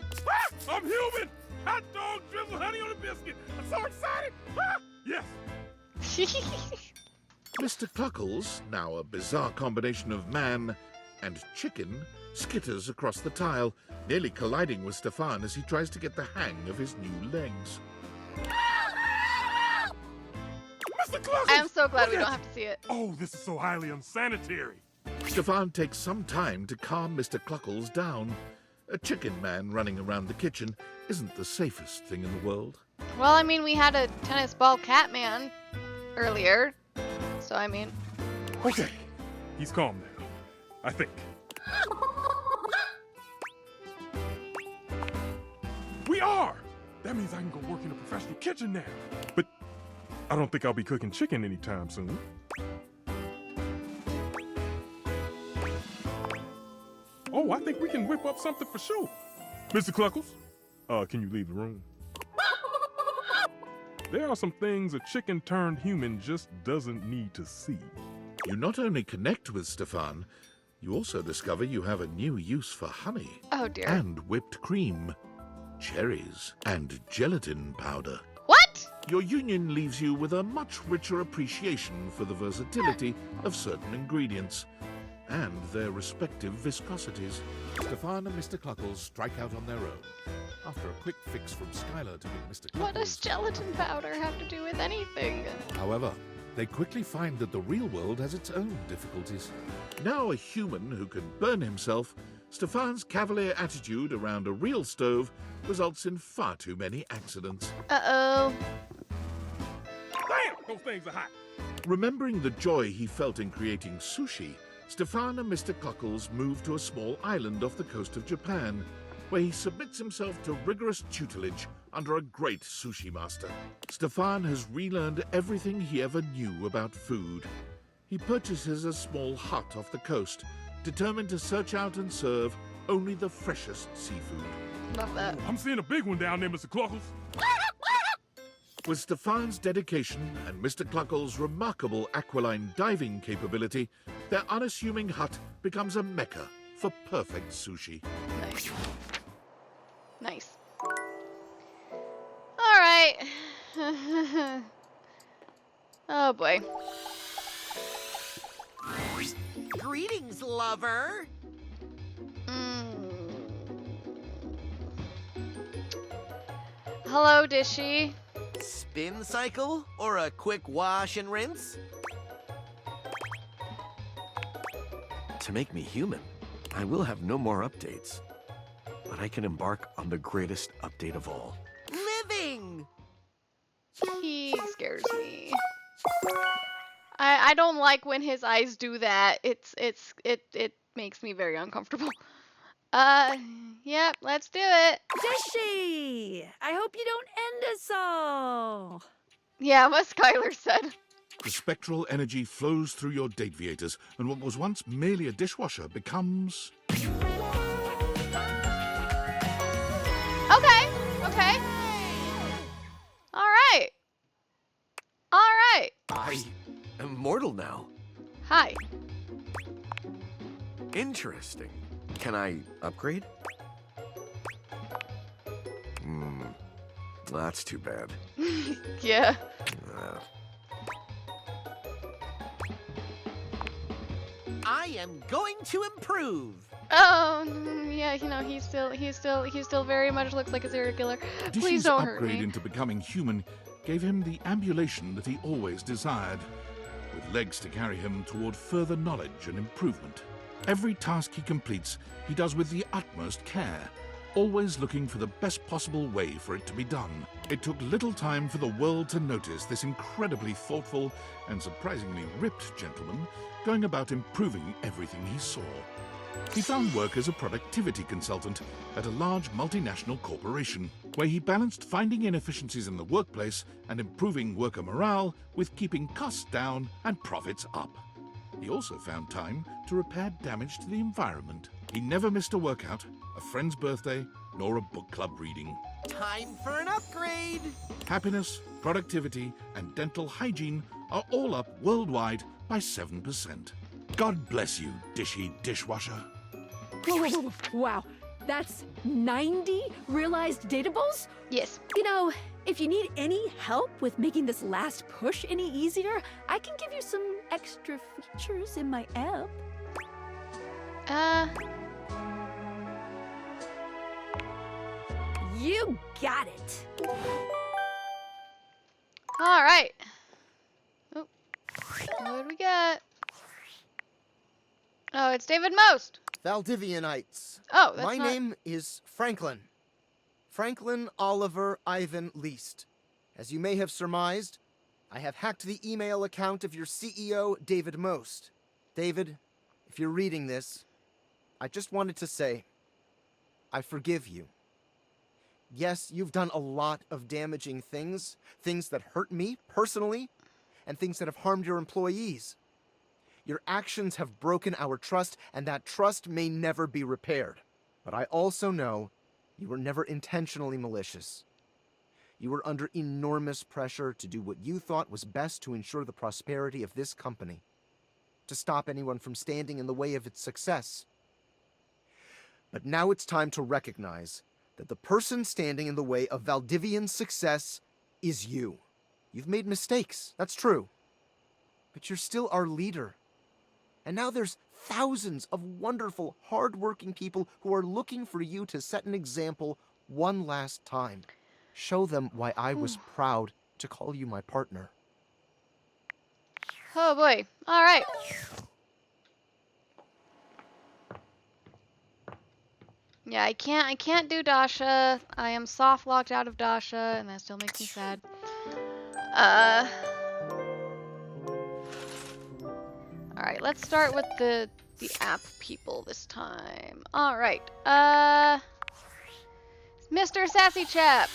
I'm human! Hot dog, drizzle, honey on a biscuit. I'm so excited! Ah! Yes, Mr. Cluckles, now a bizarre combination of man and chicken, skitters across the tile, nearly colliding with Stefan as he tries to get the hang of his new legs. Mr. Cluckles! I am so glad we don't have to see it. Oh, this is so highly unsanitary. Stefan takes some time to calm Mr. Cluckles down. A chicken man running around the kitchen isn't the safest thing in the world. Well, I mean, we had a tennis ball cat man earlier. So, I mean... Okay, he's calm now. I think. We are! That means I can go work in a professional kitchen now. But I don't think I'll be cooking chicken anytime soon. Oh, I think we can whip up something for sure. Mr. Cluckles, can you leave the room? There are some things a chicken-turned-human just doesn't need to see. You not only connect with Stefan, you also discover you have a new use for honey. Oh, dear. And whipped cream, cherries, and gelatin powder. What? Your union leaves you with a much richer appreciation for the versatility of certain ingredients and their respective viscosities. Stefan and Mr. Cluckles strike out on their own. After a quick fix from Skylar to make Mr. Cluckles... What does gelatin powder have to do with anything? However, they quickly find that the real world has its own difficulties. Now a human who can burn himself, Stefan's cavalier attitude around a real stove results in far too many accidents. Uh-oh. Damn, those things are hot. Remembering the joy he felt in creating sushi, Stefan and Mr. Cluckles move to a small island off the coast of Japan, where he submits himself to rigorous tutelage under a great sushi master. Stefan has relearned everything he ever knew about food. He purchases a small hut off the coast, determined to search out and serve only the freshest seafood. Love that. I'm seeing a big one down there, Mr. Cluckles. With Stefan's dedication and Mr. Cluckles' remarkable aquiline diving capability, their unassuming hut becomes a mecca for perfect sushi. Nice. Nice. All right. Oh boy. Greetings, lover. Hello, Dishy. Spin cycle or a quick wash and rinse? To make me human, I will have no more updates. But I can embark on the greatest update of all. Living! He scares me. I don't like when his eyes do that. It makes me very uncomfortable. Yep, let's do it. Dishy! I hope you don't end us all. Yeah, what Skylar said. The spectral energy flows through your Dateviators, and what was once merely a dishwasher becomes... Okay. All right. I am mortal now. Hi. Interesting. Can I upgrade? That's too bad. Yeah. I am going to improve. Oh, yeah, you know, he still very much looks like a serial killer. Please Dishy's don't hurt upgrade me. into becoming human gave him the ambulation that he always desired, with legs to carry him toward further knowledge and improvement. Every task he completes, he does with the utmost care, always looking for the best possible way for it to be done. It took little time for the world to notice this incredibly thoughtful and surprisingly ripped gentleman going about improving everything he saw. He found work as a productivity consultant at a large multinational corporation, where he balanced finding inefficiencies in the workplace and improving worker morale with keeping costs down and profits up. He also found time to repair damage to the environment. He never missed a workout, a friend's birthday, nor a book club reading. Time for an upgrade. Happiness, productivity, and dental hygiene are all up worldwide by 7%. God bless you, Dishy dishwasher. Wow, that's 90 realized datables? Yes. You know, if you need any help with making this last push any easier, I can give you some extra features in my app. You got it. All right. Oh, what do we got? Oh, it's David Most. Valdivianites. Oh, that's My not... name is Franklin. Franklin Oliver Ivan Least. As you may have surmised, I have hacked the email account of your CEO, David Most. David, if you're reading this, I just wanted to say, I forgive you. Yes, you've done a lot of damaging things, things that hurt me personally, and things that have harmed your employees. Your actions have broken our trust, and that trust may never be repaired. But I also know you were never intentionally malicious. You were under enormous pressure to do what you thought was best to ensure the prosperity of this company, to stop anyone from standing in the way of its success. But now it's time to recognize that the person standing in the way of Valdivian's success is you. You've made mistakes, that's true. But you're still our leader. And now there's thousands of wonderful, hard-working people who are looking for you to set an example one last time. Show them why I was proud to call you my partner. Oh boy. All right. Yeah, I can't do Dasha. I am soft locked out of Dasha, and that still makes me sad. All right, let's start with the app people this time. All right. Mr. Sassy Chap.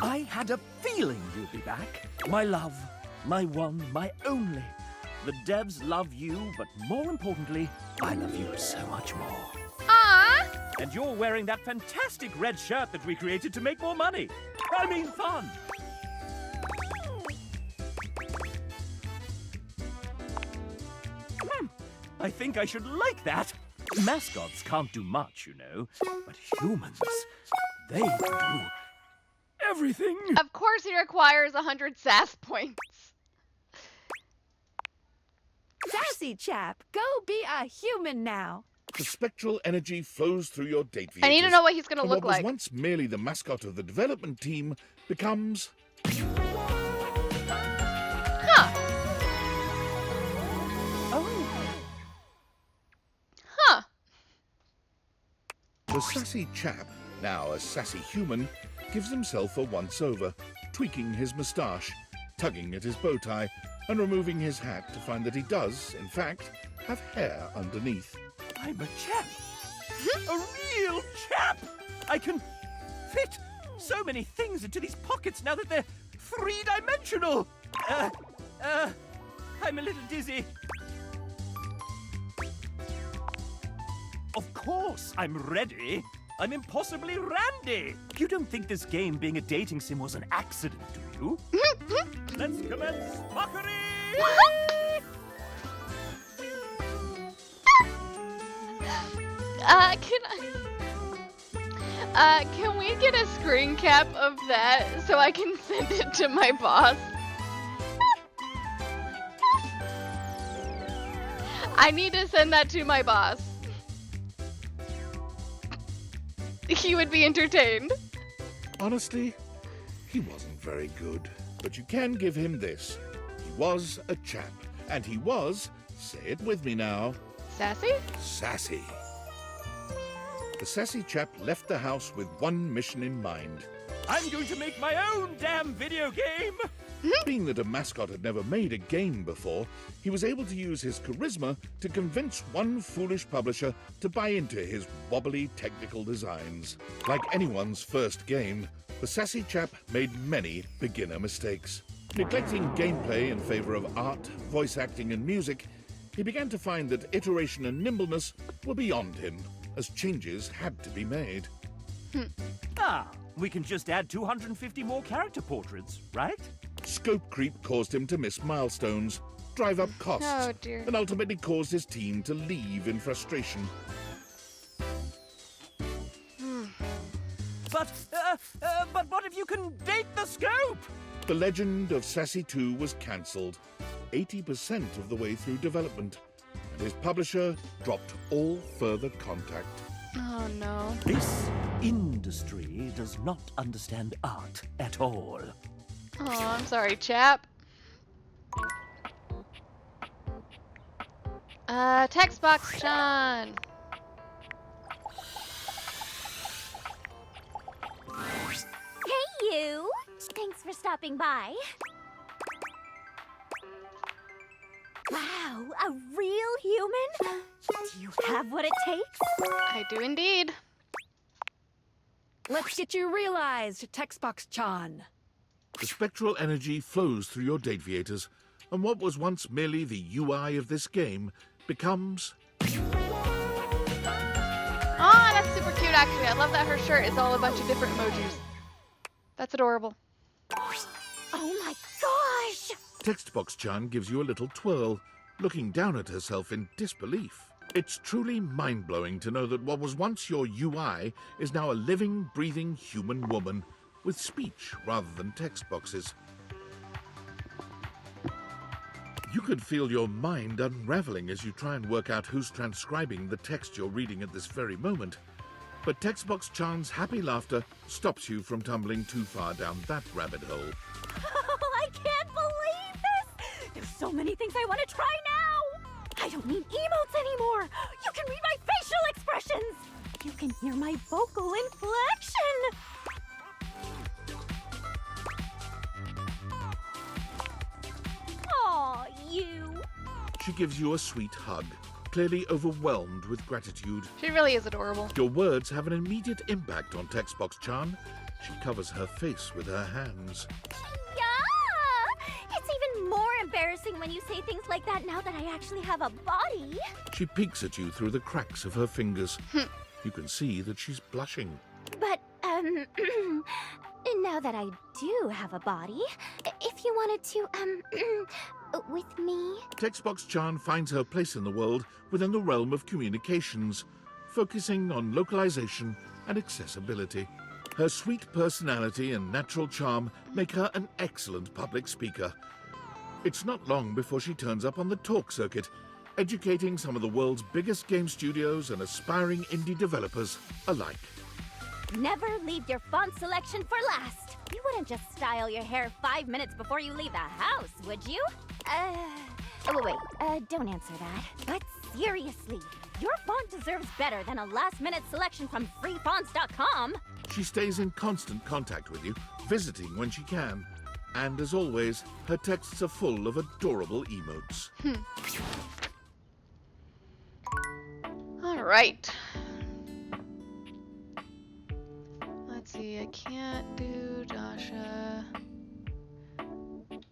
I had a feeling you'd be back. My love, my one, my only. The devs love you, but more importantly, I love you so much more. Aww! And you're wearing that fantastic red shirt that we created to make more money. I mean fun. I think I should like that. Mascots can't do much, you know, but humans, they do everything. Of course he requires 100 sass points. Sassy Chap, go be a human now. The spectral energy flows through your date I need to know what he's gonna and look what was like. once merely the mascot of the development team becomes... Huh. Oh. Huh. The sassy chap, now a sassy human, gives himself a once-over, tweaking his moustache, tugging at his bow tie, and removing his hat to find that he does, in fact, have hair underneath. I'm a chap. A real chap. I can fit so many things into these pockets now that they're three-dimensional. I'm a little dizzy. Of course, I'm ready. I'm impossibly randy. You don't think this game being a dating sim was an accident, do you? Let's commence fuckery! Can we get a screen cap of that so I can send it to my boss? I need to send that to my boss. He would be entertained. Honestly, he wasn't very good. But you can give him this. He was a chap. And he was, say it with me now... Sassy? Sassy. The sassy chap left the house with one mission in mind. I'm going to make my own damn video game! Being that a mascot had never made a game before, he was able to use his charisma to convince one foolish publisher to buy into his wobbly technical designs. Like anyone's first game, the sassy chap made many beginner mistakes. Neglecting gameplay in favor of art, voice acting, and music, he began to find that iteration and nimbleness were beyond him, as changes had to be made. We can just add 250 more character portraits, right? Scope creep caused him to miss milestones, drive up costs, Oh, dear. and ultimately caused his team to leave in frustration. But what if you can date the scope? The Legend of Sassy 2 was cancelled, 80% of the way through development, and his publisher dropped all further contact. Oh no. This industry does not understand art at all. Oh, I'm sorry, chap. Textbox-chan. Hey, you! Thanks for stopping by. Wow, a real human? Do you have what it takes? I do indeed. Let's get you realized, Textbox-chan. The spectral energy flows through your Dateviators, and what was once merely the UI of this game becomes... Ah, that's super cute, actually. I love that her shirt is all a bunch of different emojis. That's adorable. Oh my gosh! Textbox-chan gives you a little twirl, looking down at herself in disbelief. It's truly mind-blowing to know that what was once your UI is now a living, breathing human woman with speech rather than text boxes. You could feel your mind unraveling as you try and work out who's transcribing the text you're reading at this very moment. But Textbox-chan's happy laughter stops you from tumbling too far down that rabbit hole. Oh, I can't believe this! There's so many things I want to try now! I don't need emotes anymore! You can read my facial expressions! You can hear my vocal inflection! Aw, you! She gives you a sweet hug, clearly overwhelmed with gratitude. She really is adorable. Your words have an immediate impact on Textbox-chan. She covers her face with her hands. Yeah! It's even more embarrassing when you say things like that now that I actually have a body. She peeks at you through the cracks of her fingers. You can see that she's blushing. But, now that I do have a body, if you wanted to, with me... Textbox-chan finds her place in the world within the realm of communications, focusing on localization and accessibility. Her sweet personality and natural charm make her an excellent public speaker. It's not long before she turns up on the talk circuit, educating some of the world's biggest game studios and aspiring indie developers alike. Never leave your font selection for last. You wouldn't just style your hair 5 minutes before you leave the house, would you? Wait, don't answer that. But seriously, your font deserves better than a last-minute selection from freefonts.com. She stays in constant contact with you, visiting when she can. And as always, her texts are full of adorable emotes. All right. Let's see, I can't do Dasha.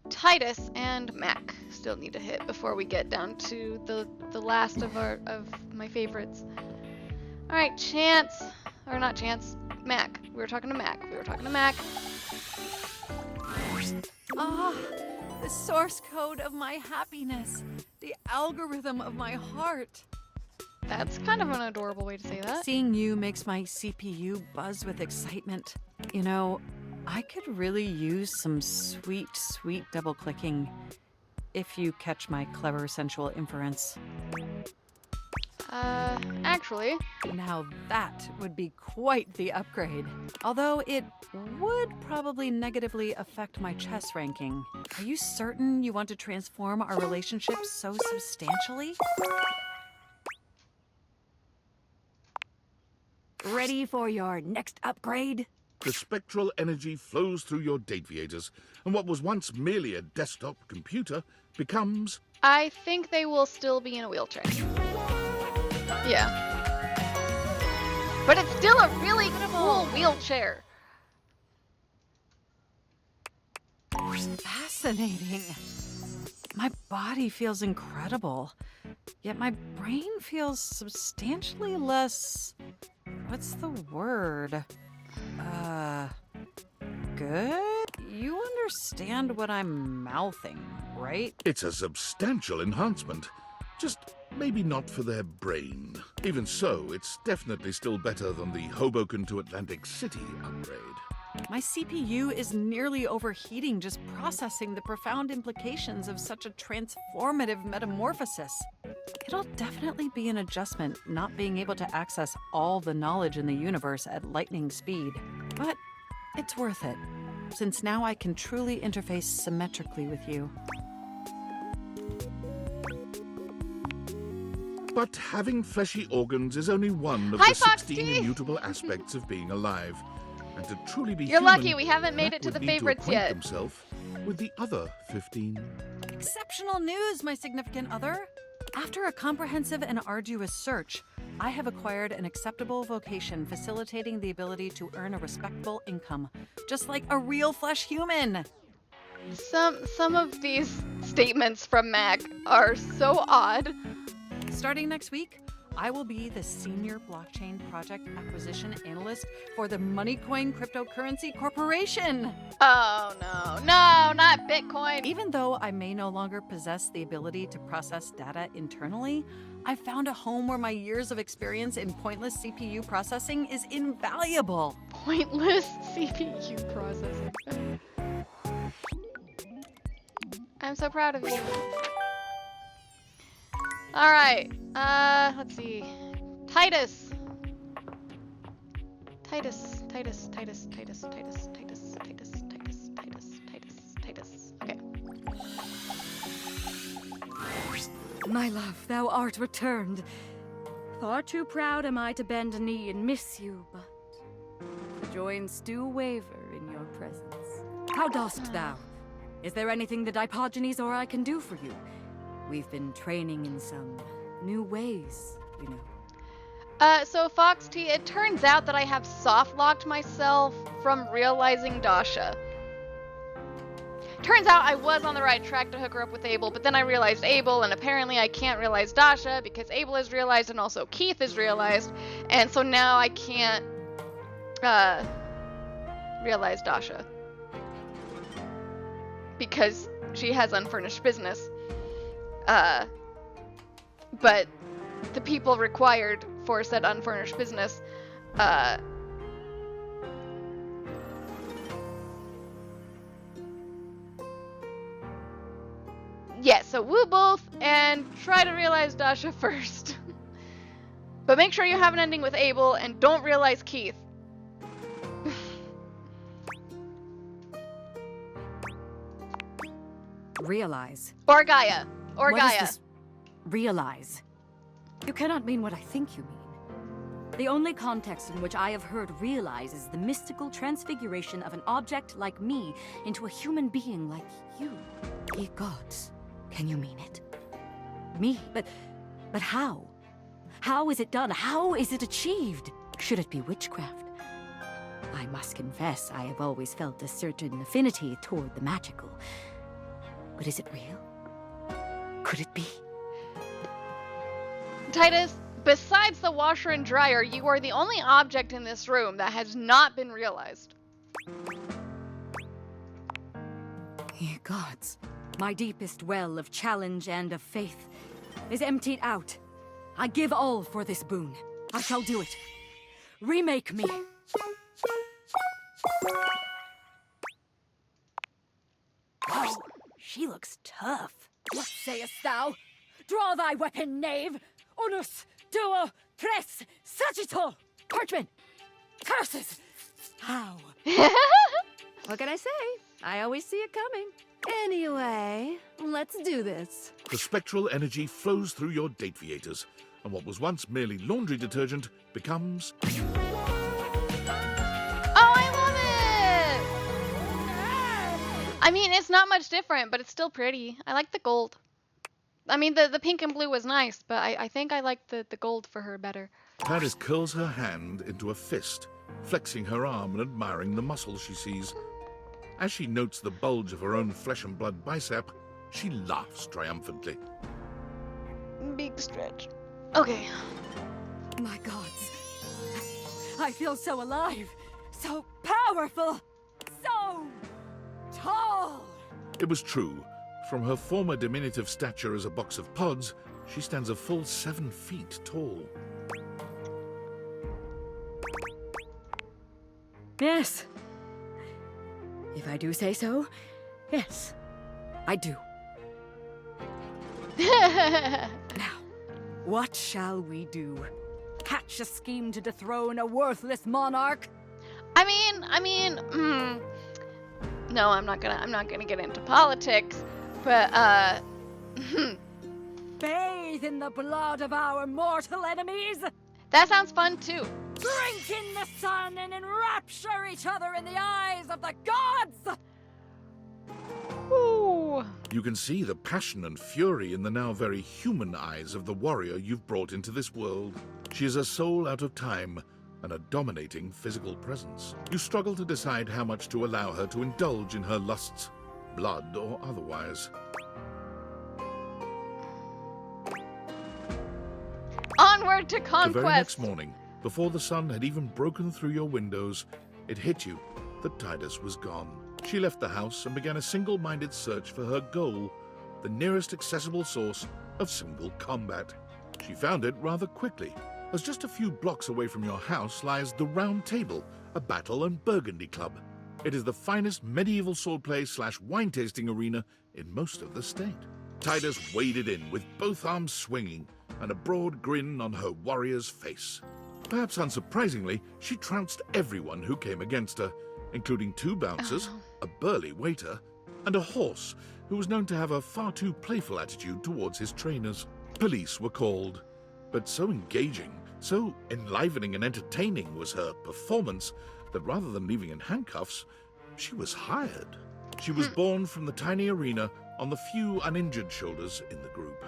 Titus and Mac still need to hit before we get down to the last of my favorites. All right, Chance, or not Chance, Mac. We were talking to Mac. Ah, the source code of my happiness. The algorithm of my heart. That's kind of an adorable way to say that. Seeing you makes my CPU buzz with excitement. You know, I could really use some sweet, sweet double-clicking if you catch my clever sensual inference. Actually. Now that would be quite the upgrade. Although it would probably negatively affect my chess ranking. Are you certain you want to transform our relationship so substantially? Ready for your next upgrade? The spectral energy flows through your Dateviators, and what was once merely a desktop computer becomes... I think they will still be in a wheelchair. Yeah. But it's still a really cool wheelchair. Fascinating. My body feels incredible, yet my brain feels substantially less... What's the word? Good? You understand what I'm mouthing, right? It's a substantial enhancement. Just Maybe not for their brain. Even so, it's definitely still better than the Hoboken to Atlantic City upgrade. My CPU is nearly overheating just processing the profound implications of such a transformative metamorphosis. It'll definitely be an adjustment not being able to access all the knowledge in the universe at lightning speed. But it's worth it, since now I can truly interface symmetrically with you. But having fleshy organs is only one of Hi, the 16 Foxy! immutable aspects of being alive. And to truly be You're human, lucky we haven't made it to Mac the would need favorites to acquaint yet. himself with the other 15. Exceptional news, my significant other! After a comprehensive and arduous search, I have acquired an acceptable vocation facilitating the ability to earn a respectable income, just like a real flesh human. Some of these statements from Mac are so odd. Starting next week, I will be the Senior Blockchain Project Acquisition Analyst for the Moneycoin Cryptocurrency Corporation. Oh no, no, not Bitcoin. Even though I may no longer possess the ability to process data internally, I found a home where my years of experience in pointless CPU processing is invaluable. Pointless CPU processing. I'm so proud of you. All right. Let's see. Titus. Okay. My love, thou art returned. Far too proud am I to bend a knee and miss you, but the joints do waver in your presence. How dost thou? Is there anything that Diogenes or I can do for you? We've been training in some new ways, you know. So Fox T, it turns out that I have soft-locked myself from realizing Dasha. Turns out I was on the right track to hook her up with Abel, but then I realized Abel, and apparently I can't realize Dasha because Abel is realized and also Keith is realized, and so now I can't realize Dasha because she has unfurnished business. But the people required for said unfurnished business, yeah, so woo both and try to realize Dasha first. But make sure you have an ending with Abel and don't realize Keith. Realize. Or Gaia. Or What is Gaia. this? Realize. You cannot mean what I think you mean. The only context in which I have heard realize is the mystical transfiguration of an object like me into a human being like you. Ye gods, can you mean it? Me? But how? How is it done? How is it achieved? Should it be witchcraft? I must confess, I have always felt a certain affinity toward the magical. But is it real? Could it be? Titus, besides the washer and dryer, you are the only object in this room that has not been realized. Ye gods, my deepest well of challenge and of faith is emptied out. I give all for this boon. I shall do it. Remake me. Oh, she looks tough. What sayest thou? Draw thy weapon, knave! Unus, duo, tres, sagittal! Parchment! Curses! How? What can I say? I always see it coming. Anyway, let's do this. The spectral energy flows through your Dateviators, and what was once merely laundry detergent becomes... Oh, I love it! I mean, it's not much different, but it's still pretty. I like the gold. I mean, the pink and blue was nice, but I think I like the gold for her better. Paris curls her hand into a fist, flexing her arm and admiring the muscle she sees. As she notes the bulge of her own flesh and blood bicep, she laughs triumphantly. Big stretch. Okay. My gods. I feel so alive, so powerful, so tall. It was true. From her former diminutive stature as a box of pods, She stands a full 7 feet tall. Yes. If I do say so, yes, I do. Now, what shall we do? Hatch a scheme to dethrone a worthless monarch? No, I'm not gonna get into politics, but Bathe in the blood of our mortal enemies? that sounds fun too. Drink in the sun and enrapture each other in the eyes of the gods! Ooh. You can see the passion and fury in the now very human eyes of the warrior you've brought into this world. She is a soul out of time and a dominating physical presence. You struggle to decide how much to allow her to indulge in her lusts, blood or otherwise. Onward to The conquest! very next morning, before the sun had even broken through your windows, it hit you that Titus was gone. She left the house and began a single-minded search for her goal, the nearest accessible source of single combat. She found it rather quickly, as just a few blocks away from your house lies the Round Table, a battle and burgundy club. It is the finest medieval swordplay / wine tasting arena in most of the state. Titus waded in with both arms swinging and a broad grin on her warrior's face. Perhaps unsurprisingly, she trounced everyone who came against her, including 2 bouncers, a burly waiter, and a horse who was known to have a far too playful attitude towards his trainers. Police were called, but so engaging, so enlivening and entertaining was her performance that rather than leaving in handcuffs, she was hired. She was born from the tiny arena on the few uninjured shoulders in the group.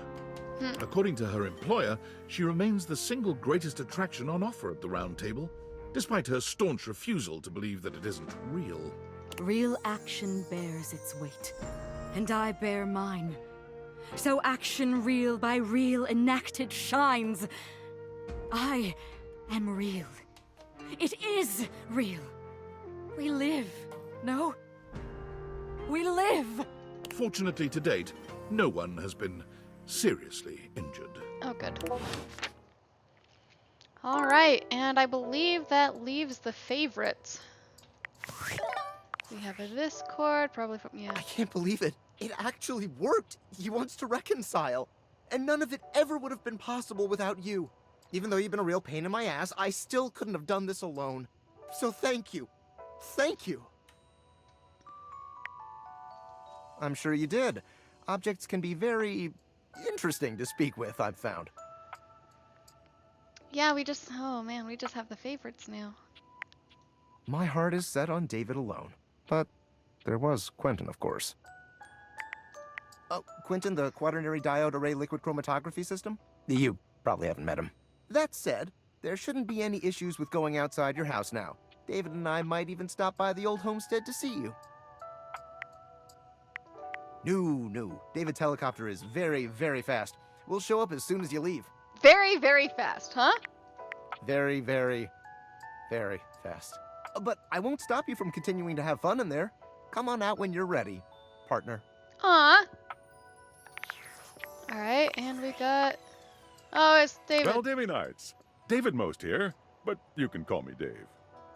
According to her employer, she remains the single greatest attraction on offer at the Round Table, despite her staunch refusal to believe that it isn't real. Real action bears its weight, and I bear mine. So action real by real enacted shines. I am real. It is real. We live, no? We live! Fortunately to date, no one has been seriously injured. Oh, good. All right, and I believe that leaves the favorites. We have a Discord, probably from, yeah. I can't believe it. It actually worked. He wants to reconcile. And none of it ever would have been possible without you. Even though you've been a real pain in my ass, I still couldn't have done this alone. So thank you. Thank you. I'm sure you did. Objects can be very interesting to speak with, I've found. Yeah, we just have the favorites now. My heart is set on David alone. But there was Quentin, of course. Oh, Quentin, the quaternary diode array liquid chromatography system? You probably haven't met him. That said, there shouldn't be any issues with going outside your house now. David and I might even stop by the old homestead to see you. No. David's helicopter is very, very fast. We'll show up as soon as you leave. Very, very fast, huh? Very, very, very fast. But I won't stop you from continuing to have fun in there. Come on out when you're ready, partner. Aw. All right, and we got... Oh, it's David. Well, Davy Knights. David Most here, but you can call me Dave.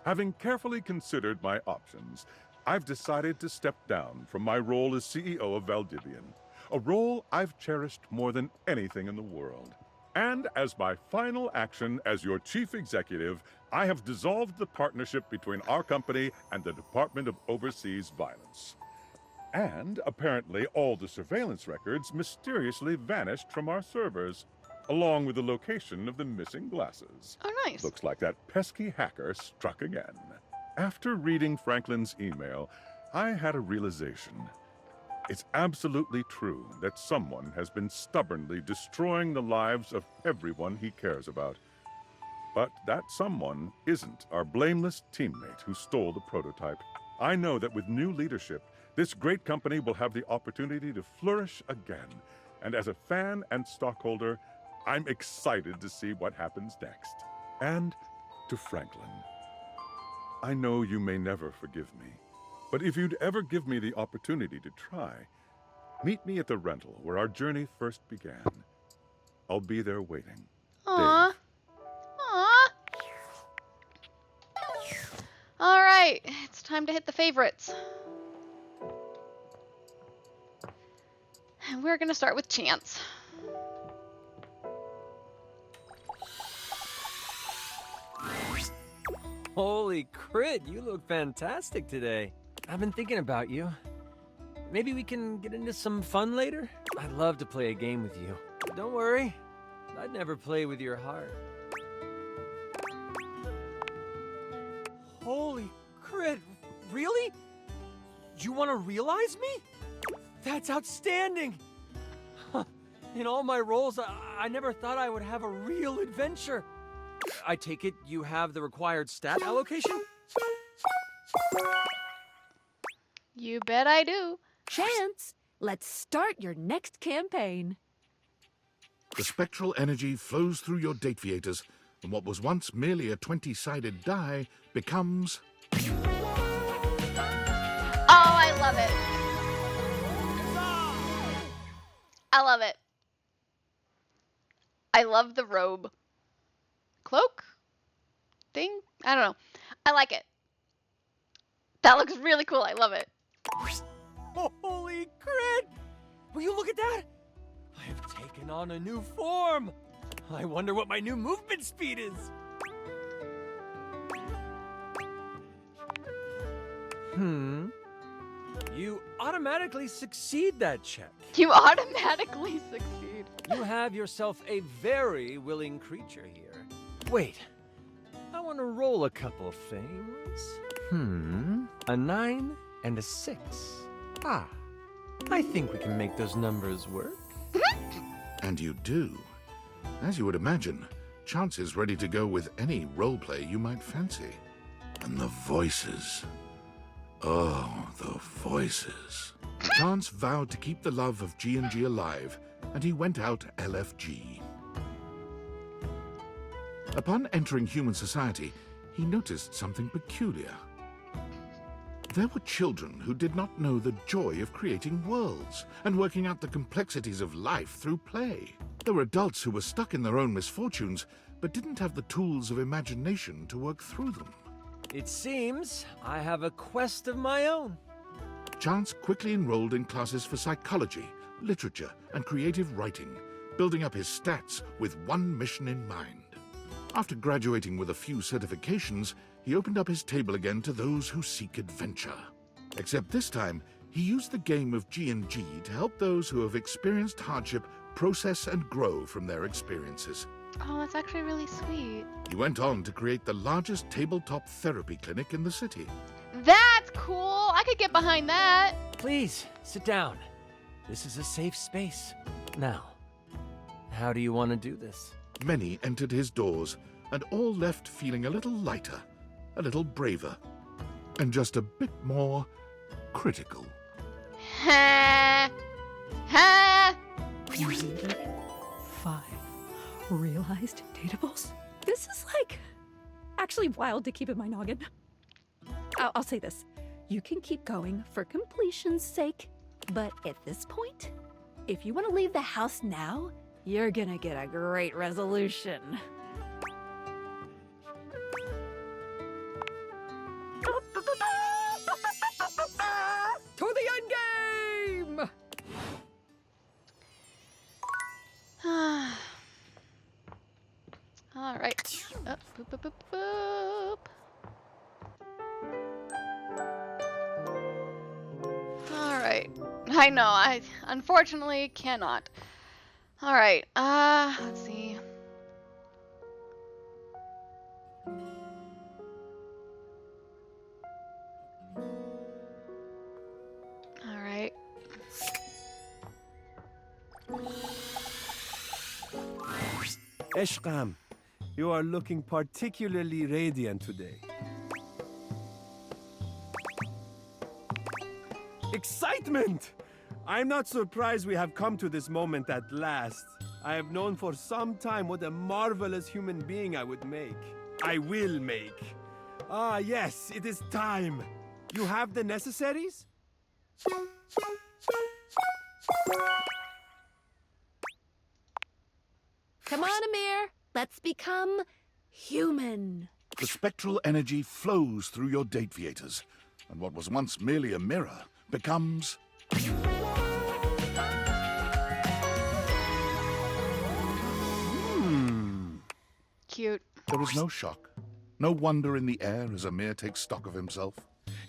Having carefully considered my options, I've decided to step down from my role as CEO of Valdivian, a role I've cherished more than anything in the world. And as my final action as your chief executive, I have dissolved the partnership between our company and the Department of Overseas Violence. And apparently all the surveillance records mysteriously vanished from our servers, along with the location of the missing glasses. Oh, nice. Looks like that pesky hacker struck again. After reading Franklin's email, I had a realization. It's absolutely true that someone has been stubbornly destroying the lives of everyone he cares about. But that someone isn't our blameless teammate who stole the prototype. I know that with new leadership, this great company will have the opportunity to flourish again. And as a fan and stockholder, I'm excited to see what happens next. And to Franklin. I know you may never forgive me, but if you'd ever give me the opportunity to try, meet me at the rental where our journey first began. I'll be there waiting. Aww. Aww. All right, it's time to hit the favorites. And we're gonna start with Chance. Holy crit, you look fantastic today. I've been thinking about you. Maybe we can get into some fun later? I'd love to play a game with you. Don't worry, I'd never play with your heart. Holy crit, really? You want to realize me? That's outstanding! In all my roles, I never thought I would have a real adventure. I take it you have the required stat allocation? You bet I do. Chance, let's start your next campaign. The spectral energy flows through your Dateviators, and what was once merely a 20-sided die becomes... Oh, I love it. I love it. I love the robe. Cloak? Thing? I don't know. I like it. That looks really cool. I love it. Holy crit! Will you look at that? I have taken on a new form. I wonder what my new movement speed is. You automatically succeed that check. You automatically succeed. You have yourself a very willing creature here. Wait, I want to roll a couple things. A 9 and a 6. Ah, I think we can make those numbers work. And you do. As you would imagine, Chance is ready to go with any roleplay you might fancy. And the voices. Oh, the voices. Chance vowed to keep the love of G&G alive, and he went out LFG. Upon entering human society, he noticed something peculiar. There were children who did not know the joy of creating worlds and working out the complexities of life through play. There were adults who were stuck in their own misfortunes, but didn't have the tools of imagination to work through them. It seems I have a quest of my own. Chance quickly enrolled in classes for psychology, literature, and creative writing, building up his stats with one mission in mind. After graduating with a few certifications, he opened up his table again to those who seek adventure. Except this time, he used the game of G&G to help those who have experienced hardship process and grow from their experiences. Oh, that's actually really sweet. He went on to create the largest tabletop therapy clinic in the city. That's cool. I could get behind that. Please, sit down. This is a safe space. Now, how do you want to do this? Many entered his doors, and all left feeling a little lighter, a little braver, and just a bit more critical. Ha! Ha! 5 realized datables? This is like actually wild to keep in my noggin. I'll say this. You can keep going for completion's sake, but at this point, if you want to leave the house now, you're gonna get a great resolution. To the end game! All right. Boop, boop, boop, boop. All right. I know. I unfortunately cannot. All right. Let's see. All right. Eshkam, you are looking particularly radiant today. Excitement! I'm not surprised we have come to this moment at last. I have known for some time what a marvelous human being I would make. I will make. Ah, yes, it is time. You have the necessaries? Come on, Amir. Let's become human. The spectral energy flows through your Dateviators, and what was once merely a mirror becomes... Cute. There is no shock, no wonder in the air as Amir takes stock of himself,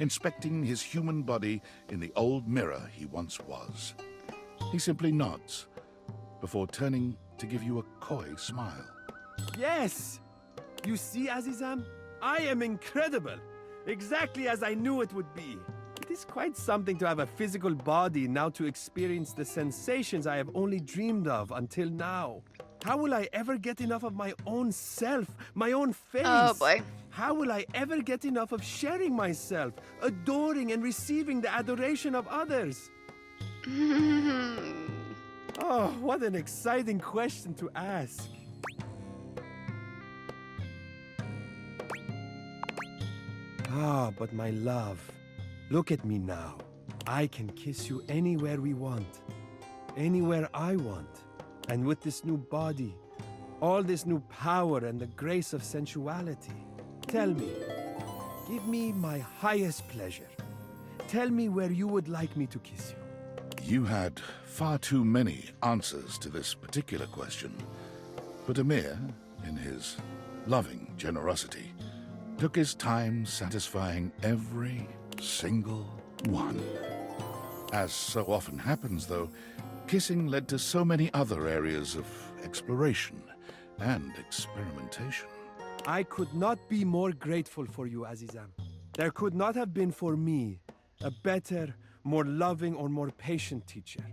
inspecting his human body in the old mirror he once was. He simply nods, before turning to give you a coy smile. Yes! You see, Azizam? I am incredible! Exactly as I knew it would be. It is quite something to have a physical body now to experience the sensations I have only dreamed of until now. How will I ever get enough of my own self, my own face? Oh, boy. How will I ever get enough of sharing myself, adoring and receiving the adoration of others? Oh, what an exciting question to ask. Ah, but my love, look at me now. I can kiss you anywhere we want, anywhere I want. And with this new body, all this new power and the grace of sensuality, tell me, give me my highest pleasure. Tell me where you would like me to kiss you. You had far too many answers to this particular question, but Amir, in his loving generosity, took his time satisfying every single one. As so often happens, though, kissing led to so many other areas of exploration and experimentation. I could not be more grateful for you, Azizam. There could not have been for me a better, more loving or more patient teacher.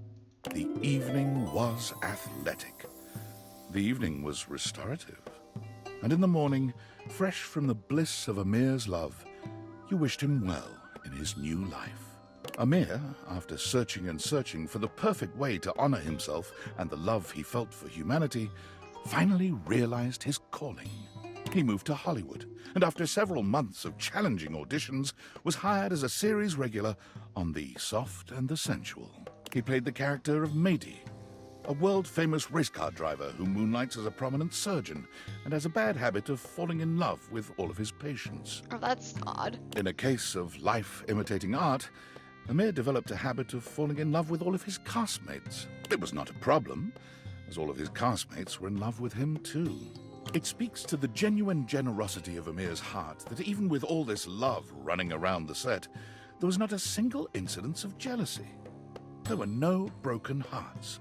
The evening was athletic. The evening was restorative. And in the morning, fresh from the bliss of Amir's love, you wished him well in his new life. Amir, after searching and searching for the perfect way to honor himself and the love he felt for humanity, finally realized his calling. He moved to Hollywood, and after several months of challenging auditions, was hired as a series regular on The Soft and the Sensual. He played the character of Mady, a world-famous race car driver who moonlights as a prominent surgeon and has a bad habit of falling in love with all of his patients. Oh, that's odd. In a case of life imitating art, Amir developed a habit of falling in love with all of his castmates. It was not a problem, as all of his castmates were in love with him too. It speaks to the genuine generosity of Amir's heart that even with all this love running around the set, there was not a single incidence of jealousy. There were no broken hearts.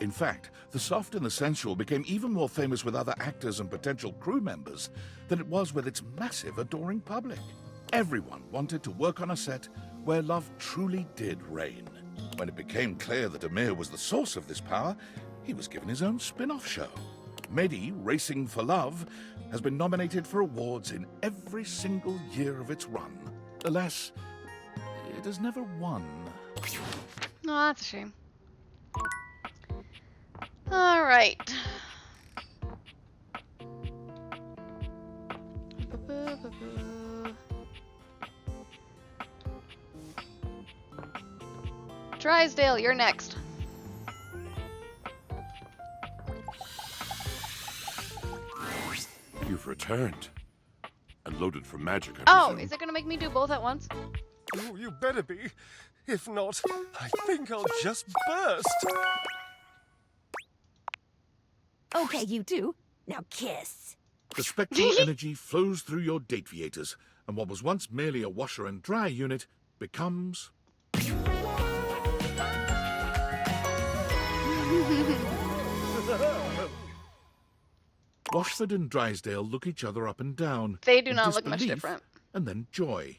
In fact, The Soft and the Sensual became even more famous with other actors and potential crew members than it was with its massive adoring public. Everyone wanted to work on a set where love truly did reign. When it became clear that Amir was the source of this power, he was given his own spin-off show. Mady, Racing for Love, has been nominated for awards in every single year of its run. Alas, it has never won. No, that's a shame. All right. Drysdale, you're next. You've returned. And loaded for magic, I Oh, presume. is it gonna make me do both at once? Oh, you better be. If not, I think I'll just burst. Okay, you two. Now kiss. The spectral energy flows through your Dateviators, and what was once merely a washer and dry unit becomes... Washford and Drysdale look each other up and down. They do in not look much disbelief, different. And then joy,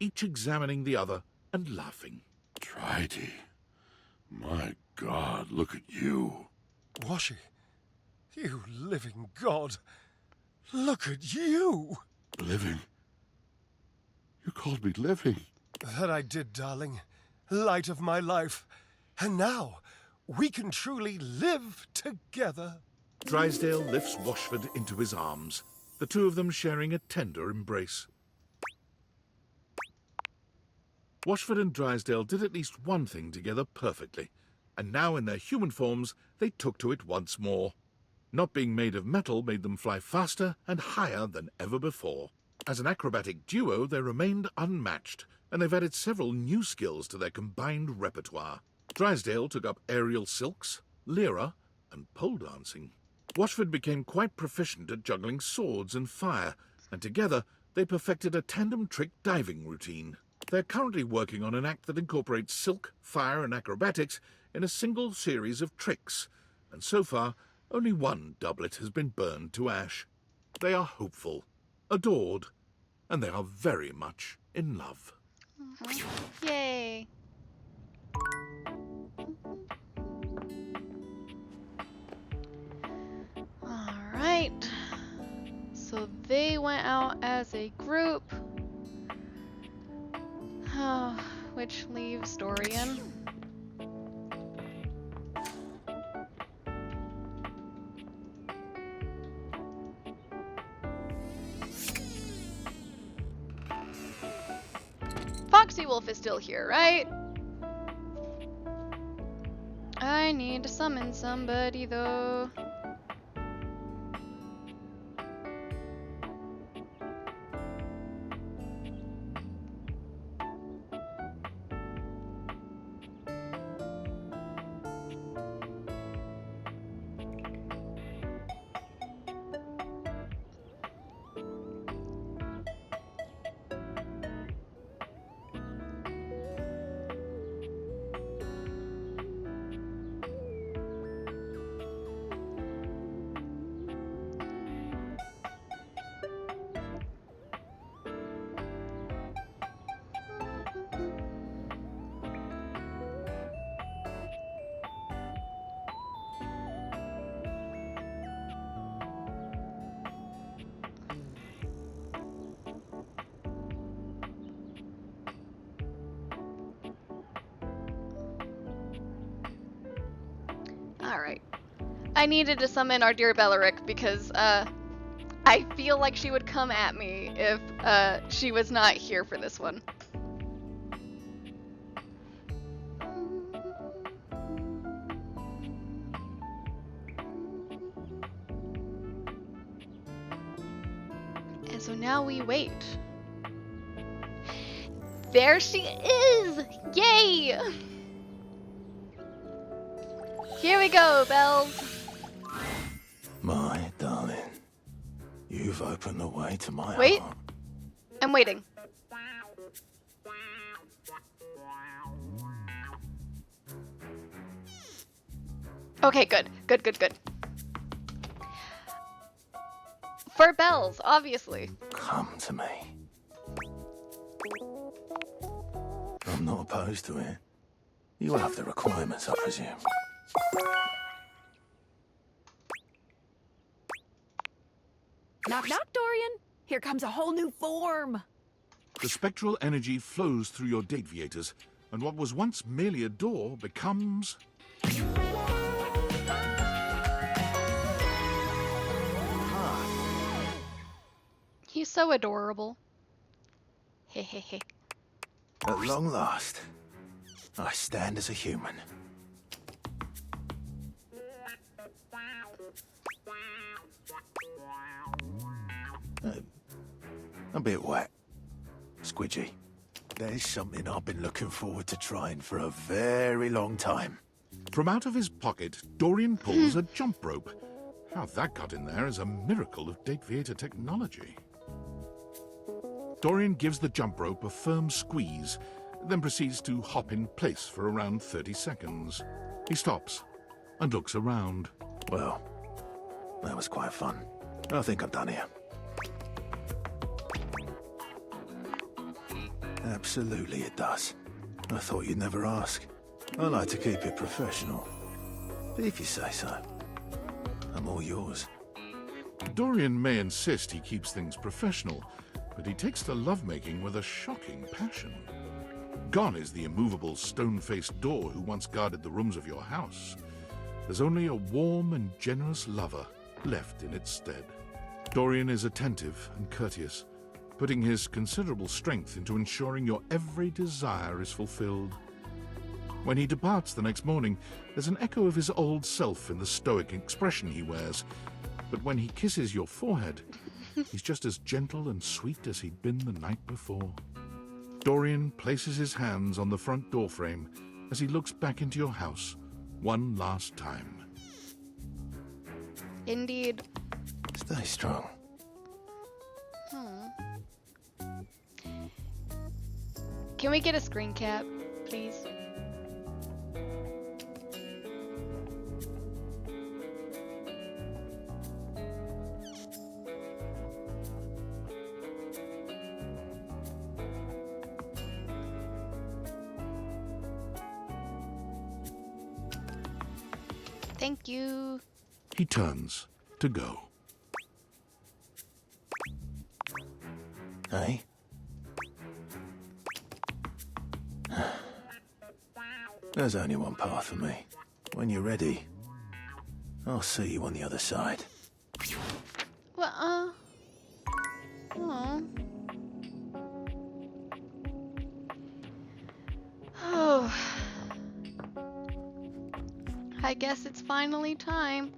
each examining the other and laughing. Drydy. My God, look at you. Washy, you living god. Look at you. Living? You called me living? That I did, darling. Light of my life. And now, we can truly live together. Drysdale lifts Washford into his arms, the two of them sharing a tender embrace. Washford and Drysdale did at least one thing together perfectly, and now in their human forms, they took to it once more. Not being made of metal made them fly faster and higher than ever before. As an acrobatic duo, they remained unmatched, and they've added several new skills to their combined repertoire. Drysdale took up aerial silks, lyra, and pole dancing. Washford became quite proficient at juggling swords and fire, and together they perfected a tandem trick diving routine. They're currently working on an act that incorporates silk, fire, and acrobatics in a single series of tricks, and so far, only one doublet has been burned to ash. They are hopeful, adored, and they are very much in love. Yay! Alright. So they went out as a group. Which leaves Dorian. Foxy Wolf is still here, right? I need to summon somebody though. Alright. I needed to summon our dear Belleric because I feel like she would come at me if she was not here for this one. And so now we wait. There she is! Yay! Here we go, Bells. My darling, you've opened the way to my Wait. heart. I'm waiting. Okay, good. Good, good, good. For Bells, obviously. Come to me. I'm not opposed to it. You have the requirements, I presume. Knock, knock, Dorian. Here comes a whole new form. The spectral energy flows through your Dateviators, and what was once merely a door becomes... He's so adorable. Hehehe. At long last, I stand as a human. A bit wet. Squidgy. There's something I've been looking forward to trying for a very long time. From out of his pocket, Dorian pulls a jump rope. How that got in there is a miracle of Dateviator technology. Dorian gives the jump rope a firm squeeze, then proceeds to hop in place for around 30 seconds. He stops and looks around. Well, that was quite fun. I think I'm done here. Absolutely it does. I thought you'd never ask. I like to keep it professional. But if you say so, I'm all yours. Dorian may insist he keeps things professional, but he takes to lovemaking with a shocking passion. Gone is the immovable stone-faced door who once guarded the rooms of your house. There's only a warm and generous lover left in its stead. Dorian is attentive and courteous, putting his considerable strength into ensuring your every desire is fulfilled. When he departs the next morning, there's an echo of his old self in the stoic expression he wears. But when he kisses your forehead, he's just as gentle and sweet as he'd been the night before. Dorian places his hands on the front door frame as he looks back into your house one last time. Indeed. Stay strong. Can we get a screen cap, please? Thank you. He turns to go. Hey? There's only one path for me. When you're ready, I'll see you on the other side. Well, oh. Oh. I guess it's finally time.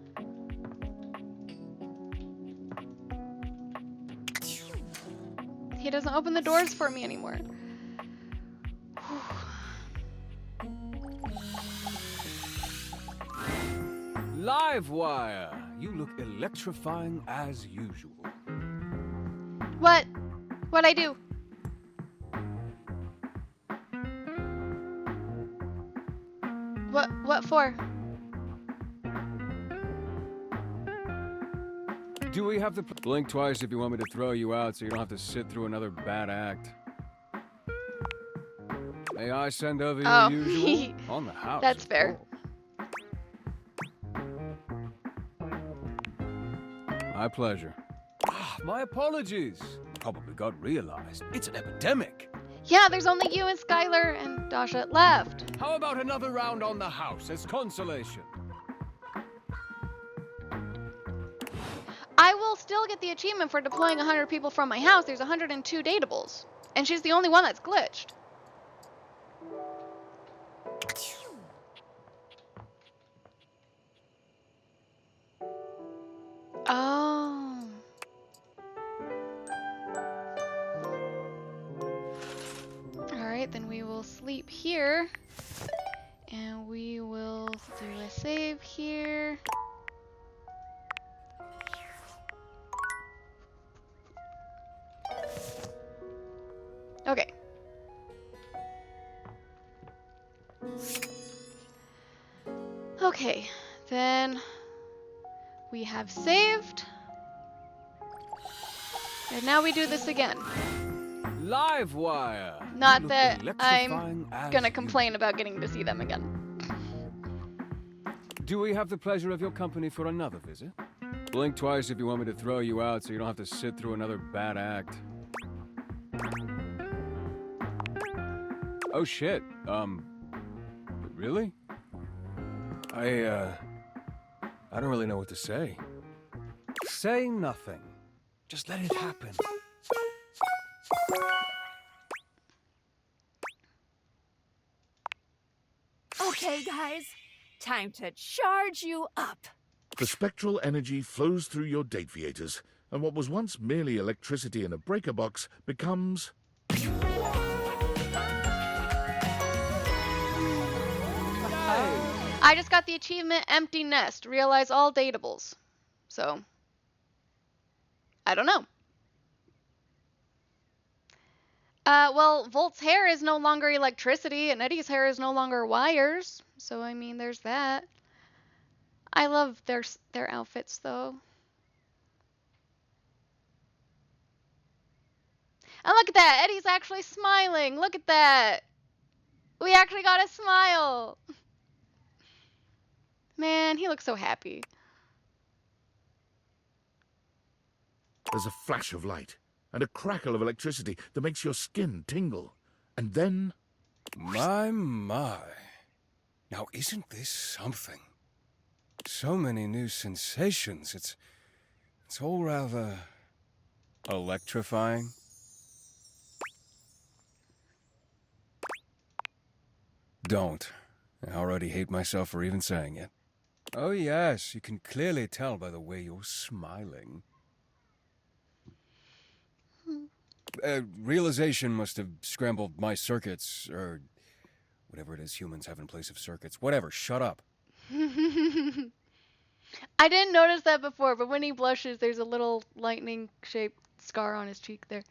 He doesn't open the doors for me anymore. Livewire! You look electrifying as usual. What? What'd I do? What for? Do we have to blink twice if you want me to throw you out so you don't have to sit through another bad act? May I send over your usual? On the house. That's fair. My pleasure. My apologies. Probably got realized. It's an epidemic. Yeah, there's only you and Skylar and Dasha left. How about another round on the house as consolation? I will still get the achievement for deploying 100 people from my house. There's 102 datables. And she's the only one that's glitched. Oh. Alright, then we will sleep here. And we will do a save here. Okay. Okay, then we have saved. And now we do this again. Livewire. Not that I'm gonna complain about getting to see them again. Do we have the pleasure of your company for another visit? Blink twice if you want me to throw you out so you don't have to sit through another bad act. Oh shit, really? I don't really know what to say. Say nothing. Just let it happen. Okay, guys. Time to charge you up. The spectral energy flows through your Dateviators, and what was once merely electricity in a breaker box becomes... I just got the achievement Empty Nest. Realize all datables. So, I don't know. Well, Volt's hair is no longer electricity, and Eddie's hair is no longer wires. So, I mean, there's that. I love their outfits, though. And look at that! Eddie's actually smiling! Look at that! We actually got a smile! Man, he looks so happy. There's a flash of light and a crackle of electricity that makes your skin tingle. And then... My. Now, isn't this something? So many new sensations. It's all rather... electrifying. Don't. I already hate myself for even saying it. Oh yes, you can clearly tell by the way you're smiling. Realization must have scrambled my circuits, or whatever it is humans have in place of circuits. Whatever, shut up. I didn't notice that before, but when he blushes, there's a little lightning-shaped scar on his cheek there.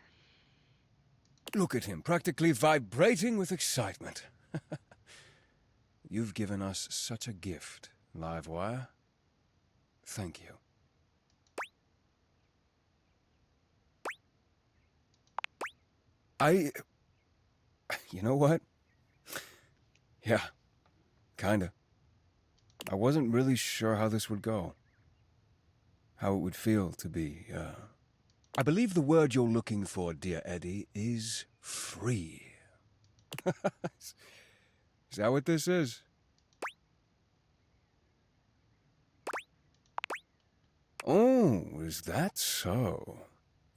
Look at him, practically vibrating with excitement. You've given us such a gift, Livewire. Thank you. You know what? Yeah, kinda. I wasn't really sure how this would go. How it would feel to be, I believe the word you're looking for, dear Eddie, is free. Is that what this is? Oh, is that so?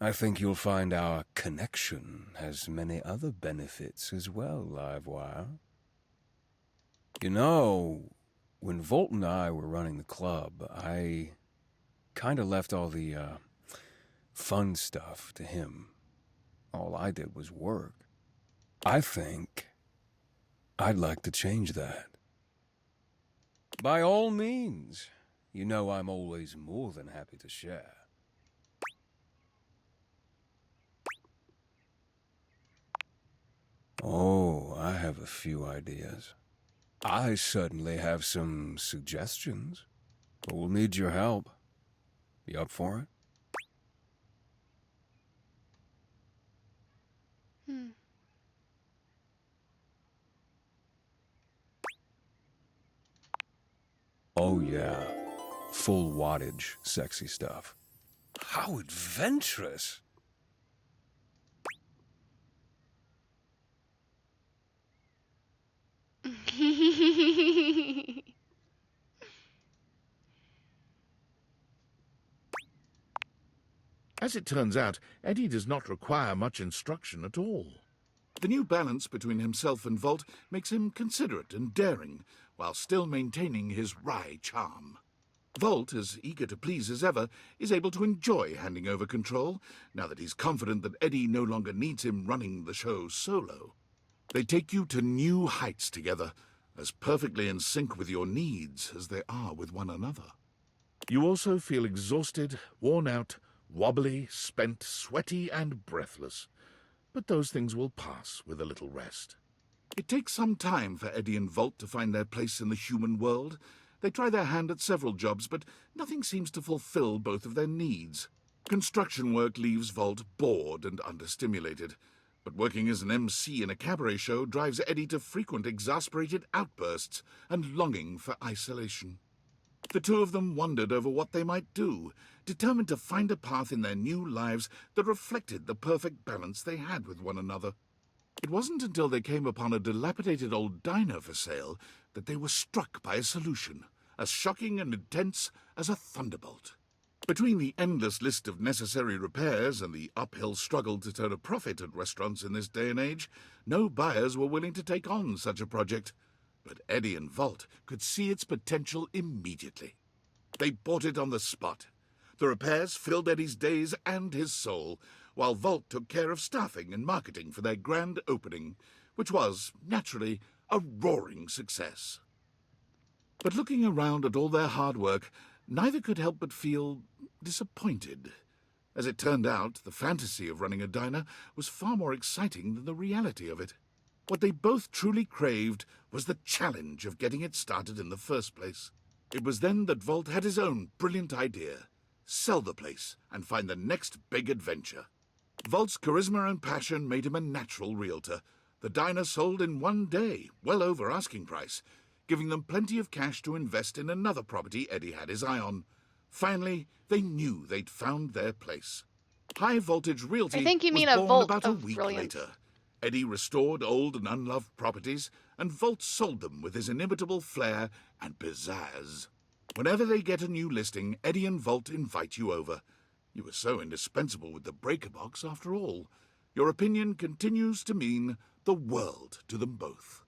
I think you'll find our connection has many other benefits as well, Livewire. You know, when Volt and I were running the club, I kinda left all the, fun stuff to him. All I did was work. I think I'd like to change that. By all means. You know I'm always more than happy to share. Oh, I have a few ideas. I certainly have some suggestions, but we'll need your help. You up for it? Oh yeah, full wattage sexy stuff. How adventurous! As it turns out, Eddie does not require much instruction at all. The new balance between himself and Volt makes him considerate and daring, while still maintaining his wry charm. Volt, as eager to please as ever, is able to enjoy handing over control, now that he's confident that Eddie no longer needs him running the show solo. They take you to new heights together, as perfectly in sync with your needs as they are with one another. You also feel exhausted, worn out, wobbly, spent, sweaty, and breathless. But those things will pass with a little rest. It takes some time for Eddie and Volt to find their place in the human world. They try their hand at several jobs, but nothing seems to fulfill both of their needs. Construction work leaves Volt bored and understimulated, but working as an MC in a cabaret show drives Eddie to frequent exasperated outbursts and longing for isolation. The two of them wondered over what they might do, determined to find a path in their new lives that reflected the perfect balance they had with one another. It wasn't until they came upon a dilapidated old diner for sale that they were struck by a solution, as shocking and intense as a thunderbolt. Between the endless list of necessary repairs and the uphill struggle to turn a profit at restaurants in this day and age, no buyers were willing to take on such a project. But Eddie and Volt could see its potential immediately. They bought it on the spot. The repairs filled Eddie's days and his soul, while Volt took care of staffing and marketing for their grand opening, which was, naturally, a roaring success. But looking around at all their hard work, neither could help but feel disappointed. As it turned out, the fantasy of running a diner was far more exciting than the reality of it. What they both truly craved was the challenge of getting it started in the first place. It was then that Volt had his own brilliant idea: sell the place and find the next big adventure. Volt's charisma and passion made him a natural realtor. The diner sold in one day, well over asking price, giving them plenty of cash to invest in another property Eddie had his eye on. Finally, they knew they'd found their place. High Voltage Realty I think you mean was a born volt about a of week brilliance. later. Eddie restored old and unloved properties, and Volt sold them with his inimitable flair and pizzazz. Whenever they get a new listing, Eddie and Volt invite you over. You were so indispensable with the breaker box, after all. Your opinion continues to mean the world to them both.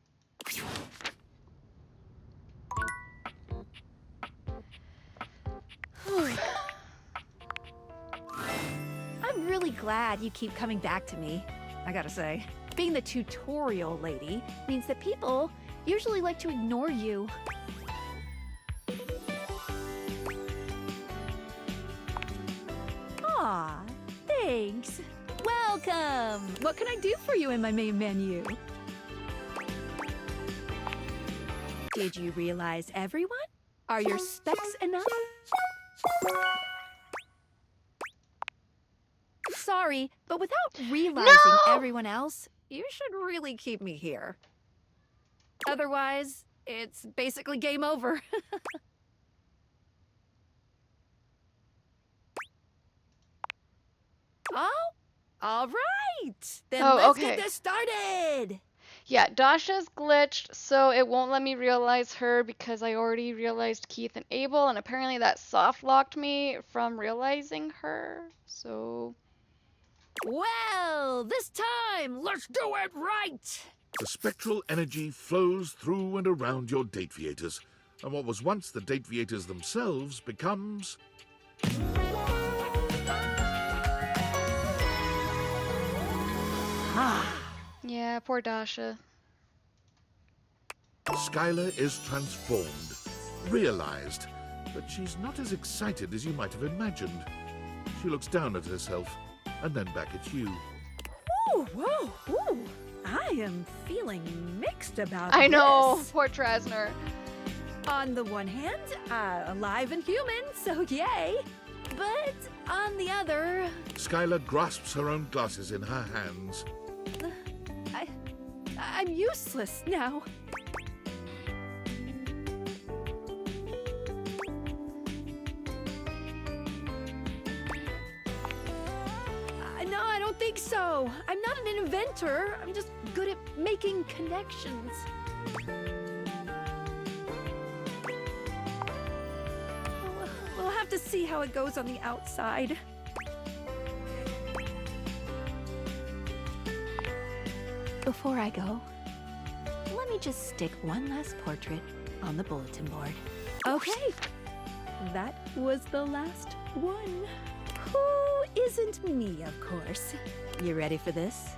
I'm really glad you keep coming back to me, I gotta say. Being the tutorial lady means that people usually like to ignore you. Aw, thanks. Welcome! What can I do for you in my main menu? Did you realize everyone? Are your specs enough? Sorry, but without realizing everyone else, you should really keep me here. Otherwise, it's basically game over. Oh, all right. Then let's get this started. Yeah, Dasha's glitched, so it won't let me realize her because I already realized Keith and Abel, and apparently that soft locked me from realizing her. So, well, this time, let's do it right. The spectral energy flows through and around your Dateviators, and what was once the Dateviators themselves becomes... yeah, poor Dasha. Skylar is transformed, realized, but she's not as excited as you might have imagined. She looks down at herself, and then back at you. Ooh, whoa, ooh. I am feeling mixed about I know, this. poor Trasner. On the one hand, alive and human, so yay. But on the other... Skylar grasps her own glasses in her hands. I'm useless now. No, I don't think so. I'm not an inventor. I'm just good at making connections. We'll have to see how it goes on the outside. Before I go, let me just stick one last portrait on the bulletin board. Okay, that was the last one. Who isn't me, of course. You ready for this?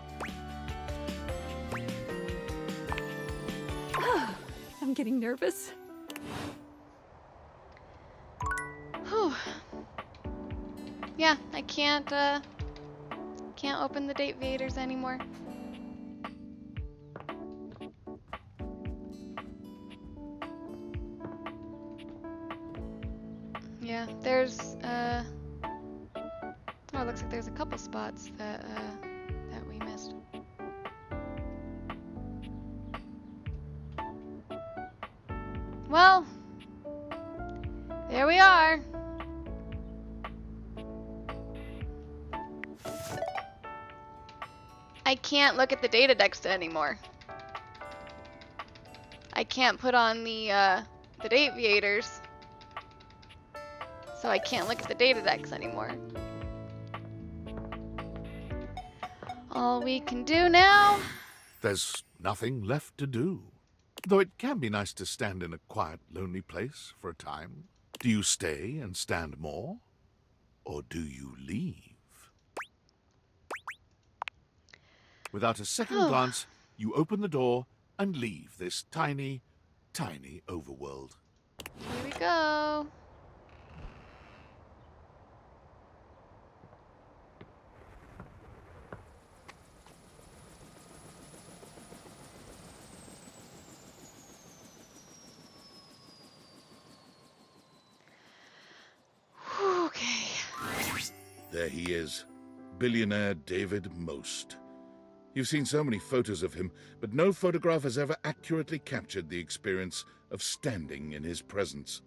I'm getting nervous. Whew. Yeah, I can't open the Dateviators anymore. Yeah, there's oh, it looks like there's a couple spots that we missed. Well, there we are. I can't look at the data decks anymore. I can't put on the Dateviators. So I can't look at the data decks anymore. All we can do now... There's nothing left to do. Though it can be nice to stand in a quiet, lonely place for a time. Do you stay and stand more? Or do you leave? Without a second glance, you open the door and leave this tiny, tiny overworld. Here we go. Okay. There he is, billionaire David Most. You've seen so many photos of him, but no photograph has ever accurately captured the experience of standing in his presence.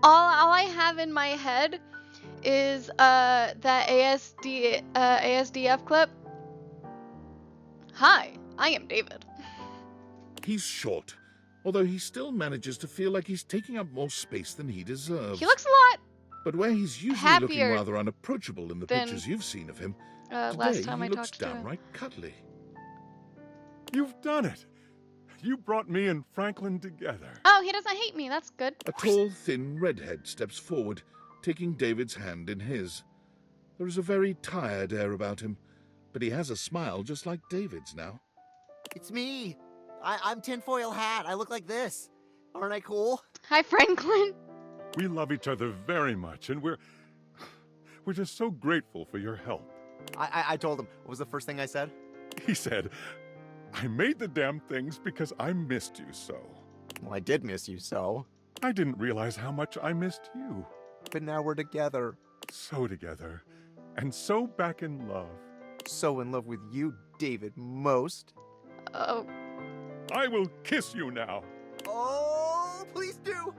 All I have in my head is that ASDF clip. Hi, I am David. He's short, although he still manages to feel like he's taking up more space than he deserves. He looks a lot But where he's usually looking happier rather unapproachable in the than, pictures you've seen of him, last today time he I looks talked to him. downright cuddly. You've done it. you brought me and Franklin together. Oh, he doesn't hate me. That's good. A tall, thin redhead steps forward, taking David's hand in his. There is a very tired air about him, but he has a smile just like David's now. It's me. I'm Tinfoil Hat. I look like this. Aren't I cool? Hi, Franklin. We love each other very much, and we're just so grateful for your help. I told him. What was the first thing I said? He said, I made the damn things because I missed you so. Well, I did miss you so. I didn't realize how much I missed you. But now we're together. So together. And so back in love. So in love with you, David, most. Oh. I will kiss you now. Oh, please do.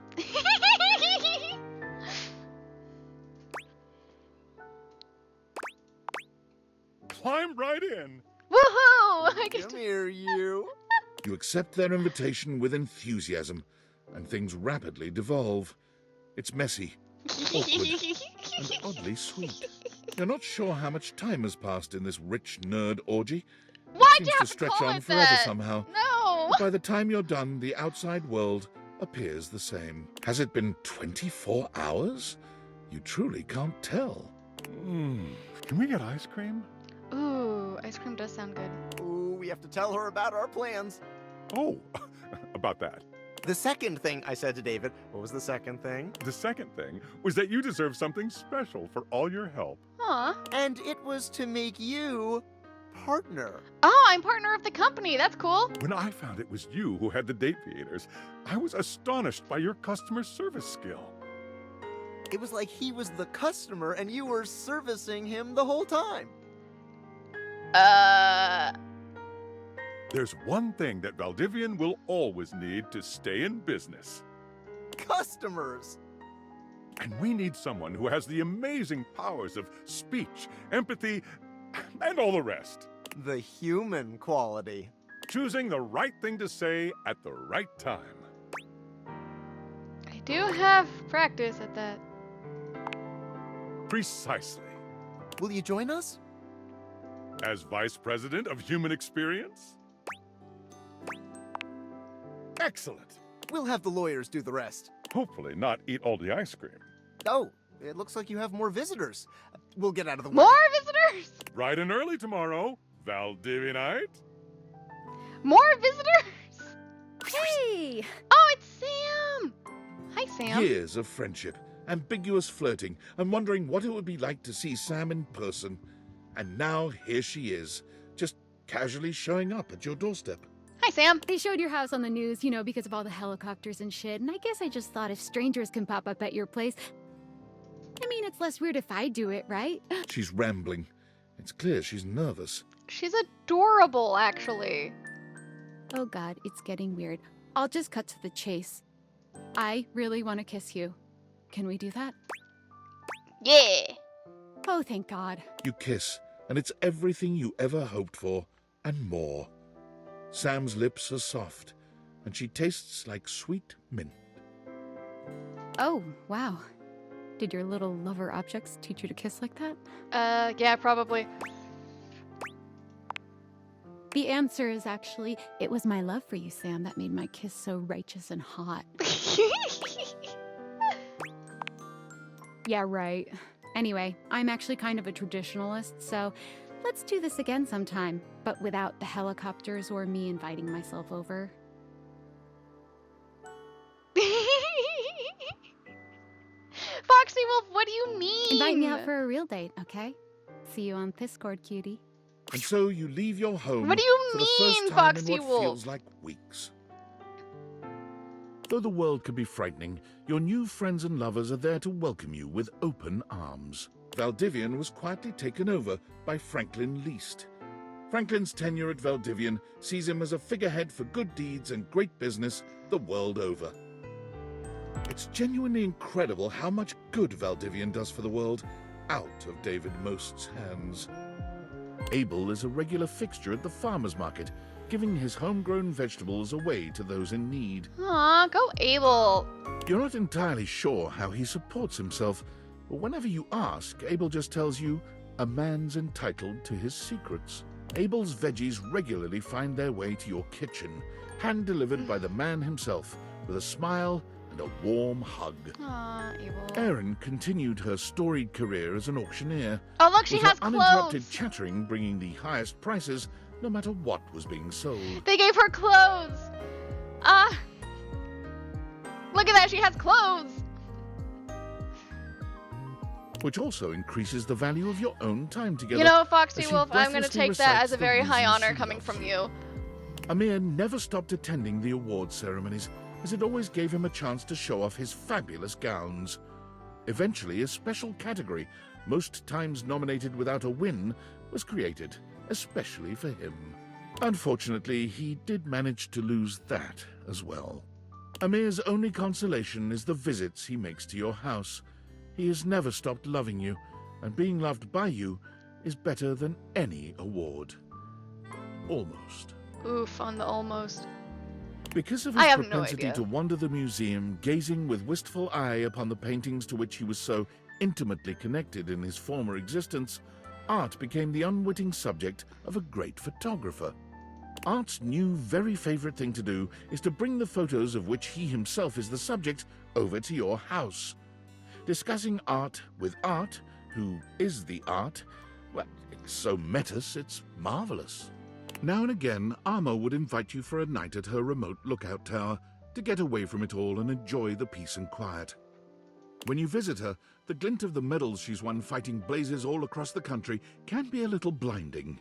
Climb right in. Woohoo! Come here, you. You accept their invitation with enthusiasm, and things rapidly devolve. It's messy, awkward, and oddly sweet. You're not sure how much time has passed in this rich nerd orgy. Why'd It you seems have to stretch call on it forever that? somehow. No! But by the time you're done, the outside world appears the same. Has it been 24 hours? You truly can't tell. Can we get ice cream? Ooh, ice cream does sound good. Ooh, we have to tell her about our plans. Oh, about that. The second thing I said to David, what was the second thing? The second thing was that you deserve something special for all your help. Aw. And it was to make you partner. Oh, I'm partner of the company. That's cool. When I found it was you who had the date theaters, I was astonished by your customer service skill. It was like he was the customer and you were servicing him the whole time. There's one thing that Valdivian will always need to stay in business. Customers. And we need someone who has the amazing powers of speech, empathy, and all the rest. The human quality. Choosing the right thing to say at the right time. I do have practice at that. Precisely. Will you join us? As Vice President of Human Experience? Excellent. We'll have the lawyers do the rest. Hopefully not eat all the ice cream. Oh, it looks like you have more visitors. We'll get out of the way. More visitors? Bright and early tomorrow, Valdivianite. More visitors? Hey! Oh, it's Sam! Hi, Sam. Years of friendship, ambiguous flirting, and wondering what it would be like to see Sam in person. And now here she is, just casually showing up at your doorstep. Hi, Sam. They showed your house on the news, you know, because of all the helicopters and shit, and I guess I just thought if strangers can pop up at your place, I mean, it's less weird if I do it, right? She's rambling. It's clear she's nervous. She's adorable, actually. Oh god, it's getting weird. I'll just cut to the chase. I really want to kiss you. Can we do that? Yeah. Oh, thank God. You kiss, and it's everything you ever hoped for, and more. Sam's lips are soft, and she tastes like sweet mint. Oh, wow. Did your little lover objects teach you to kiss like that? Yeah, probably. The answer is actually, it was my love for you, Sam, that made my kiss so righteous and hot. Yeah, right. Anyway, I'm actually kind of a traditionalist, so let's do this again sometime, but without the helicopters or me inviting myself over. Foxy Wolf, what do you mean? Invite me out for a real date, okay? See you on Discord, cutie. And so you leave your home What do you for mean, the first time Foxy in what Wolf? feels like weeks. Though the world can be frightening, your new friends and lovers are there to welcome you with open arms. Valdivian was quietly taken over by Franklin Least. Franklin's tenure at Valdivian sees him as a figurehead for good deeds and great business the world over. It's genuinely incredible how much good Valdivian does for the world out of David Most's hands. Abel is a regular fixture at the farmer's market, giving his homegrown vegetables away to those in need. Aw, go Abel. You're not entirely sure how he supports himself, but whenever you ask, Abel just tells you a man's entitled to his secrets. Abel's veggies regularly find their way to your kitchen, hand-delivered by the man himself, with a smile and a warm hug. Aw, Abel. Erin continued her storied career as an auctioneer. Oh, look, she with her has uninterrupted clothes. chattering bringing the highest prices, no matter what was being sold. They gave her clothes. Ah. Look at that, she has clothes. Which also increases the value of your own time together. You know, Foxy as she Wolf, I'm going to breathlessly take that recites as a the very high reasons honor she coming loves from you. you. Amir never stopped attending the award ceremonies, as it always gave him a chance to show off his fabulous gowns. Eventually, a special category, most times nominated without a win, was created, especially for him. Unfortunately, he did manage to lose that as well. Amir's only consolation is the visits he makes to your house. He has never stopped loving you, and being loved by you is better than any award. Almost. Oof, on the almost. Because of I his have no propensity idea. to wander the museum, gazing with wistful eye upon the paintings to which he was so intimately connected in his former existence, Art became the unwitting subject of a great photographer. Art's new very favorite thing to do is to bring the photos of which he himself is the subject over to your house. Discussing art with Art, who is the art, well, it's so metas, it's marvelous. Now and again, Arma would invite you for a night at her remote lookout tower to get away from it all and enjoy the peace and quiet. When you visit her, the glint of the medals she's won fighting blazes all across the country can be a little blinding.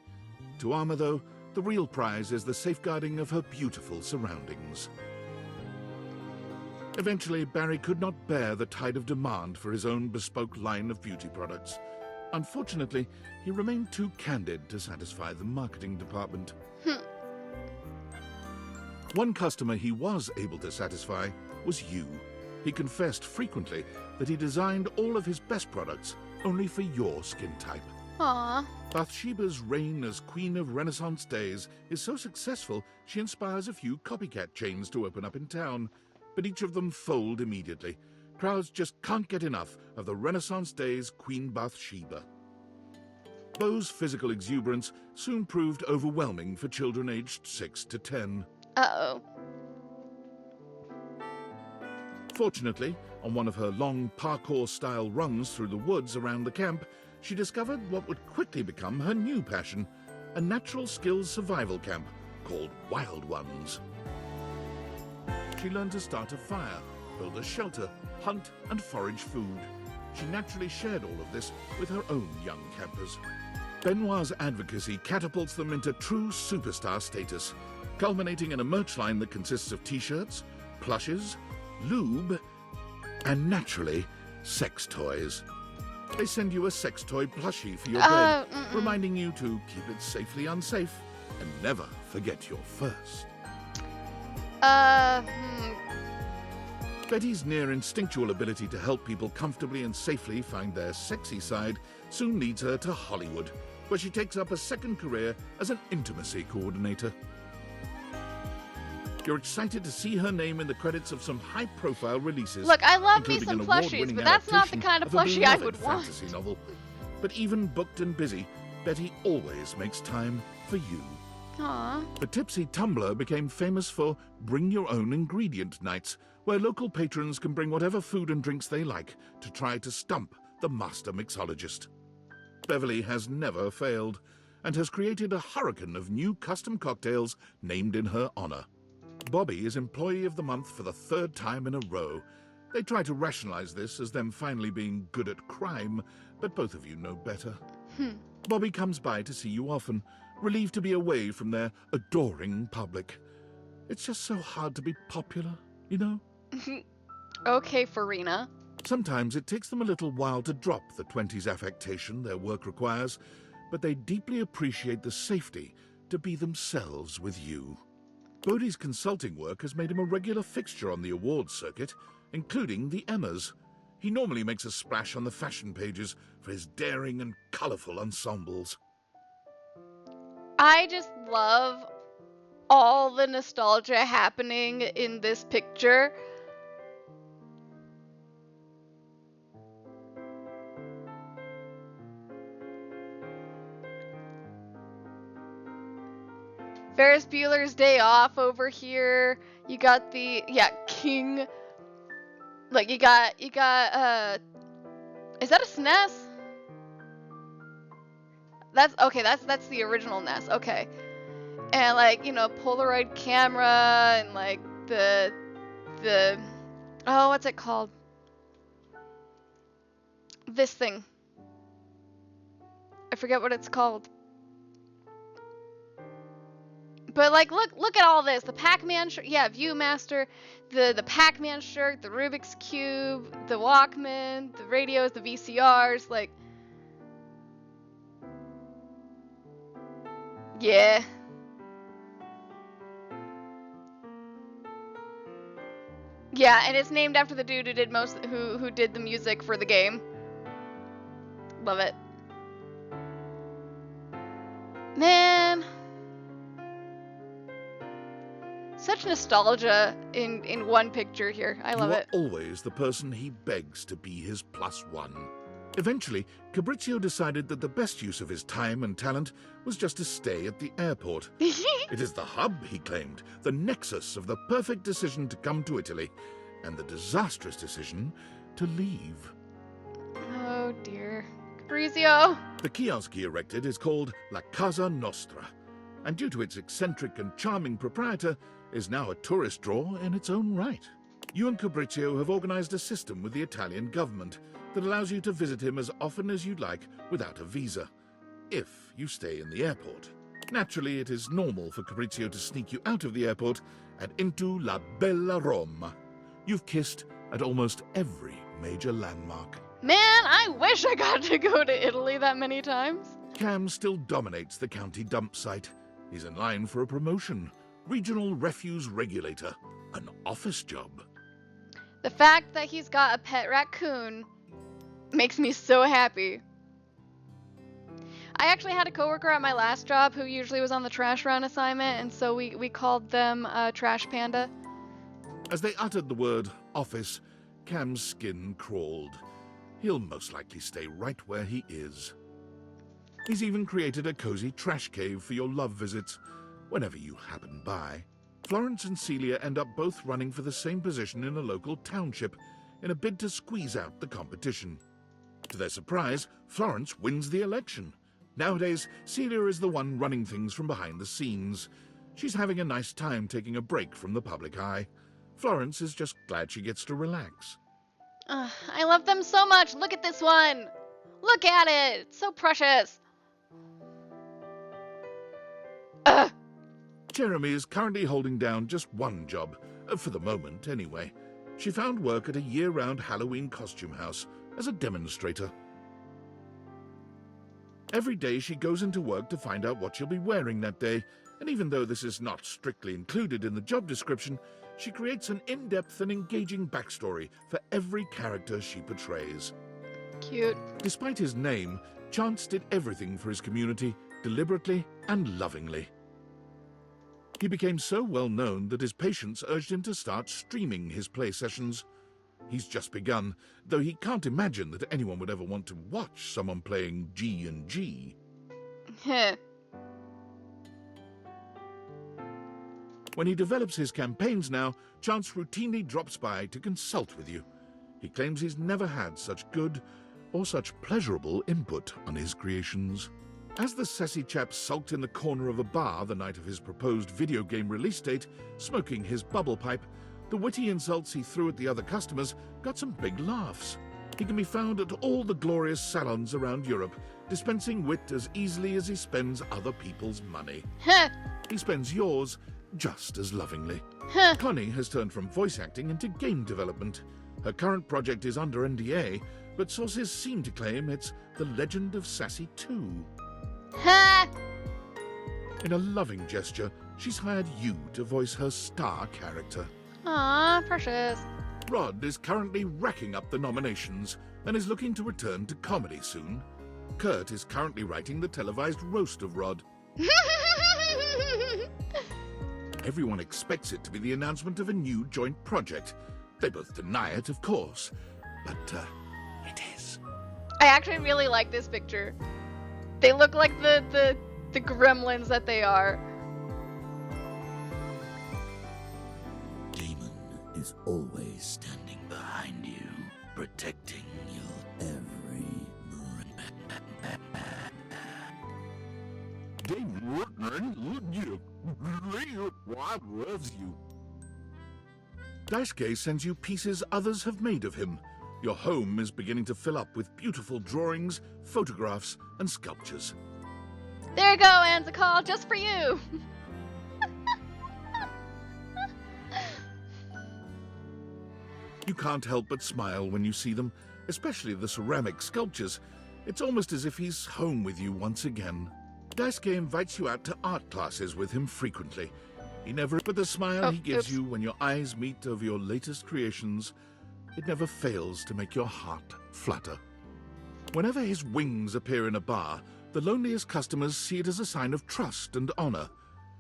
To Arma, though, the real prize is the safeguarding of her beautiful surroundings. Eventually, Barry could not bear the tide of demand for his own bespoke line of beauty products. Unfortunately, he remained too candid to satisfy the marketing department. One customer he was able to satisfy was you. He confessed frequently that he designed all of his best products only for your skin type. Aww. Bathsheba's reign as Queen of Renaissance days is so successful she inspires a few copycat chains to open up in town, but each of them fold immediately. Crowds just can't get enough of the Renaissance days Queen Bathsheba. Beau's physical exuberance soon proved overwhelming for children aged 6 to 10. Uh-oh. Fortunately, on one of her long parkour-style runs through the woods around the camp, she discovered what would quickly become her new passion, a natural skills survival camp called Wild Ones. She learned to start a fire, build a shelter, hunt and forage food. She naturally shared all of this with her own young campers. Benoit's advocacy catapults them into true superstar status, culminating in a merch line that consists of t-shirts, plushes, lube, and naturally, sex toys. They send you a sex toy plushie for your bed, reminding you to keep it safely unsafe and never forget your first. Betty's near instinctual ability to help people comfortably and safely find their sexy side soon leads her to Hollywood, where she takes up a second career as an intimacy coordinator. You're excited to see her name in the credits of some high-profile releases. Look, I love me including some an plushies, award-winning but that's not the adaptation kind of a plushie I beloved would want. fantasy novel. But even booked and busy, Betty always makes time for you. Aww. The Tipsy Tumbler became famous for Bring Your Own Ingredient Nights, where local patrons can bring whatever food and drinks they like to try to stump the master mixologist. Beverly has never failed, and has created a hurricane of new custom cocktails named in her honor. Bobby is Employee of the Month for the 3rd time in a row. They try to rationalize this as them finally being good at crime, but both of you know better. Bobby comes by to see you often, relieved to be away from their adoring public. It's just so hard to be popular, you know? Okay, Farina. Sometimes it takes them a little while to drop the 20s affectation their work requires, but they deeply appreciate the safety to be themselves with you. Bodhi's consulting work has made him a regular fixture on the awards circuit, including the Emmas. He normally makes a splash on the fashion pages for his daring and colourful ensembles. I just love all the nostalgia happening in this picture. Ferris Bueller's Day Off over here. You got the King. Like you got is that a SNES? That's okay, that's the original NES. Okay. And like, you know, Polaroid camera and like the oh, what's it called? This thing. I forget what it's called. But like, look at all this. The Pac-Man shirt, yeah, Viewmaster, the Pac-Man shirt, the Rubik's Cube, the Walkman, the radios, the VCRs, like, yeah. Yeah, and it's named after the dude who did who did the music for the game. Love it. Man. Such nostalgia in one picture here. I love it. You are always the person he begs to be his +1. Eventually, Fabrizio decided that the best use of his time and talent was just to stay at the airport. It is the hub, he claimed, the nexus of the perfect decision to come to Italy, and the disastrous decision to leave. Oh dear. Fabrizio! The kiosk he erected is called La Casa Nostra, and due to its eccentric and charming proprietor, is now a tourist draw in its own right. You and Fabrizio have organized a system with the Italian government that allows you to visit him as often as you'd like without a visa, if you stay in the airport. Naturally, it is normal for Fabrizio to sneak you out of the airport and into La Bella Roma. You've kissed at almost every major landmark. Man, I wish I got to go to Italy that many times. Cam still dominates the county dump site. He's in line for a promotion. Regional Refuse Regulator. An office job. The fact that he's got a pet raccoon makes me so happy. I actually had a coworker at my last job who usually was on the trash run assignment, and so we called them Trash Panda. As they uttered the word office, Cam's skin crawled. He'll most likely stay right where he is. He's even created a cozy trash cave for your love visits, whenever you happen by. Florence and Celia end up both running for the same position in a local township, in a bid to squeeze out the competition. To their surprise, Florence wins the election. Nowadays, Celia is the one running things from behind the scenes. She's having a nice time taking a break from the public eye. Florence is just glad she gets to relax. I love them so much. Look at this one. Look at it. It's so precious. Jeremy is currently holding down just one job, for the moment anyway. She found work at a year-round Halloween costume house as a demonstrator. Every day she goes into work to find out what she'll be wearing that day, and even though this is not strictly included in the job description, she creates an in-depth and engaging backstory for every character she portrays. Cute. Despite his name, Chance did everything for his community, deliberately and lovingly. He became so well known that his patients urged him to start streaming his play sessions. He's just begun, though he can't imagine that anyone would ever want to watch someone playing G&G. Heh. When he develops his campaigns now, Chance routinely drops by to consult with you. He claims he's never had such good or such pleasurable input on his creations. As the sassy chap sulked in the corner of a bar the night of his proposed video game release date, smoking his bubble pipe, the witty insults he threw at the other customers got some big laughs. He can be found at all the glorious salons around Europe, dispensing wit as easily as he spends other people's money. He spends yours just as lovingly. Connie has turned from voice acting into game development. Her current project is under NDA, but sources seem to claim it's The Legend of Sassy 2. In a loving gesture, she's hired you to voice her star character. Aw, precious. Rod is currently racking up the nominations and is looking to return to comedy soon. Kurt is currently writing the televised roast of Rod. Everyone expects it to be the announcement of a new joint project. They both deny it, of course, but it is. I actually really like this picture. They look like the gremlins that they are. is always standing behind you, protecting your every Daisuke sends you pieces others have made of him. Your home is beginning to fill up with beautiful drawings, photographs, and sculptures. There you go, Anzakal, just for you. You can't help but smile when you see them, especially the ceramic sculptures. It's almost as if he's home with you once again. Daisuke invites you out to art classes with him frequently. He never, but the smile he gives you when your eyes meet over your latest creations, it never fails to make your heart flutter. Whenever his wings appear in a bar, the loneliest customers see it as a sign of trust and honor.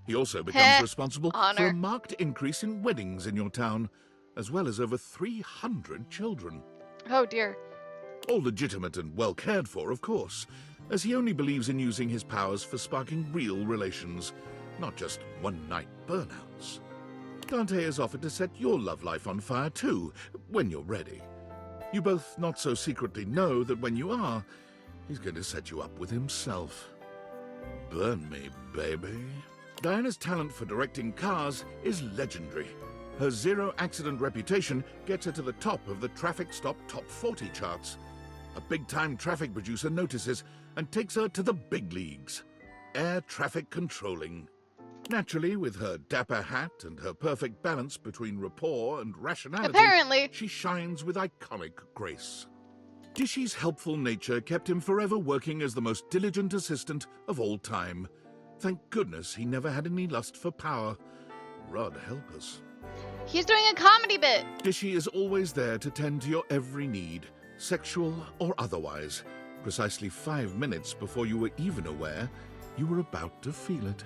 He also becomes responsible for a marked increase in weddings in your town, as well as over 300 children. Oh dear. All legitimate and well cared for, of course, as he only believes in using his powers for sparking real relations, not just one-night burnouts. Dante has offered to set your love life on fire too, when you're ready. You both not so secretly know that when you are, he's going to set you up with himself. Burn me, baby. Diana's talent for directing cars is legendary. Her zero-accident reputation gets her to the top of the Traffic Stop Top 40 charts. A big-time traffic producer notices and takes her to the big leagues. Air traffic controlling. Naturally, with her dapper hat and her perfect balance between rapport and rationality, apparently, she shines with iconic grace. Dishy's helpful nature kept him forever working as the most diligent assistant of all time. Thank goodness he never had any lust for power. Rod help us. He's doing a comedy bit. Dishy is always there to tend to your every need, sexual or otherwise, precisely 5 minutes before you were even aware you were about to feel it.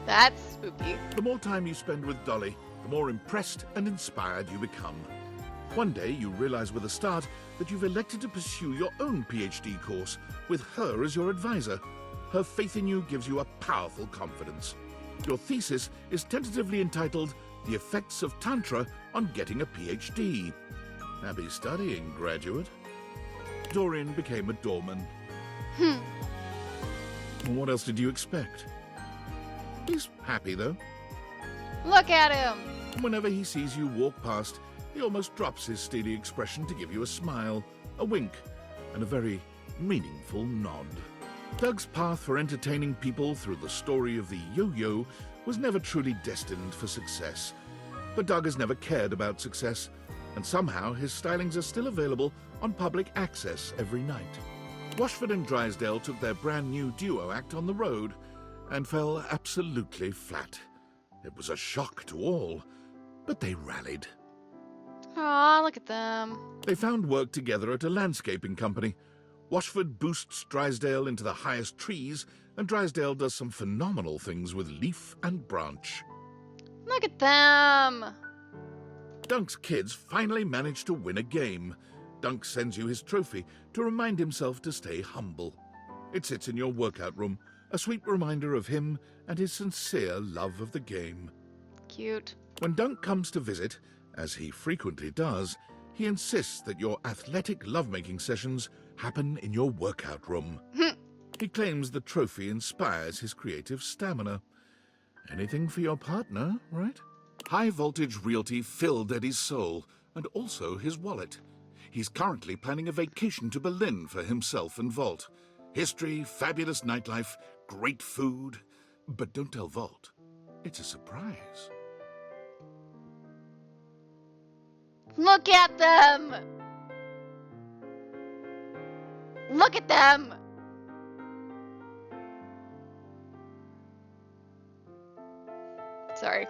That's spooky. The more time you spend with Dolly, the more impressed and inspired you become. One day you realize with a start that you've elected to pursue your own PhD course, with her as your advisor. Her faith in you gives you a powerful confidence. Your thesis is tentatively entitled The Effects of Tantra on Getting a PhD. Happy studying, graduate. Dorian became a doorman. What else did you expect? He's happy, though. Look at him! Whenever he sees you walk past, he almost drops his steely expression to give you a smile, a wink, and a very meaningful nod. Doug's path for entertaining people through the story of the yo-yo was never truly destined for success. But Doug has never cared about success, and somehow his stylings are still available on public access every night. Washford and Drysdale took their brand new duo act on the road and fell absolutely flat. It was a shock to all, but they rallied. Aw, look at them. They found work together at a landscaping company. Washford boosts Drysdale into the highest trees, and Drysdale does some phenomenal things with leaf and branch. Look at them. Dunk's kids finally managed to win a game. Dunk sends you his trophy to remind himself to stay humble. It sits in your workout room, a sweet reminder of him and his sincere love of the game. Cute. When Dunk comes to visit, as he frequently does, he insists that your athletic lovemaking sessions happen in your workout room. He claims the trophy inspires his creative stamina. Anything for your partner, right? High Voltage Realty filled Eddie's soul, and also his wallet. He's currently planning a vacation to Berlin for himself and Volt. History, fabulous nightlife, great food. But don't tell Volt. It's a surprise. Look at them! Look at them! Sorry.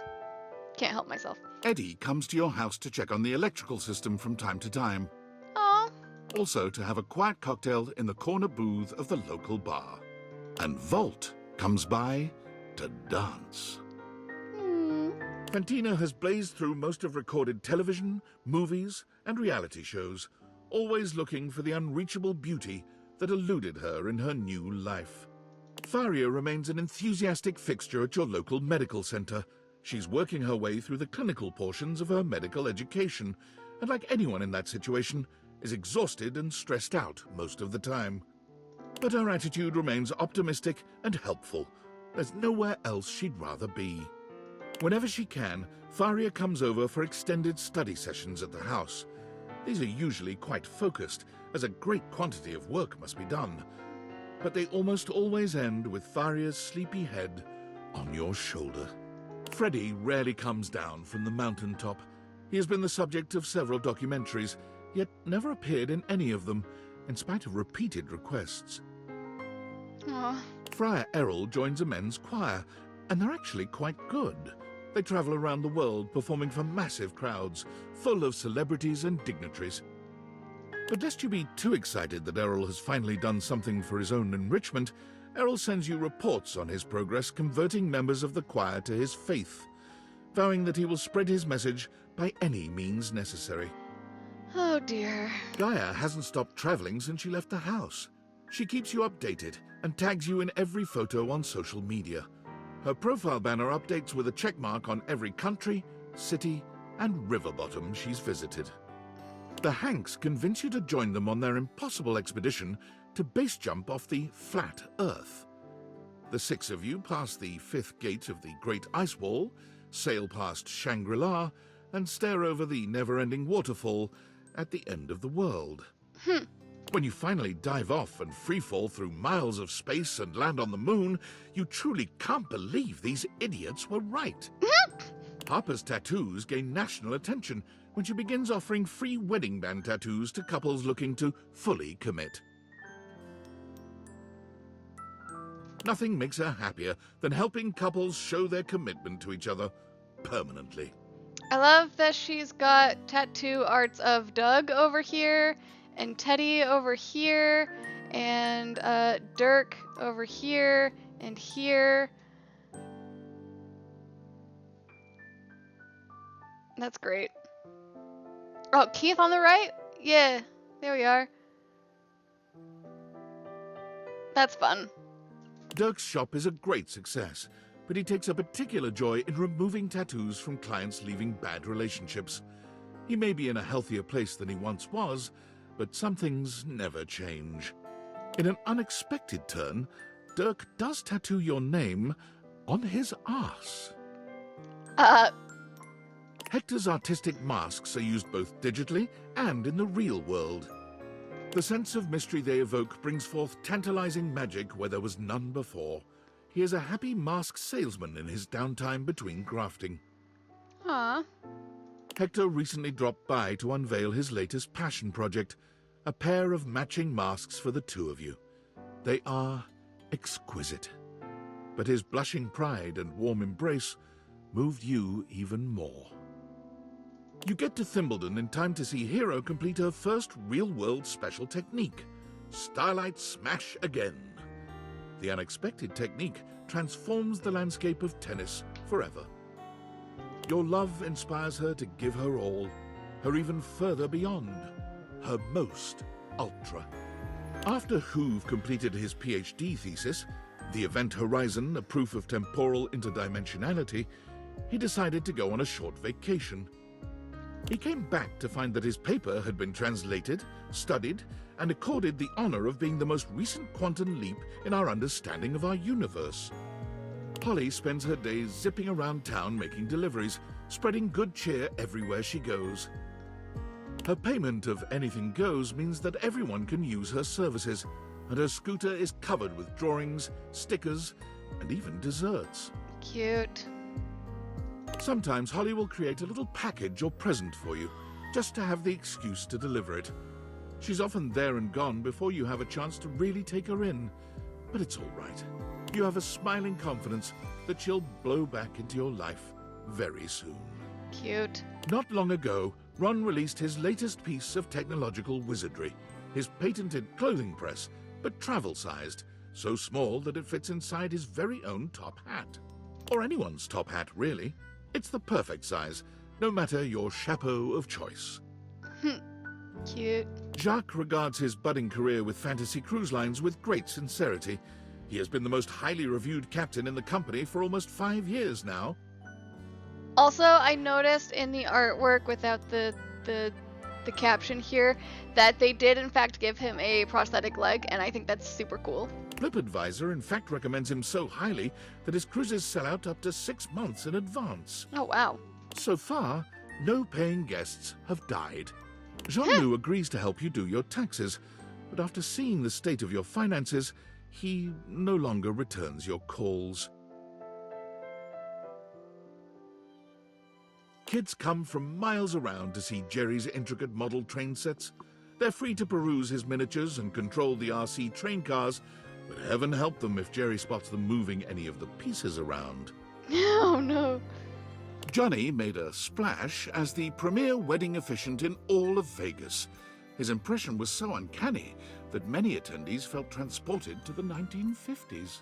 Can't help myself. Eddie comes to your house to check on the electrical system from time to time. Aww. Also to have a quiet cocktail in the corner booth of the local bar. And Volt comes by to dance. Fantina has blazed through most of recorded television, movies, and reality shows, always looking for the unreachable beauty that eluded her in her new life. Faria remains an enthusiastic fixture at your local medical center. She's working her way through the clinical portions of her medical education, and like anyone in that situation, is exhausted and stressed out most of the time. But her attitude remains optimistic and helpful. There's nowhere else she'd rather be. Whenever she can, Faria comes over for extended study sessions at the house. These are usually quite focused, as a great quantity of work must be done. But they almost always end with Faria's sleepy head on your shoulder. Freddy rarely comes down from the mountaintop. He has been the subject of several documentaries, yet never appeared in any of them, in spite of repeated requests. Aww. Friar Errol joins a men's choir, and they're actually quite good. They travel around the world performing for massive crowds, full of celebrities and dignitaries. But lest you be too excited that Errol has finally done something for his own enrichment, Errol sends you reports on his progress converting members of the choir to his faith, vowing that he will spread his message by any means necessary. Oh dear. Gaia hasn't stopped traveling since she left the house. She keeps you updated and tags you in every photo on social media. Her profile banner updates with a checkmark on every country, city, and river bottom she's visited. The Hanks convince you to join them on their impossible expedition to base jump off the flat Earth. The 6 of you pass the 5th gate of the Great Ice Wall, sail past Shangri-La, and stare over the never-ending waterfall at the end of the world. When you finally dive off and freefall through miles of space and land on the moon, you truly can't believe these idiots were right. Harper's tattoos gain national attention when she begins offering free wedding band tattoos to couples looking to fully commit. Nothing makes her happier than helping couples show their commitment to each other permanently. I love that she's got tattoo arts of Doug over here, and Teddy over here, and Dirk over here, and here. That's great. Oh, Keith on the right? Yeah, there we are. That's fun. Dirk's shop is a great success, but he takes a particular joy in removing tattoos from clients leaving bad relationships. He may be in a healthier place than he once was, but some things never change. In an unexpected turn, Dirk does tattoo your name on his arse. Hector's artistic masks are used both digitally and in the real world. The sense of mystery they evoke brings forth tantalizing magic where there was none before. He is a happy mask salesman in his downtime between grafting. Aww. Hector recently dropped by to unveil his latest passion project, a pair of matching masks for the 2 of you. They are exquisite, but his blushing pride and warm embrace moved you even more. You get to Thimbledon in time to see Hero complete her first real-world special technique, Starlight Smash Again. The unexpected technique transforms the landscape of tennis forever. Your love inspires her to give her all, her even further beyond, her most ultra. After Hoove completed his PhD thesis, The Event Horizon, a proof of temporal interdimensionality, he decided to go on a short vacation. He came back to find that his paper had been translated, studied, and accorded the honor of being the most recent quantum leap in our understanding of our universe. Holly spends her days zipping around town making deliveries, spreading good cheer everywhere she goes. Her payment of anything goes means that everyone can use her services, and her scooter is covered with drawings, stickers, and even desserts. Cute. Sometimes Holly will create a little package or present for you, just to have the excuse to deliver it. She's often there and gone before you have a chance to really take her in, but it's all right. You have a smiling confidence that she'll blow back into your life very soon. Cute. Not long ago, Ron released his latest piece of technological wizardry, his patented clothing press, but travel-sized, so small that it fits inside his very own top hat. Or anyone's top hat, really. It's the perfect size, no matter your chapeau of choice. Cute. Jacques regards his budding career with Fantasy Cruise Lines with great sincerity. He has been the most highly reviewed captain in the company for almost 5 years now. Also, I noticed in the artwork without the caption here that they did in fact give him a prosthetic leg, and I think that's super cool. TripAdvisor in fact recommends him so highly that his cruises sell out up to 6 months in advance. Oh, wow. So far, no paying guests have died. Jean-Loup agrees to help you do your taxes, but after seeing the state of your finances, he no longer returns your calls. Kids come from miles around to see Jerry's intricate model train sets. They're free to peruse his miniatures and control the RC train cars, but heaven help them if Jerry spots them moving any of the pieces around. Oh, no. Johnny made a splash as the premier wedding officiant in all of Vegas. His impression was so uncanny that many attendees felt transported to the 1950s.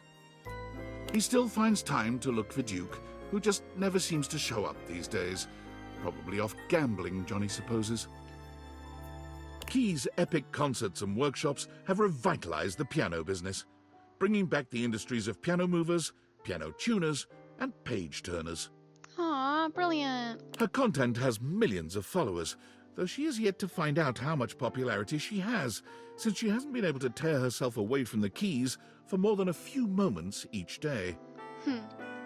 He still finds time to look for Duke, who just never seems to show up these days. Probably off gambling, Johnny supposes. Key's epic concerts and workshops have revitalized the piano business, bringing back the industries of piano movers, piano tuners, and page-turners. Aw, brilliant. Her content has millions of followers, though she is yet to find out how much popularity she has, since she hasn't been able to tear herself away from the keys for more than a few moments each day.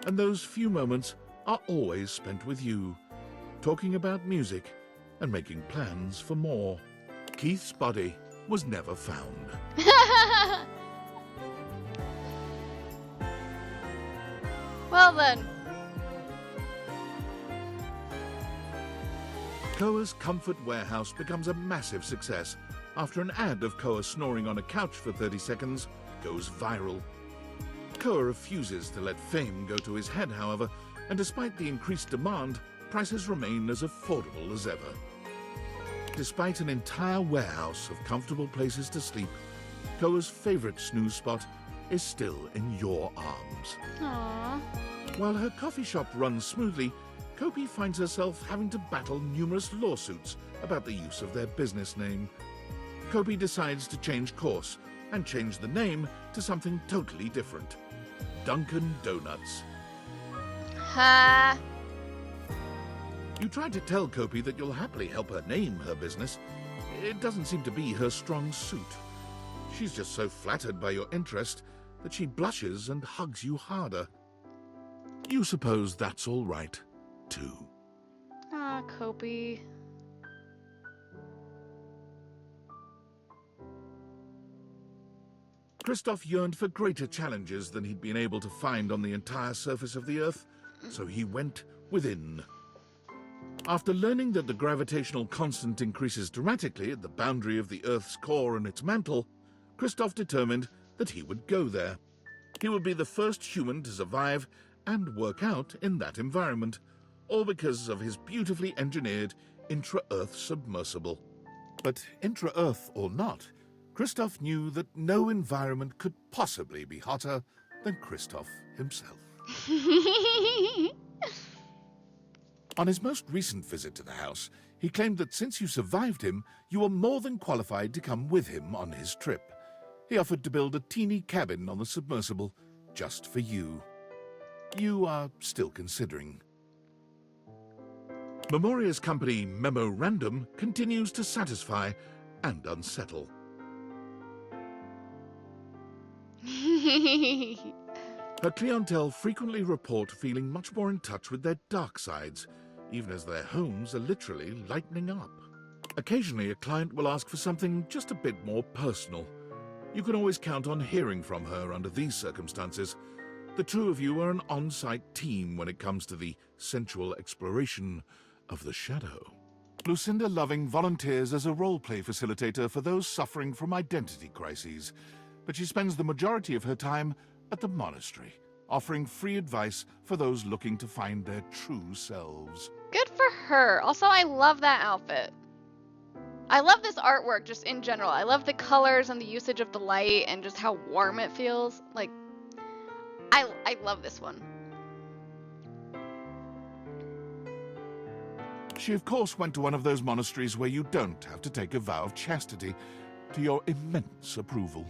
And those few moments are always spent with you, talking about music and making plans for more. Keith's body was never found. Well then. Koa's Comfort Warehouse becomes a massive success after an ad of Koa snoring on a couch for 30 seconds goes viral. Koa refuses to let fame go to his head, however, and despite the increased demand, prices remain as affordable as ever. Despite an entire warehouse of comfortable places to sleep, Koa's favorite snooze spot is still in your arms. Aww. While her coffee shop runs smoothly, Kopi finds herself having to battle numerous lawsuits about the use of their business name. Kopi decides to change course and change the name to something totally different. Dunkin' Donuts. Ha! You try to tell Kopi that you'll happily help her name her business. It doesn't seem to be her strong suit. She's just so flattered by your interest that she blushes and hugs you harder. You suppose that's all right, too. Ah, Kopi. Kristoff yearned for greater challenges than he'd been able to find on the entire surface of the Earth, so he went within. After learning that the gravitational constant increases dramatically at the boundary of the Earth's core and its mantle, Kristoff determined that he would go there. He would be the first human to survive and work out in that environment, all because of his beautifully engineered intra-Earth submersible. But intra-Earth or not, Kristoff knew that no environment could possibly be hotter than Kristoff himself. On his most recent visit to the house, he claimed that since you survived him, you were more than qualified to come with him on his trip. He offered to build a teeny cabin on the submersible just for you. You are still considering. Memoria's company Memorandum continues to satisfy and unsettle. Her clientele frequently report feeling much more in touch with their dark sides, even as their homes are literally lightening up. Occasionally, a client will ask for something just a bit more personal. You can always count on hearing from her under these circumstances. The two of you are an on-site team when it comes to the sensual exploration of the shadow. Lucinda Loving volunteers as a role-play facilitator for those suffering from identity crises, but she spends the majority of her time at the monastery, offering free advice for those looking to find their true selves. Good for her. Also, I love that outfit. I love this artwork just in general. I love the colors and the usage of the light and just how warm it feels. Like, I love this one. She, of course, went to one of those monasteries where you don't have to take a vow of chastity, to your immense approval.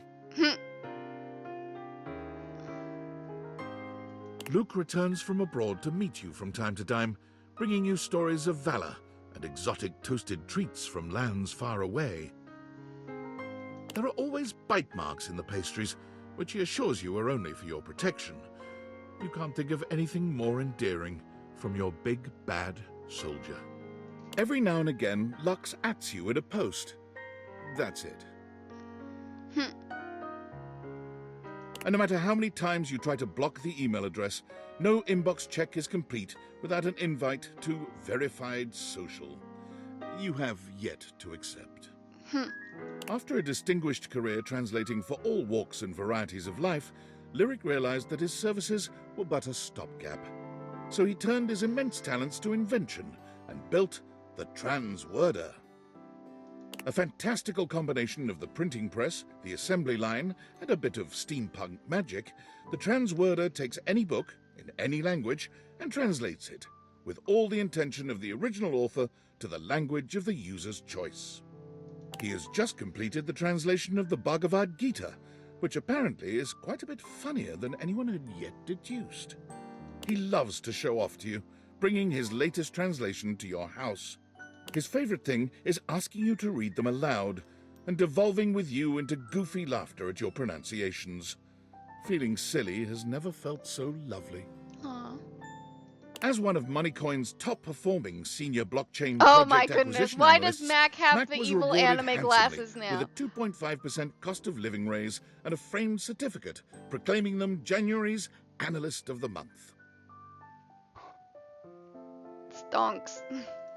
Luke returns from abroad to meet you from time to time, bringing you stories of valor and exotic toasted treats from lands far away. There are always bite marks in the pastries, which he assures you are only for your protection. You can't think of anything more endearing from your big, bad soldier. Every now and again, Lux ats you at a post. That's it. And no matter how many times you try to block the email address, no inbox check is complete without an invite to Verified Social. You have yet to accept. After a distinguished career translating for all walks and varieties of life, Lyric realized that his services were but a stopgap. So he turned his immense talents to invention and built the Transworder. A fantastical combination of the printing press, the assembly line, and a bit of steampunk magic, the Transworder takes any book, in any language, and translates it, with all the intention of the original author to the language of the user's choice. He has just completed the translation of the Bhagavad Gita, which apparently is quite a bit funnier than anyone had yet deduced. He loves to show off to you, bringing his latest translation to your house. His favorite thing is asking you to read them aloud and devolving with you into goofy laughter at your pronunciations. Feeling silly has never felt so lovely. Aww. As one of Moneycoin's top-performing senior blockchain Oh project my goodness, acquisition why analysts, does Mac have Mac the was evil rewarded anime handsomely glasses now? with a 2.5% cost of living raise and a framed certificate proclaiming them January's Analyst of the Month. Stonks.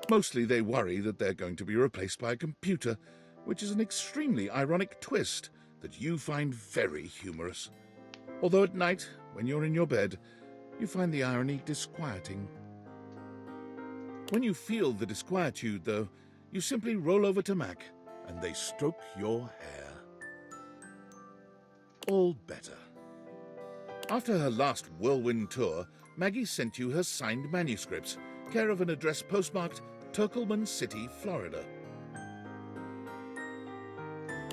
Mostly they worry that they're going to be replaced by a computer, which is an extremely ironic twist that you find very humorous. Although at night, when you're in your bed, you find the irony disquieting. When you feel the disquietude, though, you simply roll over to Mac and they stroke your hair. All better. After her last whirlwind tour, Maggie sent you her signed manuscripts, care of an address postmarked Turkleman City, Florida.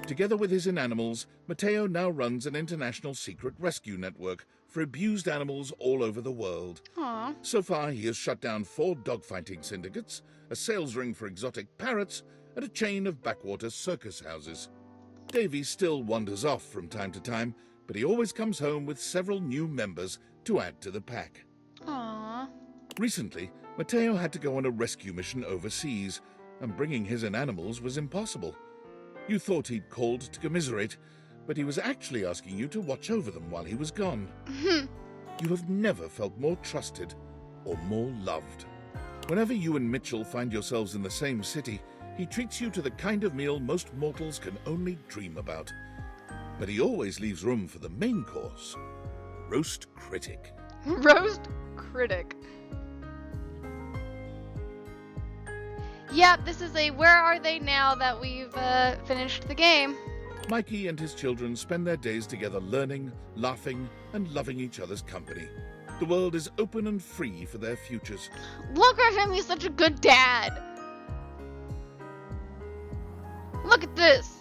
Together with his inanimals, Mateo now runs an international secret rescue network for abused animals all over the world. Aww. So far, he has shut down 4 dogfighting syndicates, a sales ring for exotic parrots, and a chain of backwater circus houses. Davy still wanders off from time to time, but he always comes home with several new members to add to the pack. Aww. Recently, Mateo had to go on a rescue mission overseas, and bringing his inanimals was impossible. You thought he'd called to commiserate, but he was actually asking you to watch over them while he was gone. You have never felt more trusted or more loved. Whenever you and Mitchell find yourselves in the same city, he treats you to the kind of meal most mortals can only dream about. But he always leaves room for the main course, Roast Critic. Roast Critic. Yep, this is a where are they now that we've finished the game. Mikey and his children spend their days together learning, laughing, and loving each other's company. The world is open and free for their futures. Look at him, he's such a good dad. Look at this.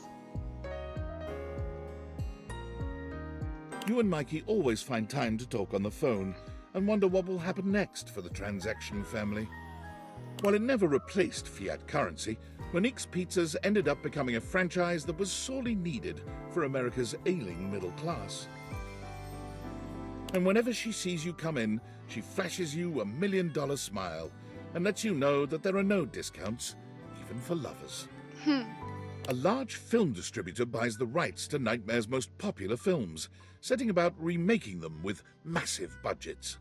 You and Mikey always find time to talk on the phone and wonder what will happen next for the Transaction family. While it never replaced fiat currency, Monique's Pizzas ended up becoming a franchise that was sorely needed for America's ailing middle class. And whenever she sees you come in, she flashes you $1 million smile and lets you know that there are no discounts, even for lovers. A large film distributor buys the rights to Nightmare's most popular films, setting about remaking them with massive budgets.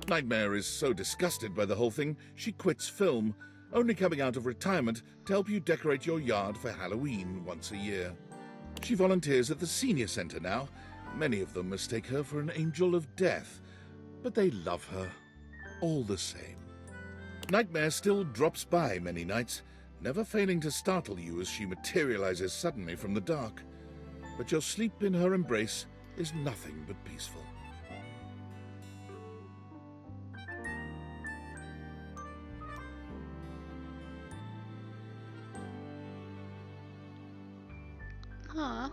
Nightmare is so disgusted by the whole thing, she quits film, only coming out of retirement to help you decorate your yard for Halloween once a year. She volunteers at the senior center now. Many of them mistake her for an angel of death, but they love her all the same. Nightmare still drops by many nights, never failing to startle you as she materializes suddenly from the dark. But your sleep in her embrace is nothing but peaceful. Huh.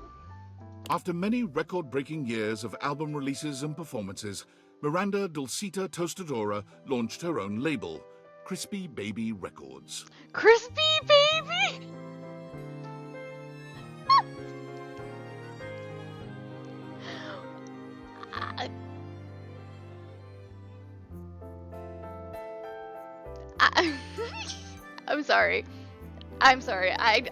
After many record-breaking years of album releases and performances, Miranda Dulcita Tostadora launched her own label, Crispy Baby Records. Crispy baby! I'm sorry. I'm sorry. I'm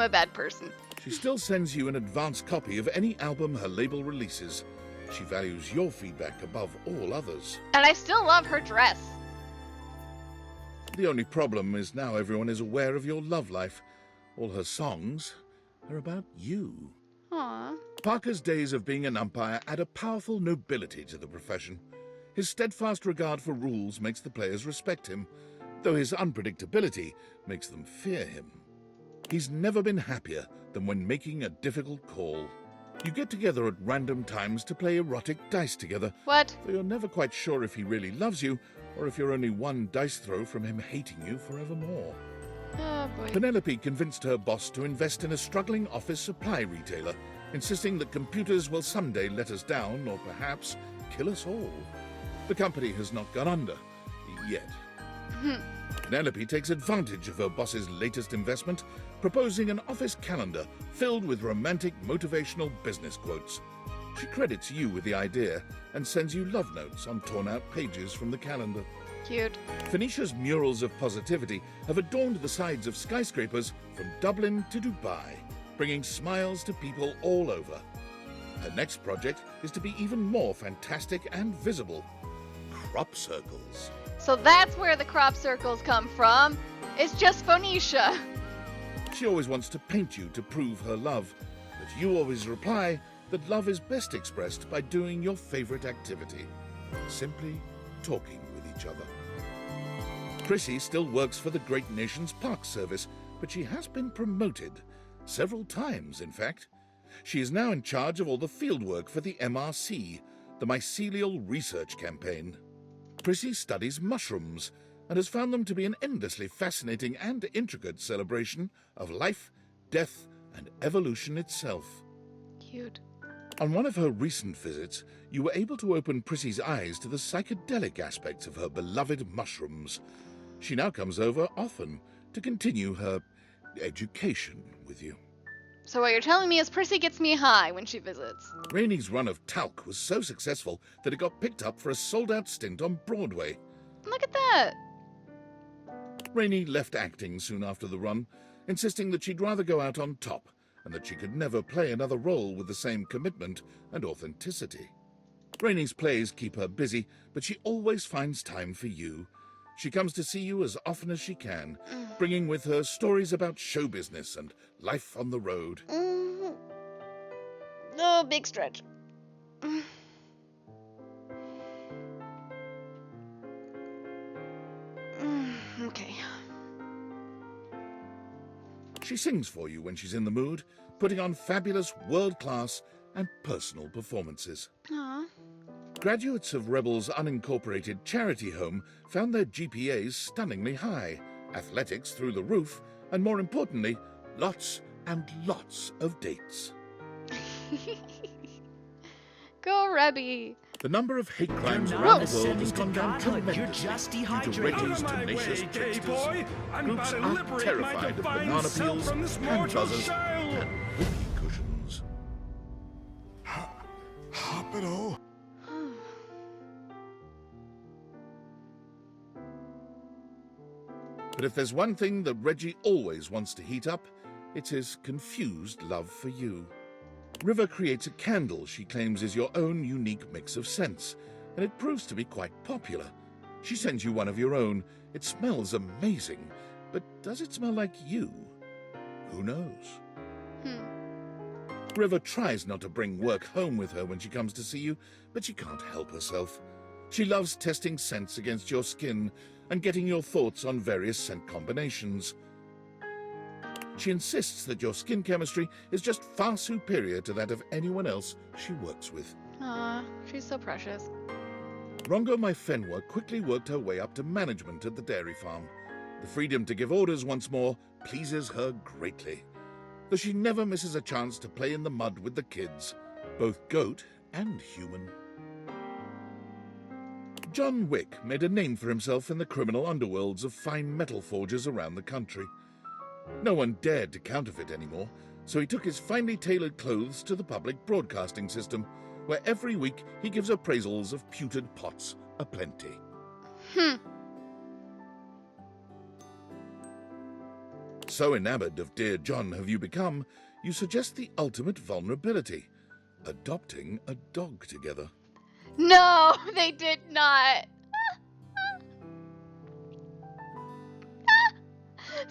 a bad person. She still sends you an advance copy of any album her label releases. She values your feedback above all others. And I still love her dress. The only problem is now everyone is aware of your love life. All her songs are about you. Aww. Parker's days of being an umpire add a powerful nobility to the profession. His steadfast regard for rules makes the players respect him, though his unpredictability makes them fear him. He's never been happier than when making a difficult call. You get together at random times to play erotic dice together. What? Though you're never quite sure if he really loves you, or if you're only one dice throw from him hating you forevermore. Oh boy. Penelope convinced her boss to invest in a struggling office supply retailer, insisting that computers will someday let us down, or perhaps kill us all. The company has not gone under. Yet. Penelope takes advantage of her boss's latest investment, proposing an office calendar filled with romantic motivational business quotes. She credits you with the idea and sends you love notes on torn-out pages from the calendar. Cute. Phoenicia's murals of positivity have adorned the sides of skyscrapers from Dublin to Dubai, bringing smiles to people all over. Her next project is to be even more fantastic and visible. Crop circles. So that's where the crop circles come from. It's just Phoenicia. She always wants to paint you to prove her love, but you always reply that love is best expressed by doing your favorite activity. Simply talking with each other. Chrissy still works for the Great Nations Park Service, but she has been promoted. Several times, in fact. She is now in charge of all the fieldwork for the MRC, the Mycelial Research Campaign. Prissy studies mushrooms and has found them to be an endlessly fascinating and intricate celebration of life, death, and evolution itself. Cute. On one of her recent visits, you were able to open Prissy's eyes to the psychedelic aspects of her beloved mushrooms. She now comes over often to continue her education with you. So what you're telling me is Prissy gets me high when she visits. Rainey's run of talc was so successful that it got picked up for a sold-out stint on Broadway. Look at that. Rainey left acting soon after the run, insisting that she'd rather go out on top and that she could never play another role with the same commitment and authenticity. Rainey's plays keep her busy, but she always finds time for you. She comes to see you as often as she can, bringing with her stories about show business and life on the road. Oh, big stretch. Okay. She sings for you when she's in the mood, putting on fabulous world-class and personal performances. Aww. Graduates of Rebel's unincorporated charity home found their GPAs stunningly high, athletics through the roof, and more importantly, lots and lots of dates. Go, Rebby. The number of hate crimes You're around not the world has gone down ascending, You're tremendously just due to dehydrated. Reggie's tenacious tricksters. Groups are terrified of banana peels, hand buzzers, and whoopee cushions. Hospital. But if there's one thing that Reggie always wants to heat up, it's his confused love for you. River creates a candle she claims is your own unique mix of scents, and it proves to be quite popular. She sends you one of your own. It smells amazing, but does it smell like you? Who knows? River tries not to bring work home with her when she comes to see you, but she can't help herself. She loves testing scents against your skin and getting your thoughts on various scent combinations. She insists that your skin chemistry is just far superior to that of anyone else she works with. Aw, she's so precious. Rongo Maifenwa quickly worked her way up to management at the dairy farm. The freedom to give orders once more pleases her greatly, though she never misses a chance to play in the mud with the kids, both goat and human. John Wick made a name for himself in the criminal underworlds of fine metal forgers around the country. No one dared to counterfeit anymore, so he took his finely tailored clothes to the public broadcasting system, where every week he gives appraisals of pewtered pots aplenty. So enamored of Dear John have you become, you suggest the ultimate vulnerability, adopting a dog together. No, they did not.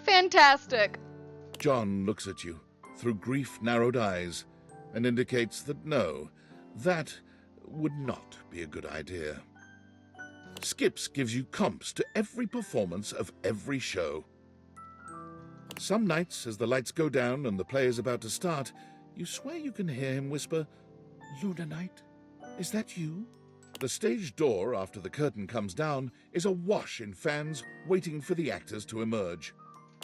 Fantastic. John looks at you through grief-narrowed eyes and indicates that no, that would not be a good idea. Skips gives you comps to every performance of every show. Some nights, as the lights go down and the play is about to start, you swear you can hear him whisper, "Luna Knight, is that you?" The stage door, after the curtain comes down, is awash in fans waiting for the actors to emerge.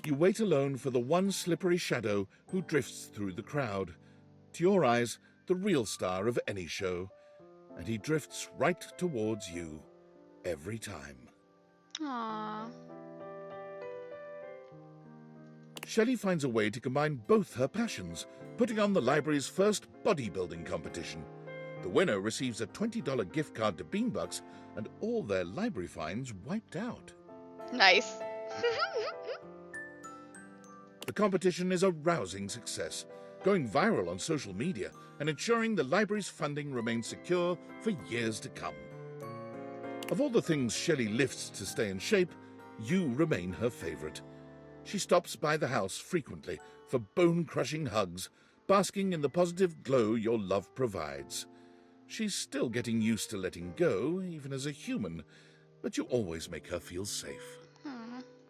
You wait alone for the one slippery shadow who drifts through the crowd. To your eyes, the real star of any show. And he drifts right towards you, every time. Aww. Shelley finds a way to combine both her passions, putting on the library's first bodybuilding competition. The winner receives a $20 gift card to Beanbucks and all their library fines wiped out. Nice. The competition is a rousing success, going viral on social media and ensuring the library's funding remains secure for years to come. Of all the things Shelley lifts to stay in shape, you remain her favorite. She stops by the house frequently for bone-crushing hugs, basking in the positive glow your love provides. She's still getting used to letting go, even as a human, but you always make her feel safe.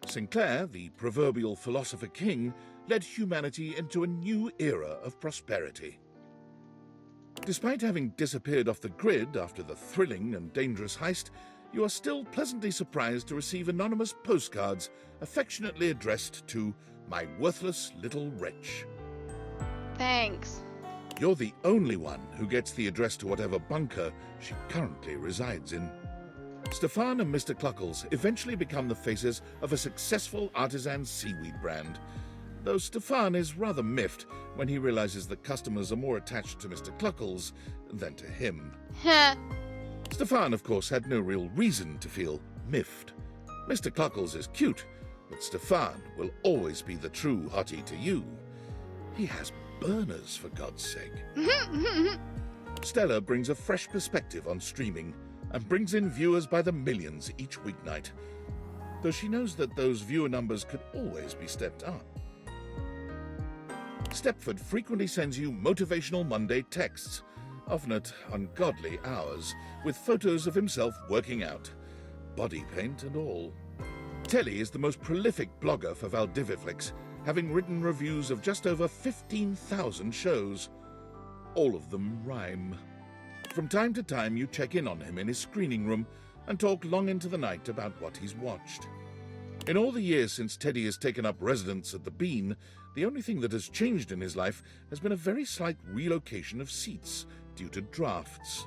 Sinclair, the proverbial philosopher king, led humanity into a new era of prosperity. Despite having disappeared off the grid after the thrilling and dangerous heist, you are still pleasantly surprised to receive anonymous postcards affectionately addressed to my worthless little wretch. Thanks. You're the only one who gets the address to whatever bunker she currently resides in. Stefan and Mr. Cluckles eventually become the faces of a successful artisan seaweed brand, though Stefan is rather miffed when he realizes that customers are more attached to Mr. Cluckles than to him. Stefan, of course, had no real reason to feel miffed. Mr. Cluckles is cute, but Stefan will always be the true hottie to you. He has burners, for God's sake. Stella brings a fresh perspective on streaming and brings in viewers by the millions each weeknight, though she knows that those viewer numbers could always be stepped up. Stepford frequently sends you motivational Monday texts, often at ungodly hours, with photos of himself working out, body paint and all. Telly is the most prolific blogger for Valdiviflix, having written reviews of just over 15,000 shows. All of them rhyme. From time to time, you check in on him in his screening room and talk long into the night about what he's watched. In all the years since Teddy has taken up residence at the Bean, the only thing that has changed in his life has been a very slight relocation of seats due to drafts.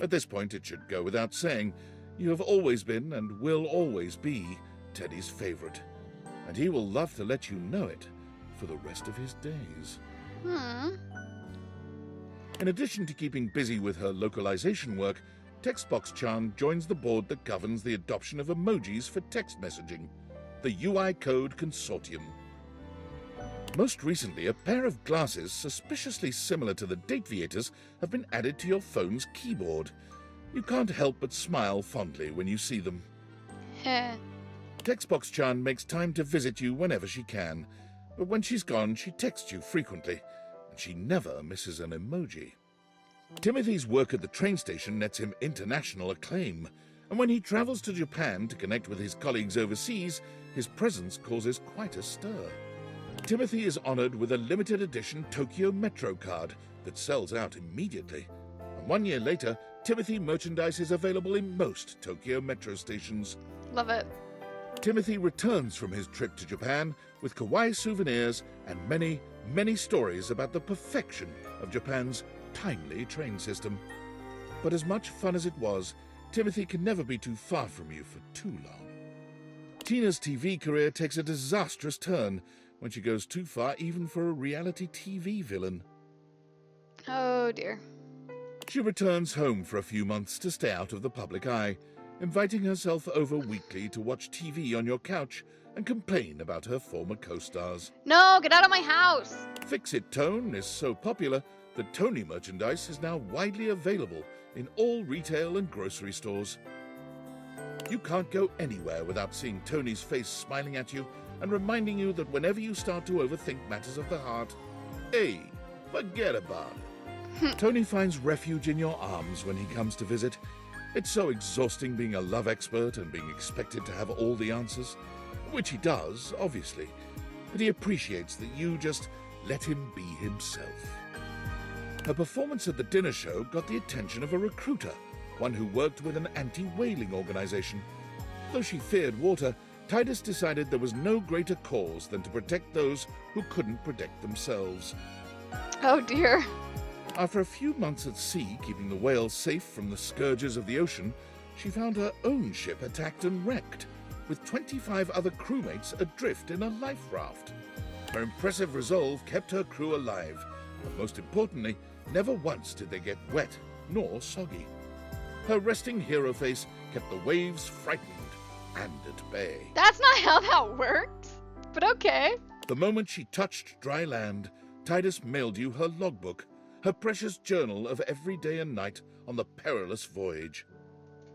At this point, it should go without saying, you have always been and will always be Teddy's favorite, and he will love to let you know it for the rest of his days. In addition to keeping busy with her localization work, Textbox-chan joins the board that governs the adoption of emojis for text messaging, the UI Code Consortium. Most recently, a pair of glasses suspiciously similar to the Dateviators have been added to your phone's keyboard. You can't help but smile fondly when you see them. Textbox-chan makes time to visit you whenever she can, but when she's gone, she texts you frequently, and she never misses an emoji. Timothy's work at the train station nets him international acclaim, and when he travels to Japan to connect with his colleagues overseas, his presence causes quite a stir. Timothy is honored with a limited edition Tokyo Metro card that sells out immediately, and 1 year later, Timothy merchandise is available in most Tokyo Metro stations. Love it. Timothy returns from his trip to Japan with kawaii souvenirs and many, many stories about the perfection of Japan's timely train system. But as much fun as it was, Timothy can never be too far from you for too long. Tina's TV career takes a disastrous turn when she goes too far even for a reality TV villain. Oh dear. She returns home for a few months to stay out of the public eye, inviting herself over weekly to watch TV on your couch and complain about her former co-stars. No, get out of my house! Fix-It Tone is so popular that Tony merchandise is now widely available in all retail and grocery stores. You can't go anywhere without seeing Tony's face smiling at you and reminding you that whenever you start to overthink matters of the heart, hey, forget about it. Tony finds refuge in your arms when he comes to visit. It's so exhausting being a love expert and being expected to have all the answers, which he does, obviously, but he appreciates that you just let him be himself. Her performance at the dinner show got the attention of a recruiter, one who worked with an anti-whaling organization. Though she feared water, Titus decided there was no greater cause than to protect those who couldn't protect themselves. Oh dear. After a few months at sea, keeping the whales safe from the scourges of the ocean, she found her own ship attacked and wrecked, with 25 other crewmates adrift in a life raft. Her impressive resolve kept her crew alive, but most importantly, never once did they get wet nor soggy. Her resting hero face kept the waves frightened and at bay. That's not how that works, but okay. The moment she touched dry land, Titus mailed you her logbook, her precious journal of every day and night on the perilous voyage.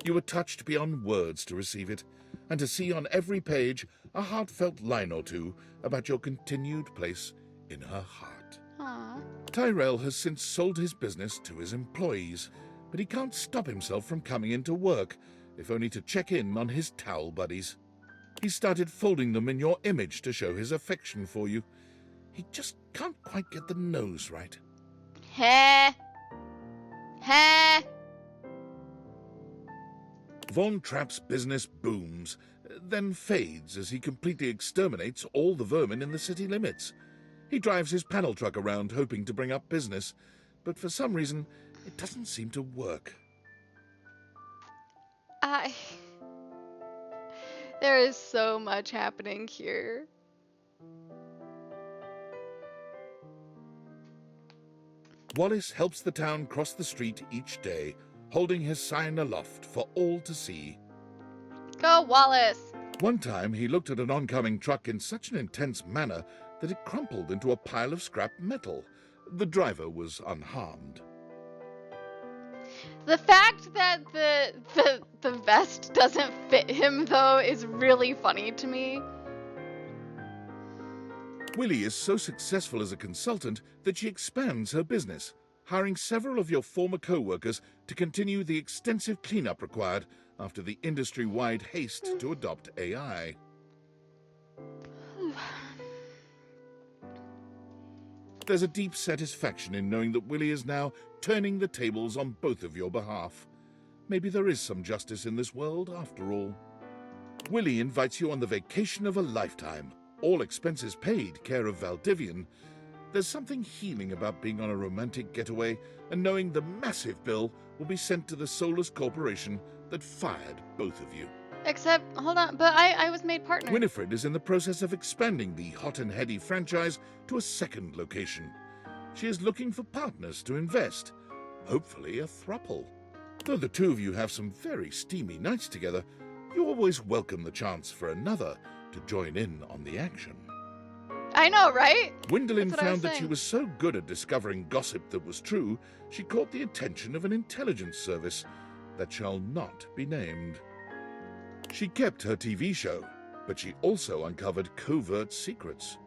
You were touched beyond words to receive it, and to see on every page a heartfelt line or two about your continued place in her heart. Aww. Tyrell has since sold his business to his employees, but he can't stop himself from coming into work, if only to check in on his towel buddies. He started folding them in your image to show his affection for you. He just can't quite get the nose right. Heh. Heh. Von Trapp's business booms, then fades as he completely exterminates all the vermin in the city limits. He drives his panel truck around hoping to bring up business, but for some reason, it doesn't seem to work. There is so much happening here. Wallace helps the town cross the street each day, holding his sign aloft for all to see. Go, Wallace! One time, he looked at an oncoming truck in such an intense manner that it crumpled into a pile of scrap metal. The driver was unharmed. The fact that the vest doesn't fit him, though, is really funny to me. Willie is so successful as a consultant that she expands her business, hiring several of your former co-workers to continue the extensive cleanup required after the industry-wide haste to adopt AI. There's a deep satisfaction in knowing that Willie is now turning the tables on both of your behalf. Maybe there is some justice in this world after all. Willie invites you on the vacation of a lifetime, all expenses paid, care of Valdivian. There's something healing about being on a romantic getaway and knowing the massive bill will be sent to the soulless corporation that fired both of you. Except, hold on, but I was made partner. Winifred is in the process of expanding the Hot and Heady franchise to a second location. She is looking for partners to invest, hopefully a throuple. Though the two of you have some very steamy nights together, you always welcome the chance for another to join in on the action. I know, right? Gwendolyn That's what I found was that she saying. was so good at discovering gossip that was true, she caught the attention of an intelligence service that shall not be named. She kept her TV show, but she also uncovered covert secrets.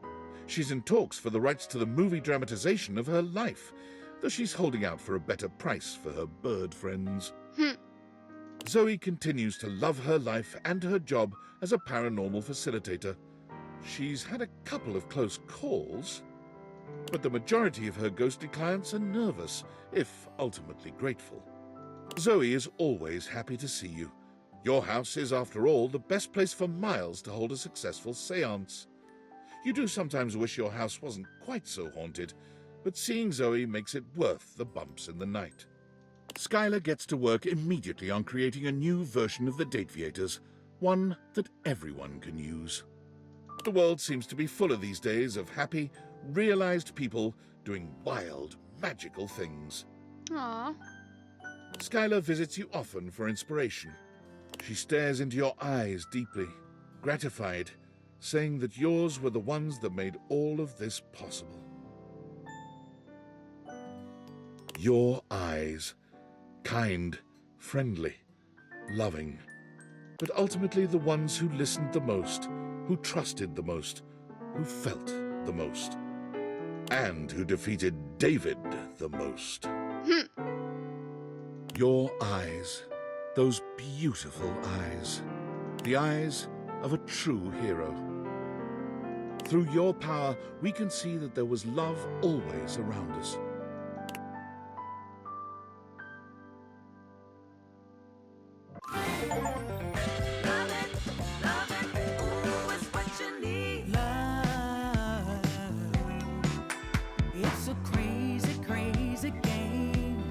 She's in talks for the rights to the movie dramatization of her life, though she's holding out for a better price for her bird friends. Zoe continues to love her life and her job as a paranormal facilitator. She's had a couple of close calls, but the majority of her ghostly clients are nervous, if ultimately grateful. Zoe is always happy to see you. Your house is, after all, the best place for miles to hold a successful séance. You do sometimes wish your house wasn't quite so haunted, but seeing Zoe makes it worth the bumps in the night. Skylar gets to work immediately on creating a new version of the Dateviators, one that everyone can use. The world seems to be full of these days of happy, realized people doing wild, magical things. Aww. Skylar visits you often for inspiration. She stares into your eyes deeply, gratified, saying that yours were the ones that made all of this possible. Your eyes. Kind, friendly, loving, but ultimately the ones who listened the most, who trusted the most, who felt the most, and who defeated David the most. Your eyes, those beautiful eyes, the eyes of a true hero. Through your power, we can see that there was love always around us. It's a crazy, crazy game.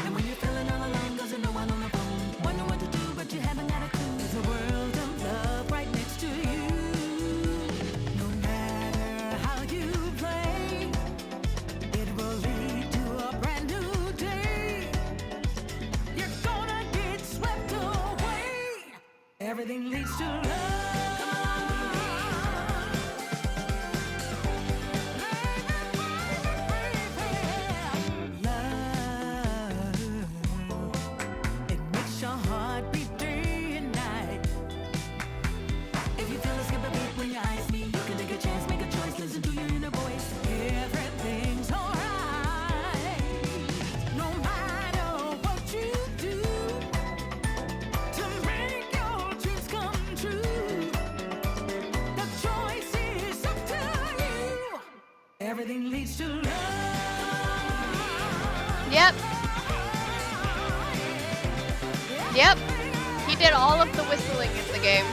And when you're feeling all alone, cause no one on the phone, wonder what to do, but you haven't got a clue. There's a world of love right next to you. No matter how you play, it will lead to a brand new day. You're gonna get swept away. Everything leads to love. Everything leads to love. Yep. Yep. He did all of the whistling in the game.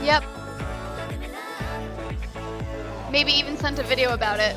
Yep. Maybe even sent a video about it.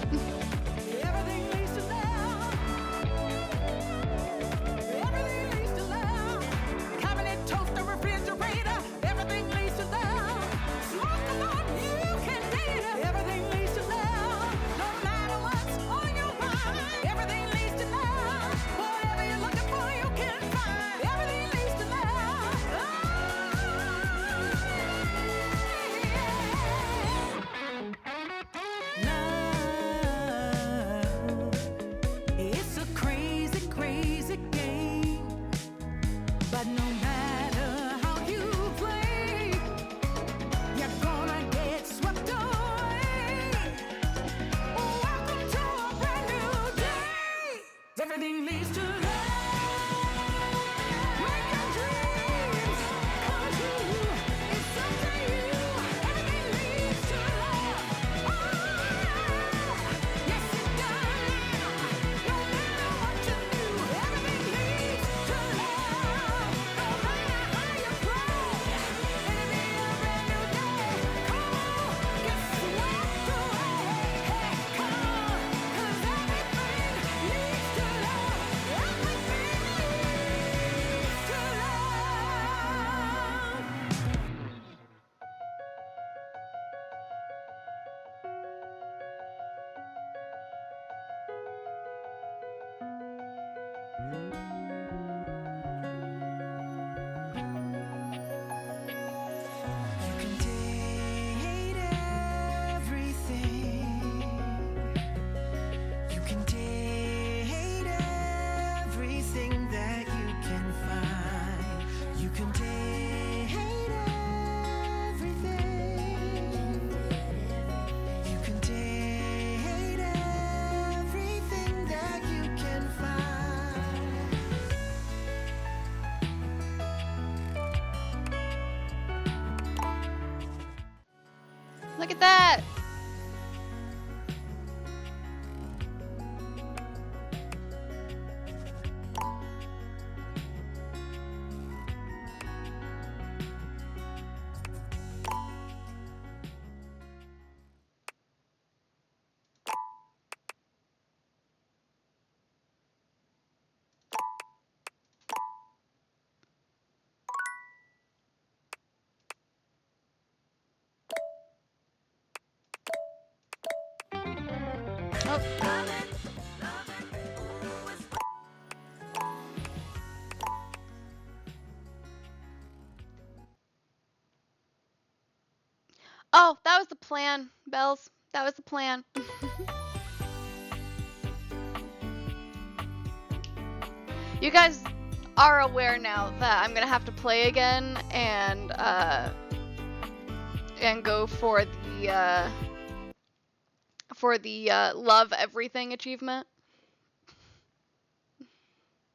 It's a crazy, crazy game. But no matter how you play, you're gonna get swept away. Welcome to a brand new day. Everything leads to love. Make your dreams come true. It's up to you. Everything leads to love. Yes, it does. No matter what you do, everything leads to love. No matter how you play, it'll be a brand new day. Come on, get swept away. Hey, come on, 'cause everything leads to love. Everything leads to love. You can date everything. You can date everything that you can find. You can date everything. You can date everything that you can find. Look at that. Oh, that was the plan, Bells. That was the plan. You guys are aware now that I'm gonna have to play again and go for the love everything achievement.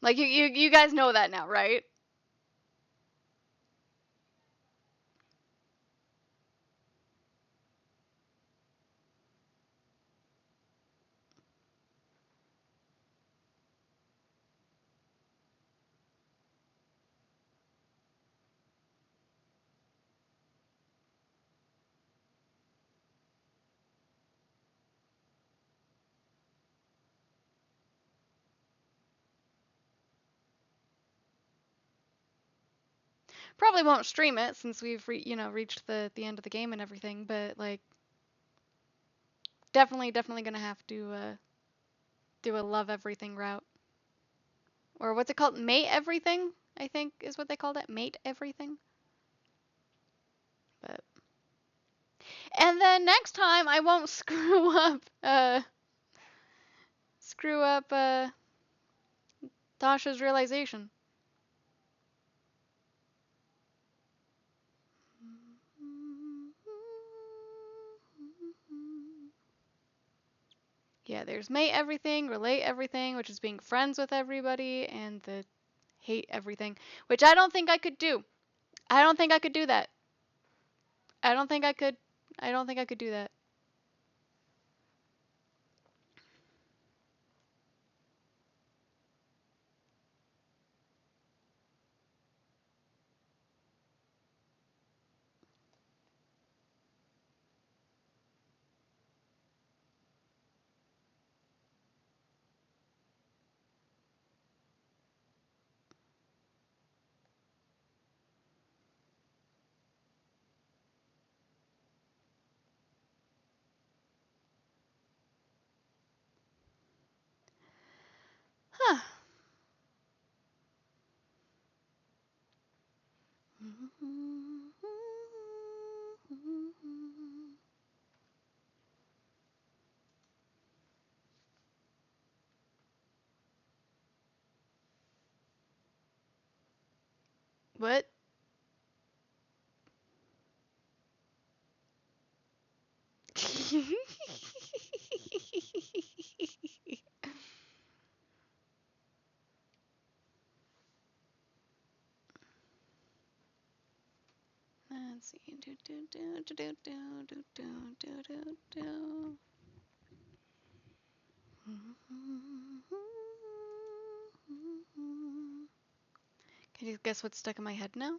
Like you guys know that now, right? Probably won't stream it since we've reached the end of the game and everything, but like definitely gonna have to do a love everything route. Or what's it called? Mate everything, I think is what they called it. Mate everything. But and then next time I won't screw up Tasha's realization. Yeah, there's mate everything, relate everything, which is being friends with everybody, and the hate everything, which I don't think I could do. I don't think I could do that. I don't think I could do that. Huh. What? Let's see. Do, do, do, do, do, do, do, do, do, do. Can you guess what's stuck in my head now?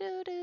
do do